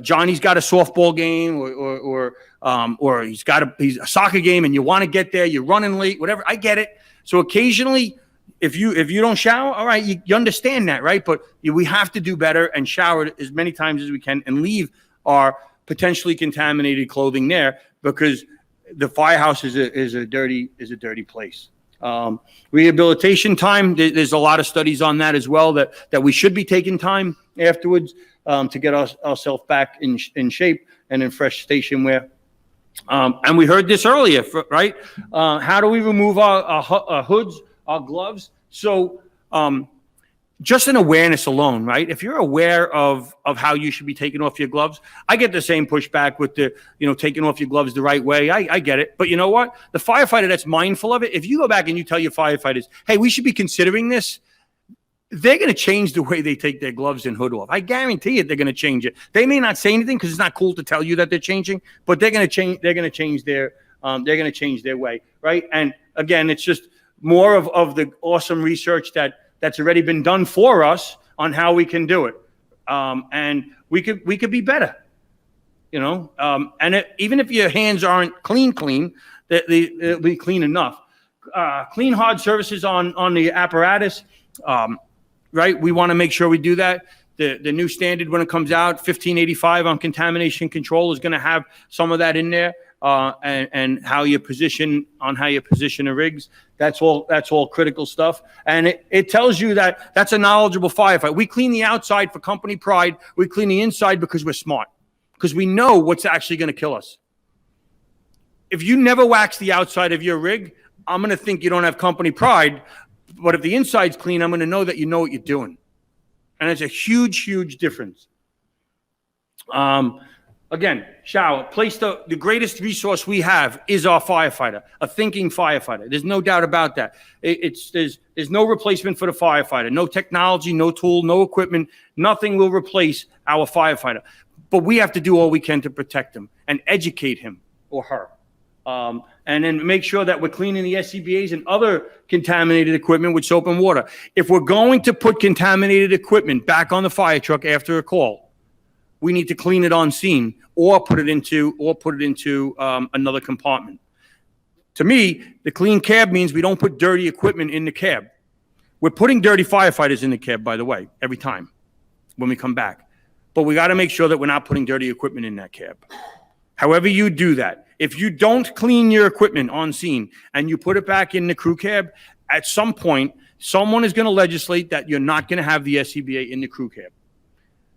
Johnny's got a softball game or he's a soccer game, and you want to get there, you're running late, whatever. I get it. So occasionally, if you don't shower, all right, you understand that, right? But we have to do better and shower as many times as we can and leave our potentially contaminated clothing there, because the firehouse is a dirty place. Rehabilitation time, there's a lot of studies on that as well, that we should be taking time afterwards to get ourselves back in shape and in fresh station wear. And we heard this earlier, right? How do we remove our hoods, our gloves? So just an awareness alone, right? If you're aware of how you should be taking off your gloves, I get the same pushback with taking off your gloves the right way. I get it. But you know what? The firefighter that's mindful of it, if you go back and you tell your firefighters, hey, we should be considering this, they're going to change the way they take their gloves and hood off. I guarantee it, they're going to change it. They may not say anything because it's not cool to tell you that they're changing, but they're going to change. They're going to change their way, right? And again, it's just more of the awesome research that's already been done for us on how we can do it, and we could be better, And even if your hands aren't clean, they'll be clean enough. Clean hard surfaces on the apparatus. Right? We want to make sure we do that. The new standard when it comes out, 1585 on contamination control, is going to have some of that in there, and how you position the rigs. That's all critical stuff. And it tells you that that's a knowledgeable firefighter. We clean the outside for company pride. We clean the inside because we're smart, because we know what's actually going to kill us. If you never wax the outside of your rig, I'm going to think you don't have company pride. But if the inside's clean, I'm going to know that you know what you're doing. And it's a huge, huge difference. Again, shower. The greatest resource we have is our firefighter, a thinking firefighter. There's no doubt about that. There's no replacement for the firefighter. No technology, no tool, no equipment. Nothing will replace our firefighter. But we have to do all we can to protect him and educate him or her. And then make sure that we're cleaning the SCBAs and other contaminated equipment with soap and water. If we're going to put contaminated equipment back on the fire truck after a call, we need to clean it on scene or put it into another compartment. To me, the clean cab means we don't put dirty equipment in the cab. We're putting dirty firefighters in the cab, by the way, every time when we come back. But we got to make sure that we're not putting dirty equipment in that cab. However you do that, if you don't clean your equipment on scene and you put it back in the crew cab, at some point, someone is going to legislate that you're not going to have the SCBA in the crew cab.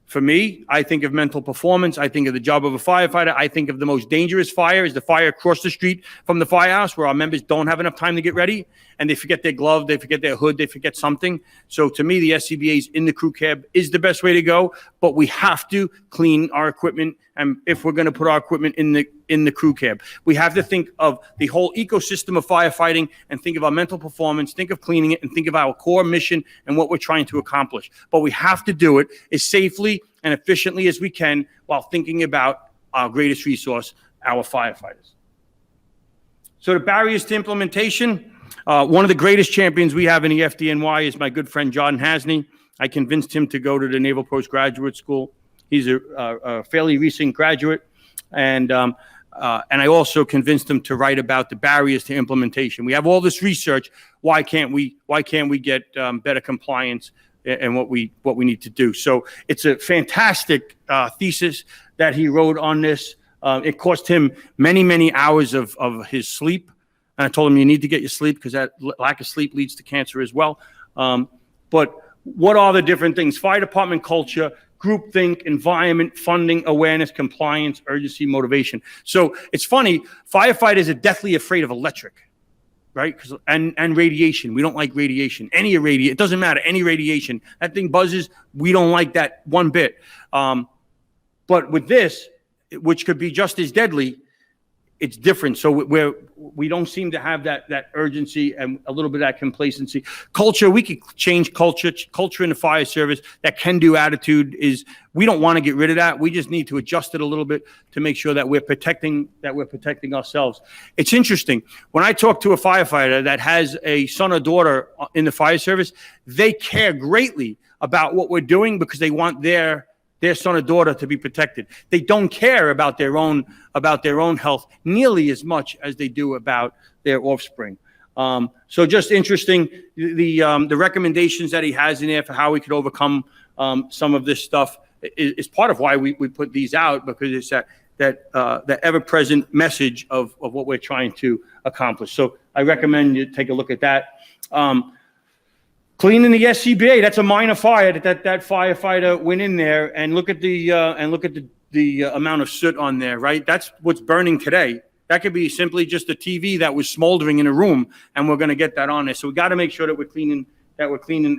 For me, I think of mental performance. I think of the job of a firefighter. I think of the most dangerous fire is the fire across the street from the firehouse, where our members don't have enough time to get ready and they forget their glove, they forget their hood, they forget something. So to me, the SCBA's in the crew cab is the best way to go, but we have to clean our equipment. And if we're going to put our equipment in the crew cab, we have to think of the whole ecosystem of firefighting and think of our mental performance, think of cleaning it, and think of our core mission and what we're trying to accomplish. But we have to do it as safely and efficiently as we can while thinking about our greatest resource, our firefighters. So the barriers to implementation, one of the greatest champions we have in the FDNY is my good friend John Hasney. I convinced him to go to the Naval Postgraduate School. He's a fairly recent graduate, and I also convinced him to write about the barriers to implementation. We have all this research. Why can't we get better compliance and what we need to do? So it's a fantastic thesis that he wrote on this. It cost him many hours of his sleep. And I told him, you need to get your sleep because that lack of sleep leads to cancer as well. But what are the different things? Fire department culture, groupthink, environment, funding, awareness, compliance, urgency, motivation. So it's funny, firefighters are deathly afraid of electric, right? And radiation. We don't like radiation. Any radiation, it doesn't matter, any radiation. That thing buzzes, we don't like that one bit. But with this, which could be just as deadly, it's different. So we don't seem to have that urgency and a little bit of that complacency. Culture, we could change culture in the fire service. That can-do attitude is, we don't want to get rid of that. We just need to adjust it a little bit to make sure that we're protecting ourselves. It's interesting. When I talk to a firefighter that has a son or daughter in the fire service, they care greatly about what we're doing because they want their son or daughter to be protected. They don't care about their own health nearly as much as they do about their offspring. So just interesting, the recommendations that he has in there for how we could overcome some of this stuff is part of why we put these out, because it's that ever-present message of what we're trying to accomplish. So I recommend you take a look at that. Cleaning the SCBA, that's a minor fire that firefighter went in there, and look at the amount of soot on there, right? That's what's burning today. That could be simply just a TV that was smoldering in a room, and we're going to get that on there. So we got to make sure that we're cleaning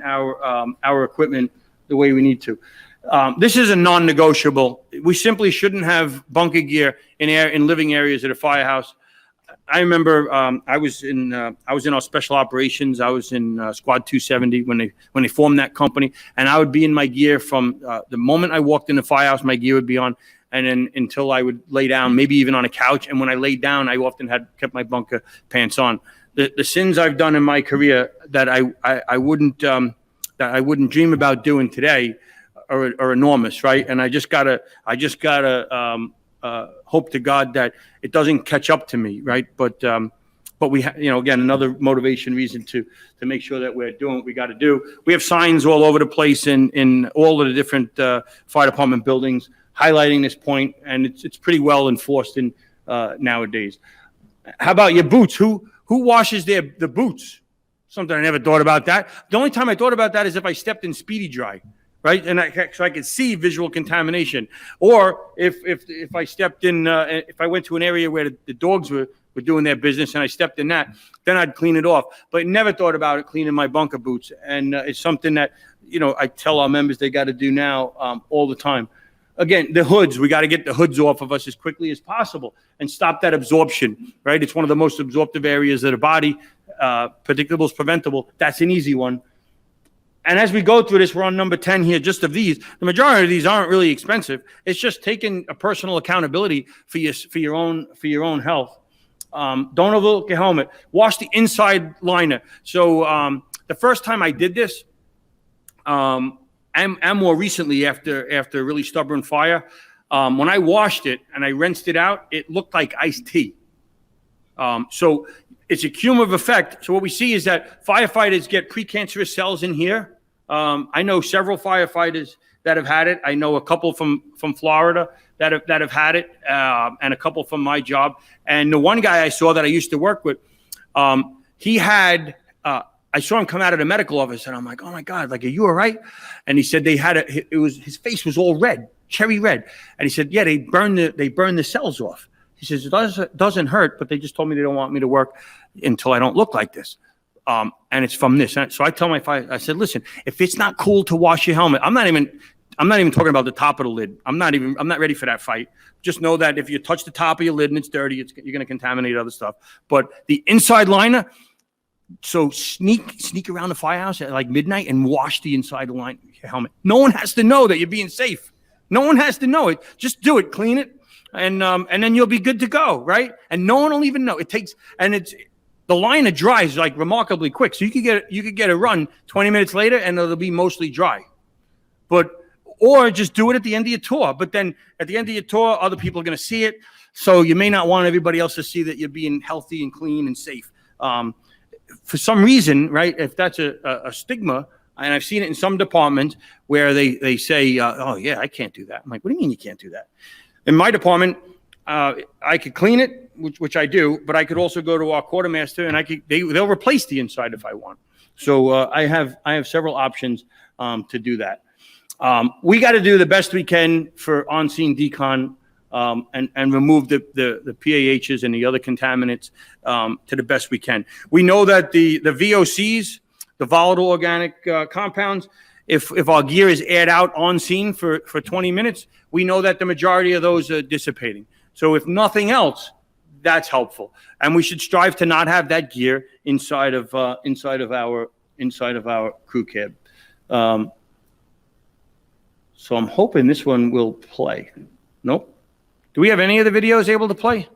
our equipment the way we need to. This is a non-negotiable. We simply shouldn't have bunker gear in living areas at a firehouse. I remember I was in our special operations. I was in Squad 270 when they formed that company, and I would be in my gear from the moment I walked in the firehouse. My gear would be on, and then until I would lay down, maybe even on a couch. And when I laid down, I often kept my bunker pants on. The sins I've done in my career that I wouldn't dream about doing today are enormous, right? And I just gotta hope to God that it doesn't catch up to me, right? But we, again, another motivation reason to make sure that we're doing what we got to do. We have signs all over the place in all of the different fire department buildings highlighting this point, and it's pretty well enforced in nowadays. How about your boots? Who washes the boots? Something I never thought about that. The only time I thought about that is if I stepped in Speedy Dry. Right, and so I could see visual contamination, or if I stepped in, if I went to an area where the dogs were doing their business and I stepped in that, then I'd clean it off. But never thought about it cleaning my bunker boots, and it's something that I tell our members they got to do now all the time. Again, the hoods, we got to get the hoods off of us as quickly as possible and stop that absorption. Right, it's one of the most absorptive areas of the body. Predictable is preventable. That's an easy one. And as we go through this, we're on number 10 here, just of these. The majority of these aren't really expensive. It's just taking a personal accountability for your own health. Don't overlook your helmet. Wash the inside liner. So the first time I did this, and more recently after a really stubborn fire, when I washed it and I rinsed it out, it looked like iced tea. So it's a cumulative effect. So what we see is that firefighters get precancerous cells in here. I know several firefighters that have had it. I know a couple from Florida that have had it, and a couple from my job. And the one guy I saw that I used to work with, he had. I saw him come out of the medical office, and I'm like, "Oh my God! Like, are you all right?" And he said they had it. It was his face was all red, cherry red, and he said, "Yeah, they burn the cells off." He says, it doesn't hurt, but they just told me they don't want me to work until I don't look like this. And it's from this. So I tell my firefighter, I said, listen, if it's not cool to wash your helmet, I'm not even talking about the top of the lid. I'm not ready for that fight. Just know that if you touch the top of your lid and it's dirty, you're going to contaminate other stuff. But the inside liner, so sneak around the firehouse at like midnight and wash the inside of your helmet. No one has to know that you're being safe. No one has to know it. Just do it. Clean it. and then you'll be good to go, right? And no one will even know. The line of dry is like remarkably quick. So you could get a run 20 minutes later, and it'll be mostly dry. Or just do it at the end of your tour. But then at the end of your tour, other people are going to see it. So you may not want everybody else to see that you're being healthy and clean and safe. For some reason, right, if that's a stigma, and I've seen it in some departments where they say, oh, yeah, I can't do that. I'm like, what do you mean you can't do that? In my department, I could clean it, which I do, but I could also go to our quartermaster and they'll replace the inside if I want. So I have several options to do that. We got to do the best we can for on-scene decon and remove the PAHs and the other contaminants to the best we can. We know that the VOCs, the volatile organic compounds, if our gear is aired out on scene for 20 minutes, we know that the majority of those are dissipating. So if nothing else, that's helpful. And we should strive to not have that gear inside of our crew cab. So I'm hoping this one will play. Nope. Do we have any of the videos able to play?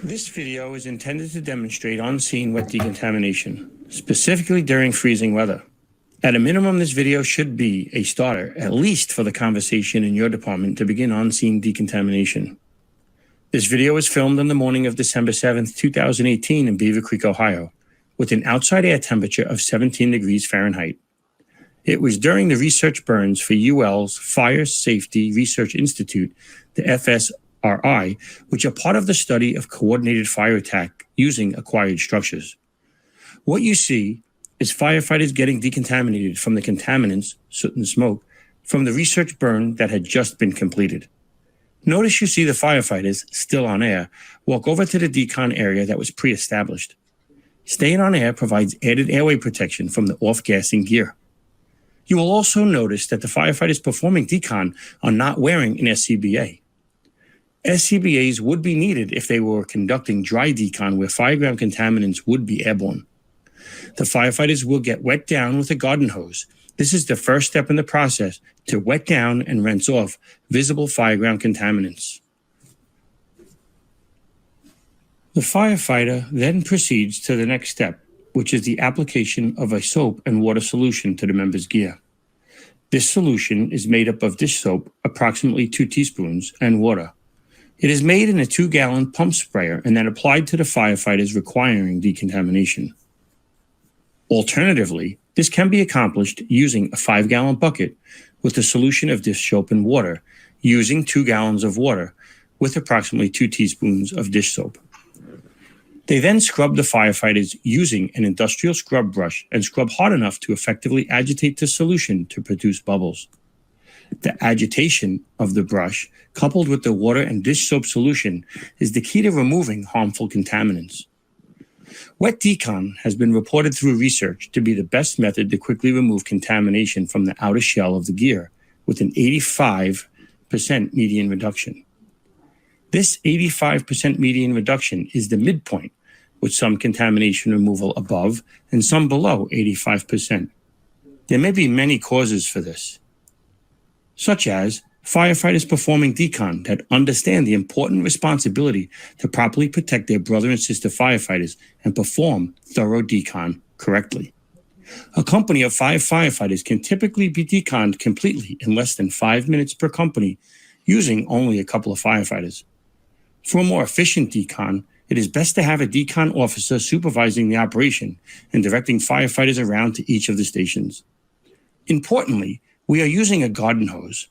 This video is intended to demonstrate on-scene wet decontamination, specifically during freezing weather. At a minimum, this video should be a starter, at least for the conversation in your department to begin on-scene decontamination. This video was filmed on the morning of December 7th, 2018 in Beaver Creek, Ohio, with an outside air temperature of 17 degrees Fahrenheit. It was during the research burns for UL's Fire Safety Research Institute, the FSRI, which are part of the study of coordinated fire attack using acquired structures. What you see is firefighters getting decontaminated from the contaminants, soot and smoke, from the research burn that had just been completed. Notice you see the firefighters, still on air, walk over to the decon area that was pre-established. Staying on air provides added airway protection from the off-gassing gear. You will also notice that the firefighters performing decon are not wearing an SCBA. SCBAs would be needed if they were conducting dry decon where fireground contaminants would be airborne. The firefighters will get wet down with a garden hose. This is the first step in the process to wet down and rinse off visible fireground contaminants. The firefighter then proceeds to the next step, which is the application of a soap and water solution to the member's gear. This solution is made up of dish soap, approximately 2 teaspoons, and water. It is made in a 2-gallon pump sprayer and then applied to the firefighters requiring decontamination. Alternatively, this can be accomplished using a 5-gallon bucket with a solution of dish soap and water, using 2 gallons of water with approximately 2 teaspoons of dish soap. They then scrub the firefighters using an industrial scrub brush and scrub hard enough to effectively agitate the solution to produce bubbles. The agitation of the brush, coupled with the water and dish soap solution, is the key to removing harmful contaminants. Wet decon has been reported through research to be the best method to quickly remove contamination from the outer shell of the gear, with an 85% median reduction. This 85% median reduction is the midpoint, with some contamination removal above and some below 85%. There may be many causes for this, such as firefighters performing decon that understand the important responsibility to properly protect their brother and sister firefighters and perform thorough decon correctly. A company of 5 firefighters can typically be deconned completely in less than 5 minutes per company, using only a couple of firefighters. For a more efficient decon, it is best to have a decon officer supervising the operation and directing firefighters around to each of the stations. Importantly, we are using a garden hose.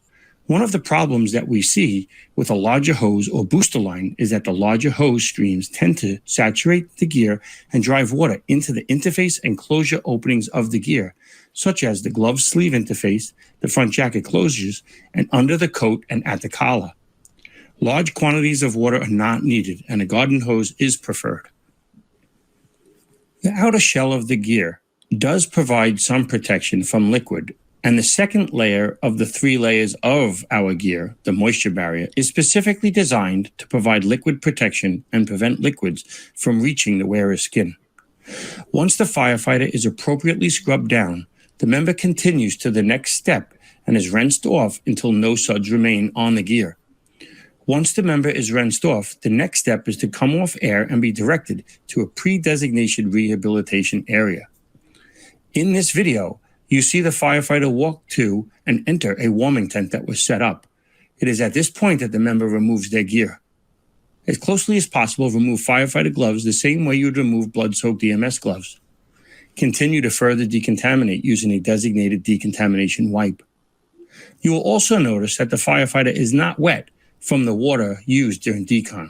One of the problems that we see with a larger hose or booster line is that the larger hose streams tend to saturate the gear and drive water into the interface and closure openings of the gear, such as the glove sleeve interface, the front jacket closures, and under the coat and at the collar. Large quantities of water are not needed, and a garden hose is preferred. The outer shell of the gear does provide some protection from liquid, and the second layer of the 3 layers of our gear, the moisture barrier, is specifically designed to provide liquid protection and prevent liquids from reaching the wearer's skin. Once the firefighter is appropriately scrubbed down, the member continues to the next step and is rinsed off until no suds remain on the gear. Once the member is rinsed off, the next step is to come off air and be directed to a pre-designated rehabilitation area. In this video, you see the firefighter walk to and enter a warming tent that was set up. It is at this point that the member removes their gear. As closely as possible, remove firefighter gloves the same way you would remove blood-soaked EMS gloves. Continue to further decontaminate using a designated decontamination wipe. You will also notice that the firefighter is not wet from the water used during decon.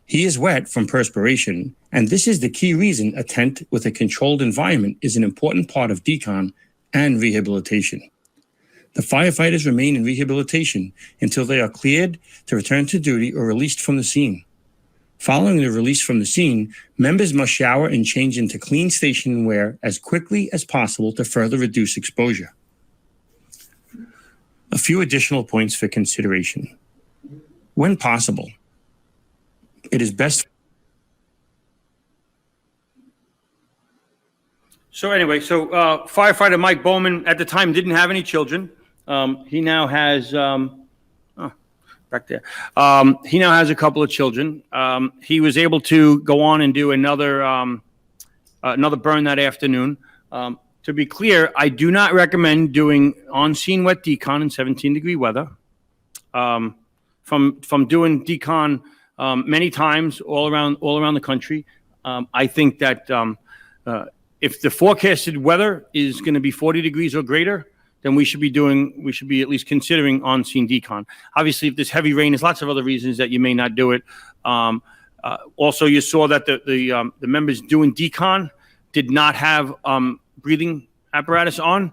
He is wet from perspiration, and this is the key reason a tent with a controlled environment is an important part of decon and rehabilitation. The firefighters remain in rehabilitation until they are cleared to return to duty or released from the scene. Following the release from the scene, members must shower and change into clean station wear as quickly as possible to further reduce exposure. A few additional points for consideration. When possible, it is best. So anyway, firefighter Mike Bowman at the time didn't have any children. He now has, back there. He now has a couple of children. He was able to go on and do another burn that afternoon. To be clear, I do not recommend doing on-scene wet decon in 17-degree weather. From doing decon many times all around the country, I think that if the forecasted weather is going to be 40 degrees or greater, then we should be at least considering on-scene decon. Obviously, if there's heavy rain, there's lots of other reasons that you may not do it. Also, you saw that the members doing decon did not have breathing apparatus on,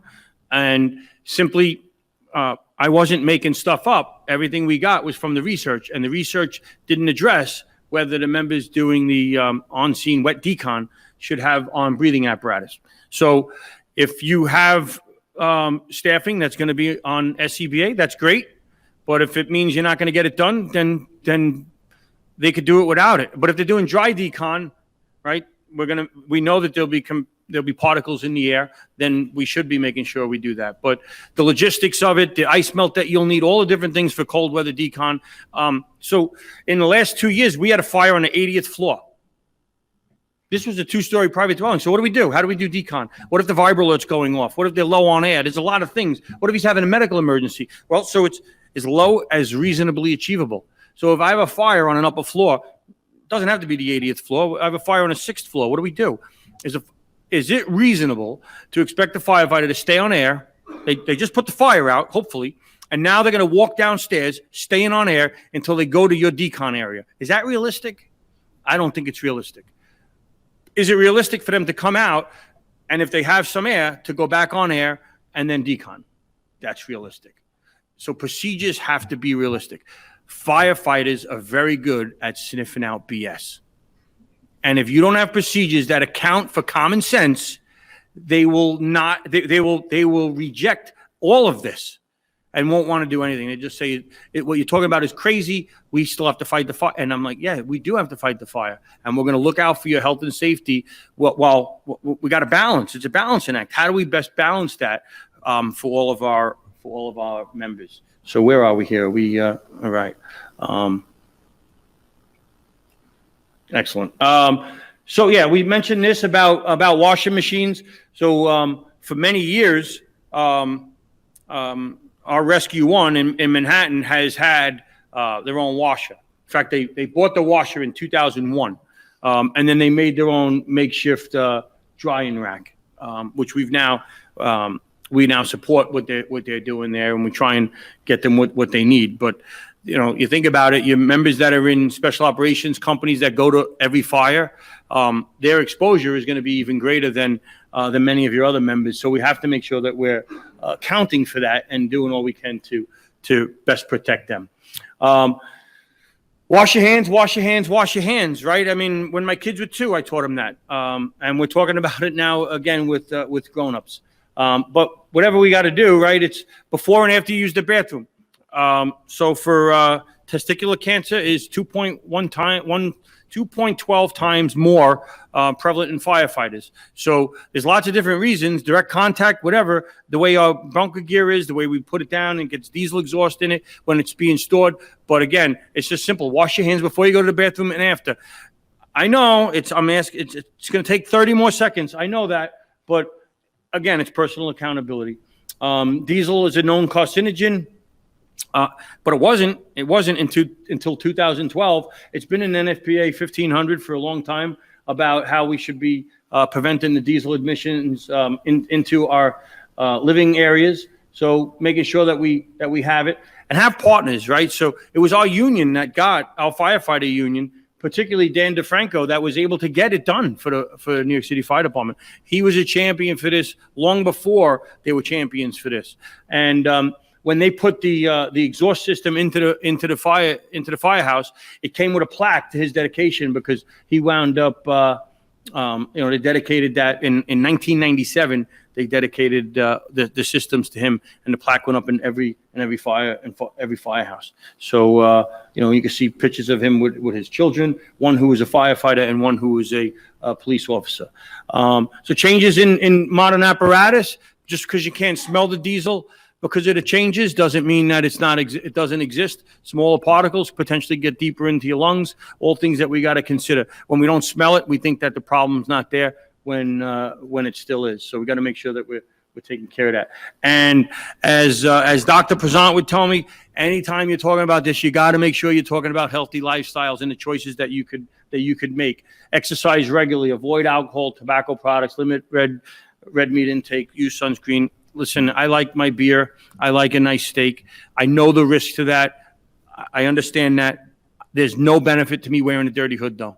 and simply I wasn't making stuff up. Everything we got was from the research, and the research didn't address whether the members doing the on-scene wet decon should have on breathing apparatus. So if you have staffing that's going to be on SCBA, that's great. But if it means you're not going to get it done, then they could do it without it. But if they're doing dry decon, right, we know that there'll be particles in the air, then we should be making sure we do that. But the logistics of it, the ice melt that you'll need, all the different things for cold weather decon. So in the last 2 years, we had a fire on the 80th floor. This was a 2-story private dwelling. So what do we do? How do we do decon? What if the vibro alert's going off? What if they're low on air? There's a lot of things. What if he's having a medical emergency? Well, so it's as low as reasonably achievable. So if I have a fire on an upper floor, it doesn't have to be the 80th floor. I have a fire on a 6th floor. What do we do? Is it reasonable to expect the firefighter to stay on air? They just put the fire out, hopefully, and now they're going to walk downstairs, staying on air until they go to your decon area. Is that realistic? I don't think it's realistic. Is it realistic for them to come out and if they have some air to go back on air and then decon? That's realistic. So procedures have to be realistic. Firefighters are very good at sniffing out BS. And if you don't have procedures that account for common sense, they will reject all of this and won't want to do anything. They just say, what you're talking about is crazy. We still have to fight the fire. And I'm like, yeah, we do have to fight the fire. And we're going to look out for your health and safety. Well, we got to balance. It's a balancing act. How do we best balance that for all of our members? So where are we here? All right. Excellent. So yeah, we mentioned this about washing machines. So for many years, our Rescue One in Manhattan has had their own washer. In fact, they bought the washer in 2001, and then they made their own makeshift drying rack, which we now support what they're doing there, and we try and get them what they need. But you think about it, your members that are in special operations companies that go to every fire, their exposure is going to be even greater than many of your other members. So we have to make sure that we're accounting for that and doing all we can to best protect them. Wash your hands, wash your hands, wash your hands, right? I mean, when my kids were 2, I taught them that. And we're talking about it now again with grownups. But whatever we got to do, right, it's before and after you use the bathroom. So for testicular cancer is 2.1 2.12 times more prevalent in firefighters. So there's lots of different reasons, direct contact, whatever, the way our bunker gear is, the way we put it down and gets diesel exhaust in it when it's being stored. But again, it's just simple. Wash your hands before you go to the bathroom and after. I know it's going to take 30 more seconds. I know that, but again, it's personal accountability. Diesel is a known carcinogen, but it wasn't until 2012. It's been in NFPA 1500 for a long time about how we should be preventing the diesel emissions into our living areas. So making sure that we have it and have partners, right? So it was our union that got our firefighter union, particularly Dan DeFranco, that was able to get it done for the New York City Fire Department. He was a champion for this long before they were champions for this. And when they put the exhaust system into the firehouse, it came with a plaque to his dedication because he wound up, they dedicated that in 1997. They dedicated the systems to him, and the plaque went up in every firehouse. So you can see pictures of him with his children, one who was a firefighter and one who was a police officer. So changes in modern apparatus, just because you can't smell the diesel because of the changes doesn't mean that it doesn't exist. Smaller particles potentially get deeper into your lungs. All things that we got to consider. When we don't smell it, we think that the problem's not there. When it still is. So we got to make sure that we're taking care of that. And as Dr. Prezant would tell me, anytime you're talking about this, you got to make sure you're talking about healthy lifestyles and the choices that you could make. Exercise regularly, avoid alcohol, tobacco products, limit red meat intake, use sunscreen. Listen, I like my beer. I like a nice steak. I know the risk to that. I understand that. There's no benefit to me wearing a dirty hood, though.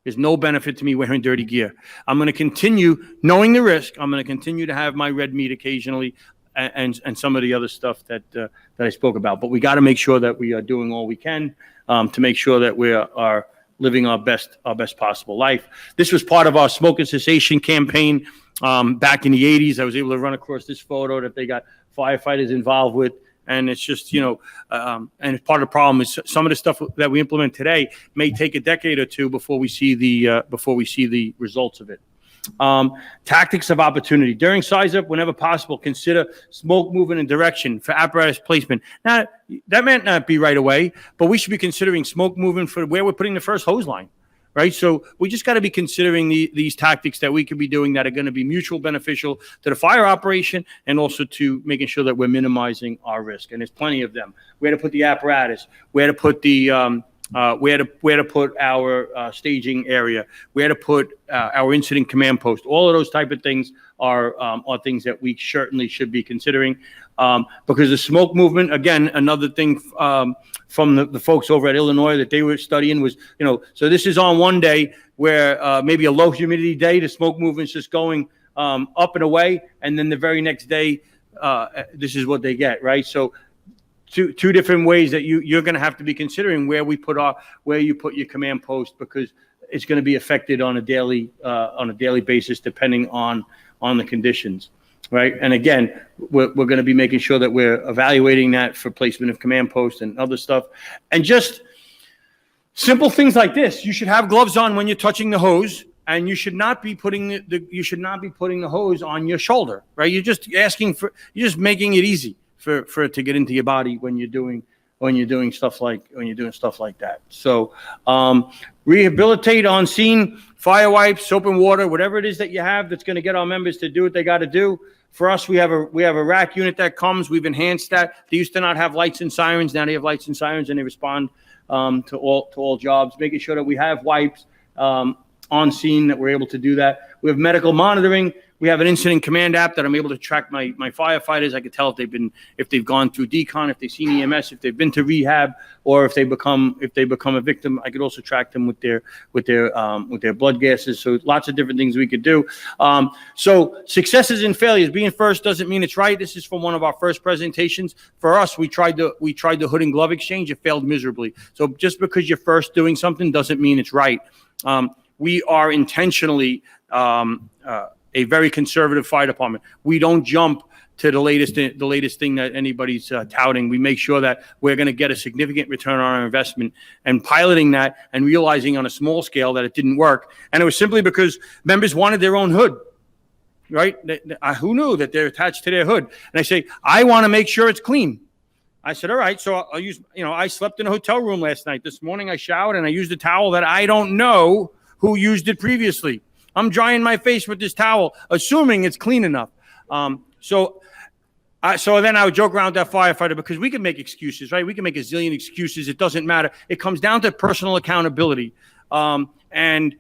There's no benefit to me wearing dirty gear. I'm going to continue, knowing the risk, I'm going to continue to have my red meat occasionally and some of the other stuff that I spoke about. But we got to make sure that we are doing all we can to make sure that we are living our best possible life. This was part of our smoking cessation campaign back in the 80s. I was able to run across this photo that they got firefighters involved with. And it's just, and part of the problem is some of the stuff that we implement today may take a decade or two before we see the results of it. Tactics of opportunity. During size up, whenever possible, consider smoke movement and direction for apparatus placement. Now, that might not be right away, but we should be considering smoke movement for where we're putting the first hose line. Right. So we just got to be considering these tactics that we could be doing that are going to be mutual beneficial to the fire operation and also to making sure that we're minimizing our risk. And there's plenty of them. Where to put the apparatus, where to put the where to put our staging area, where to put our incident command post. All of those type of things are things that we certainly should be considering. Because the smoke movement, again, another thing from the folks over at Illinois that they were studying was, so this is on one day where maybe a low humidity day, the smoke movement's just going up and away, and then the very next day, this is what they get, right? So two different ways that you're going to have to be considering where you put your command post, because it's going to be affected on a daily basis depending on the conditions. Right. And again, we're going to be making sure that we're evaluating that for placement of command posts and other stuff. And just simple things like this. You should have gloves on when you're touching the hose, and you should not be putting the hose on your shoulder. Right. You're just making it easy for it to get into your body when you're doing stuff like that. So rehabilitate on scene, fire wipes, soap and water, whatever it is that you have that's going to get our members to do what they got to do. For us, we have a rack unit that comes. We've enhanced that. They used to not have lights and sirens. Now they have lights and sirens, and they respond to all jobs. Making sure that we have wipes on scene, that we're able to do that. We have medical monitoring. We have an incident command app that I'm able to track my firefighters. I can tell if they've gone through decon, if they've seen EMS, if they've been to rehab, or if they become a victim. I could also track them with their blood gases. So lots of different things we could do. So successes and failures. Being first doesn't mean it's right. This is from one of our first presentations. For us, we tried the hood and glove exchange. It failed miserably. So just because you're first doing something doesn't mean it's right. We are intentionally a very conservative fire department. We don't jump to the latest thing that anybody's touting. We make sure that we're going to get a significant return on our investment, and piloting that and realizing on a small scale that it didn't work. And it was simply because members wanted their own hood, right? Who knew that they're attached to their hood? And I say, I want to make sure it's clean. I said, all right, so I'll use, I slept in a hotel room last night. This morning I showered and I used a towel that I don't know who used it previously. I'm drying my face with this towel, assuming it's clean enough. So then I would joke around with that firefighter, because we can make excuses, right? We can make a zillion excuses. It doesn't matter. It comes down to personal accountability. Basically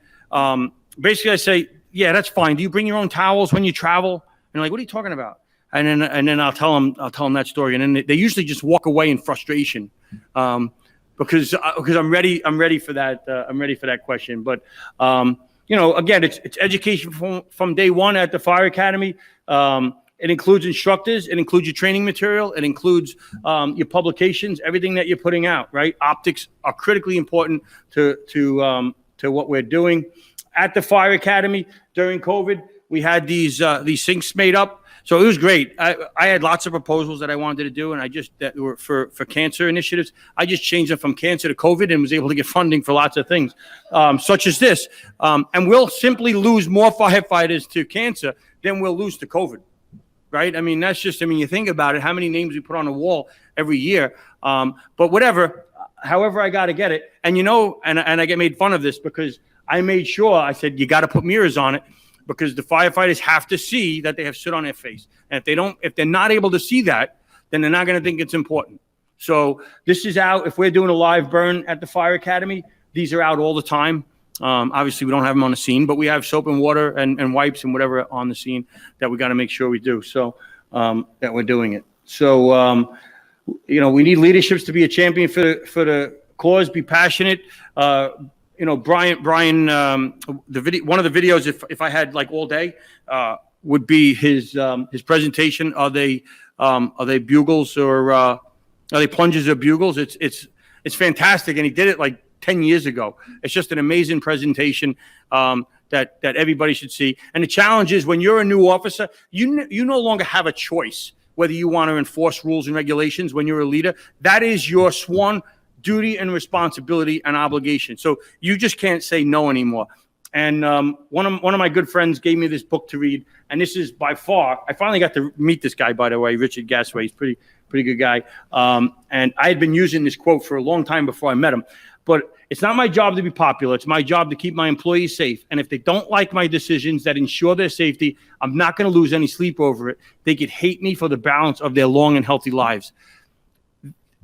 I say, yeah, that's fine. Do you bring your own towels when you travel? And they're like, what are you talking about? And then I'll tell them that story. And then they usually just walk away in frustration. Because I'm ready for that. I'm ready for that question. But, again, it's education from day one at the Fire Academy. It includes instructors. It includes your training material. It includes your publications, everything that you're putting out, right? Optics are critically important to what we're doing. At the Fire Academy during COVID, we had these sinks made up. So it was great. I had lots of proposals that I wanted to do, and that were for cancer initiatives. I just changed them from cancer to COVID and was able to get funding for lots of things, such as this. And we'll simply lose more firefighters to cancer than we'll lose to COVID, right? I mean, you think about it, how many names we put on the wall every year. But however I got to get it. And, and I get made fun of this because I made sure, I said, you got to put mirrors on it, because the firefighters have to see that they have soot on their face. And if they're not able to see that, then they're not going to think it's important. So this is out. If we're doing a live burn at the Fire Academy, these are out all the time. Obviously we don't have them on the scene, but we have soap and water and wipes and whatever on the scene that we got to make sure we do. So, that we're doing it. So, we need leaderships to be a champion for the cause, be passionate. Brian, the video, one of the videos, if I had like all day, would be his presentation. Are they bugles or are they plunges or bugles? It's fantastic, and he did it like 10 years ago. It's just an amazing presentation that everybody should see. And the challenge is, when you're a new officer, you no longer have a choice whether you want to enforce rules and regulations. When you're a leader, that is your sworn duty and responsibility and obligation. So you just can't say no anymore. And one of my good friends gave me this book to read, and this is by far, I finally got to meet this guy, by the way, Richard Gasway. He's pretty good guy. And I had been using this quote for a long time before I met him. But it's not my job to be popular. It's my job to keep my employees safe. And if they don't like my decisions that ensure their safety, I'm not going to lose any sleep over it. They could hate me for the balance of their long and healthy lives.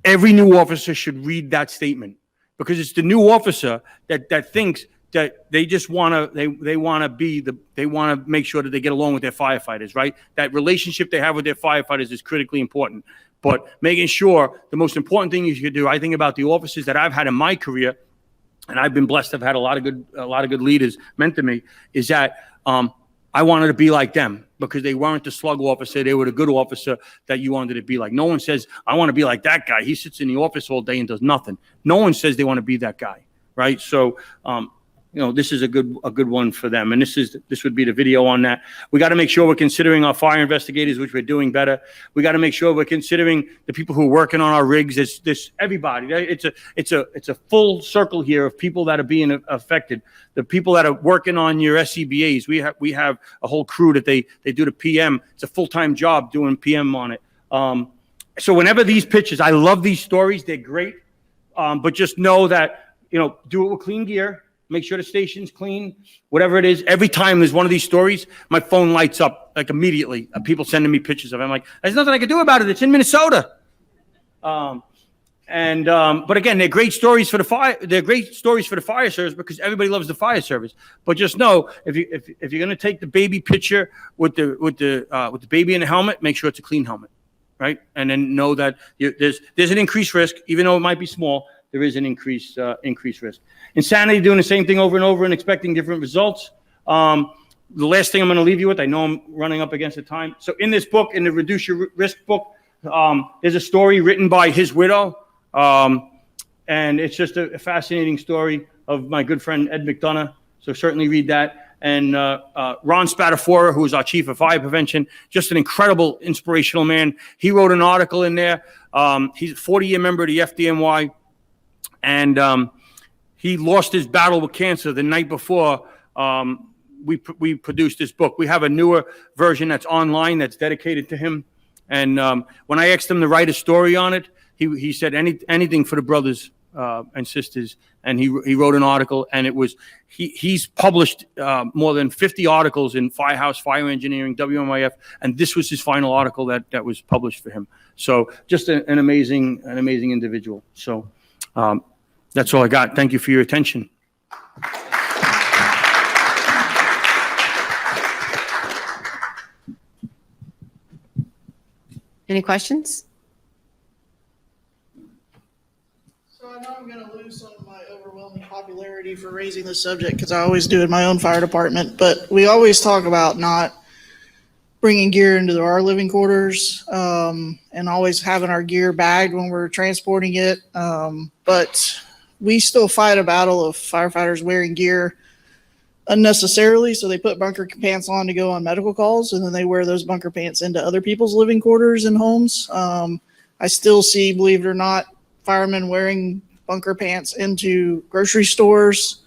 Every new officer should read that statement, because it's the new officer that thinks that they just want to they want to make sure that they get along with their firefighters, right? That relationship they have with their firefighters is critically important. But making sure, the most important thing you should do, I think about the officers that I've had in my career, and I've been blessed, I've had a lot of good leaders mentor me, is that I wanted to be like them, because they weren't the slug officer. They were the good officer that you wanted to be like. No one says, I want to be like that guy. He sits in the office all day and does nothing. No one says they want to be that guy, right? So, this is a good one for them. And this would be the video on that. We got to make sure we're considering our fire investigators, which we're doing better. We got to make sure we're considering the people who are working on our rigs. This everybody. It's a full circle here of people that are being affected. The people that are working on your SCBAs. We have a whole crew that they do the PM. It's a full-time job doing PM on it. So whenever these pictures, I love these stories. They're great. But just know that, do it with clean gear. Make sure the station's clean, whatever it is. Every time there's one of these stories, my phone lights up like immediately. People sending me pictures of it. I'm like, there's nothing I can do about it. It's in Minnesota. But again, they're great stories for the fire. They're great stories for the fire service, because everybody loves the fire service. But just know, if you're going to take the baby picture with the baby in the helmet, make sure it's a clean helmet, right? And then know that there's an increased risk, even though it might be small. There is an increased risk. Insanity, doing the same thing over and over and expecting different results. The last thing I'm going to leave you with, I know I'm running up against the time. So in this book, in the Reduce Your Risk book, there's a story written by his widow. And it's just a fascinating story of my good friend Ed McDonough. So certainly read that. and Ron Spatafora, who is our chief of fire prevention, just an incredible, inspirational man. He wrote an article in there. He's a 40-year member of the FDNY, and he lost his battle with cancer the night before we produced this book. We have a newer version that's online that's dedicated to him. And when I asked him to write a story on it, he said anything for the brothers and sisters. And he wrote an article, and it was he's published more than 50 articles in Firehouse, Fire Engineering, WMIF, and this was his final article that was published for him. So just an amazing individual. So that's all I got. Thank you for your attention. Any questions? So I know I'm going to lose some of my overwhelming popularity for raising this subject because I always do in my own fire department, but we always talk about not bringing gear into our living quarters and always having our gear bagged when we're transporting it. But we still fight a battle of firefighters wearing gear unnecessarily. So they put bunker pants on to go on medical calls, and then they wear those bunker pants into other people's living quarters and homes. I still see, believe it or not, firemen wearing bunker pants into grocery stores.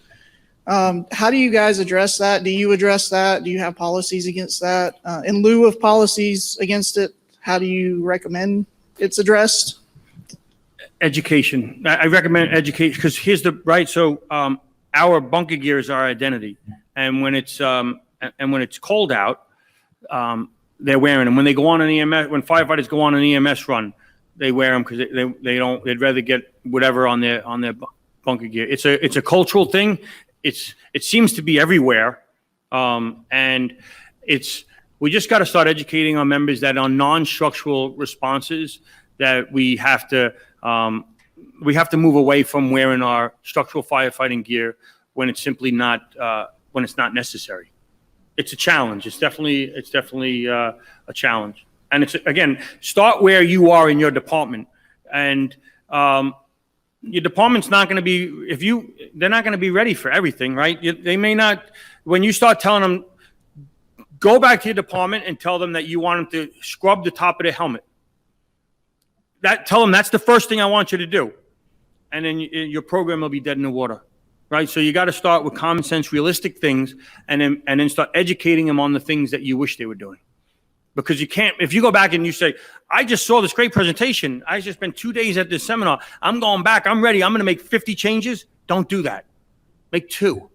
How do you guys address that? Do you address that? Do you have policies against that? In lieu of policies against it, how do you recommend it's addressed? Education. I recommend education because here's the right. So our bunker gear is our identity, and when it's cold out, they're wearing them. When they go on an EMS, when firefighters go on an EMS run, they wear them because they'd rather get whatever on their bunker gear. It's a cultural thing. It seems to be everywhere, and we just got to start educating our members that on non-structural responses that we have to move away from wearing our structural firefighting gear when it's simply not when it's not necessary. It's a challenge. It's definitely a challenge. And it's, again, start where you are in your department. And your department's not going to be, they're not going to be ready for everything, right? They may not, when you start telling them, go back to your department and tell them that you want them to scrub the top of their helmet. Tell them that's the first thing I want you to do. And then your program will be dead in the water, right? So you got to start with common sense, realistic things, and then start educating them on the things that you wish they were doing. Because you can't, if you go back and you say, I just saw this great presentation. I just spent 2 days at this seminar. I'm going back. I'm ready. I'm going to make 50 changes. Don't do that. Make 2.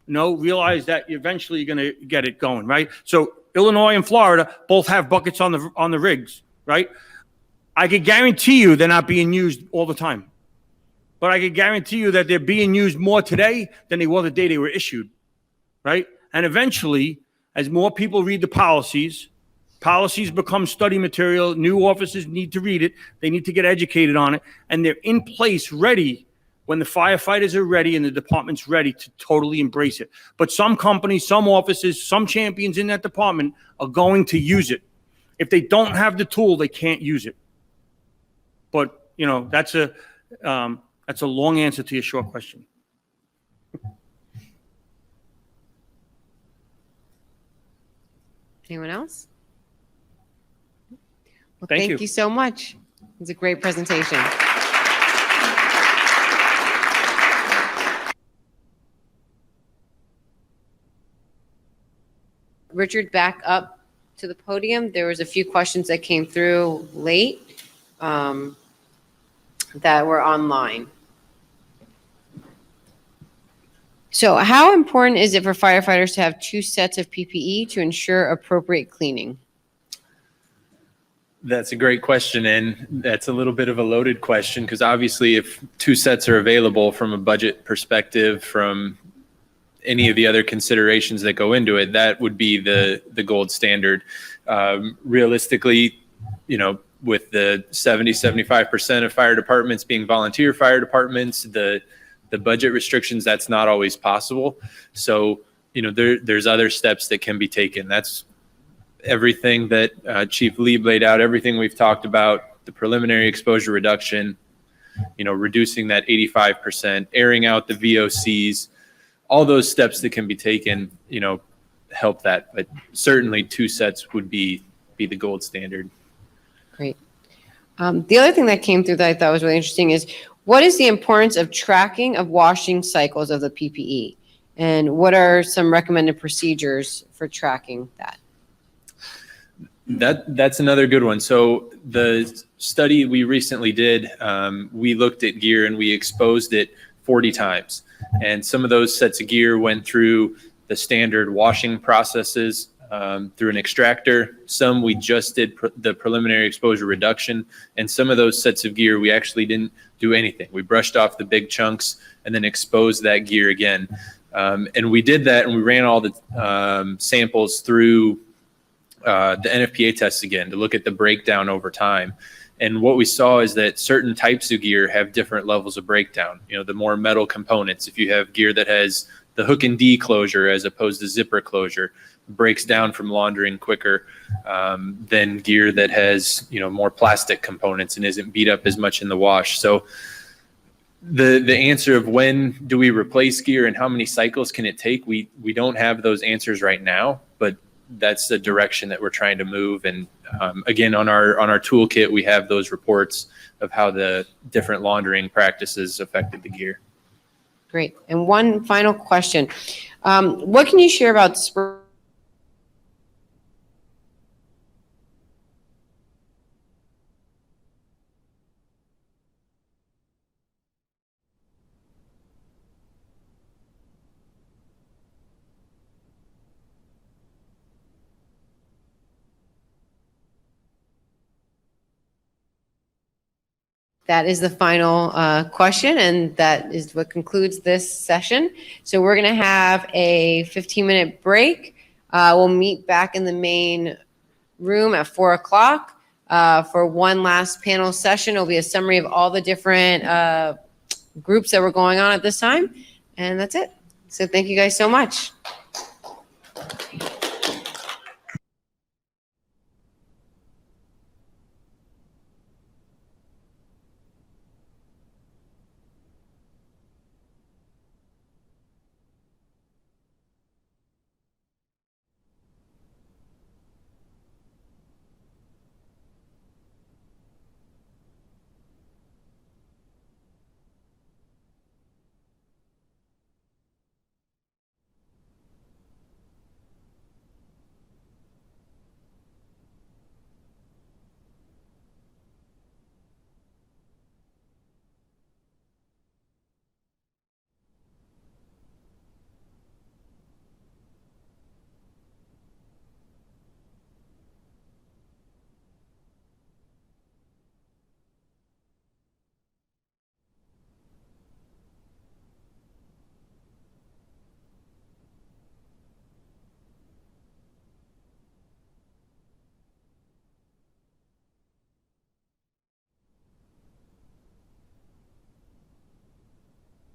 No, realize that eventually you're going to get it going, right? So Illinois and Florida both have buckets on the rigs, right? I can guarantee you they're not being used all the time. But I can guarantee you that they're being used more today than they were the day they were issued, right? And eventually, as more people read the policies become study material. New officers need to read it. They need to get educated on it. And they're in place, ready, when the firefighters are ready and the department's ready to totally embrace it. But some companies, some offices, some champions in that department are going to use it. If they don't have the tool, they can't use it. But, that's a long answer to your short question. Anyone else? Well, Thank thank you so much. It was a great presentation. Richard, back up to the podium. There was a few questions that came through late that were online. So how important is it for firefighters to have 2 sets of PPE to ensure appropriate cleaning? That's a great question, and that's a little bit of a loaded question because obviously if 2 sets are available from a budget perspective, from any of the other considerations that go into it, that would be the gold standard. Realistically, with the 70-75% of fire departments being volunteer fire departments, the budget restrictions, that's not always possible. So, there's other steps that can be taken. That's everything that Chief Lieb laid out, everything we've talked about, the preliminary exposure reduction, reducing that 85%, airing out the VOCs, all those steps that can be taken, help that. But certainly 2 sets would be the gold standard. Great. The other thing that came through that I thought was really interesting is, what is the importance of tracking of washing cycles of the PPE? And what are some recommended procedures for tracking that? That's another good one. So the study we recently did, we looked at gear and we exposed it 40 times. And some of those sets of gear went through the standard washing processes through an extractor. Some we just did the preliminary exposure reduction. And some of those sets of gear, we actually didn't do anything. We brushed off the big chunks and then exposed that gear again. And we did that, and we ran all the samples through the NFPA tests again to look at the breakdown over time. And what we saw is that certain types of gear have different levels of breakdown. The more metal components, if you have gear that has the hook and D closure as opposed to zipper closure, breaks down from laundering quicker than gear that has more plastic components and isn't beat up as much in the wash. So the answer of when do we replace gear and how many cycles can it take, we don't have those answers right now, but that's the direction that we're trying to move. And again, on our toolkit, we have those reports of how the different laundering practices affected the gear. Great. And one final question. What can you share about spray? That is the final question, and that is what concludes this session. So we're going to have a 15-minute break. We'll meet back in the main room at 4 o'clock for one last panel session. It'll be a summary of all the different groups that were going on at this time, and that's it. So thank you guys so much.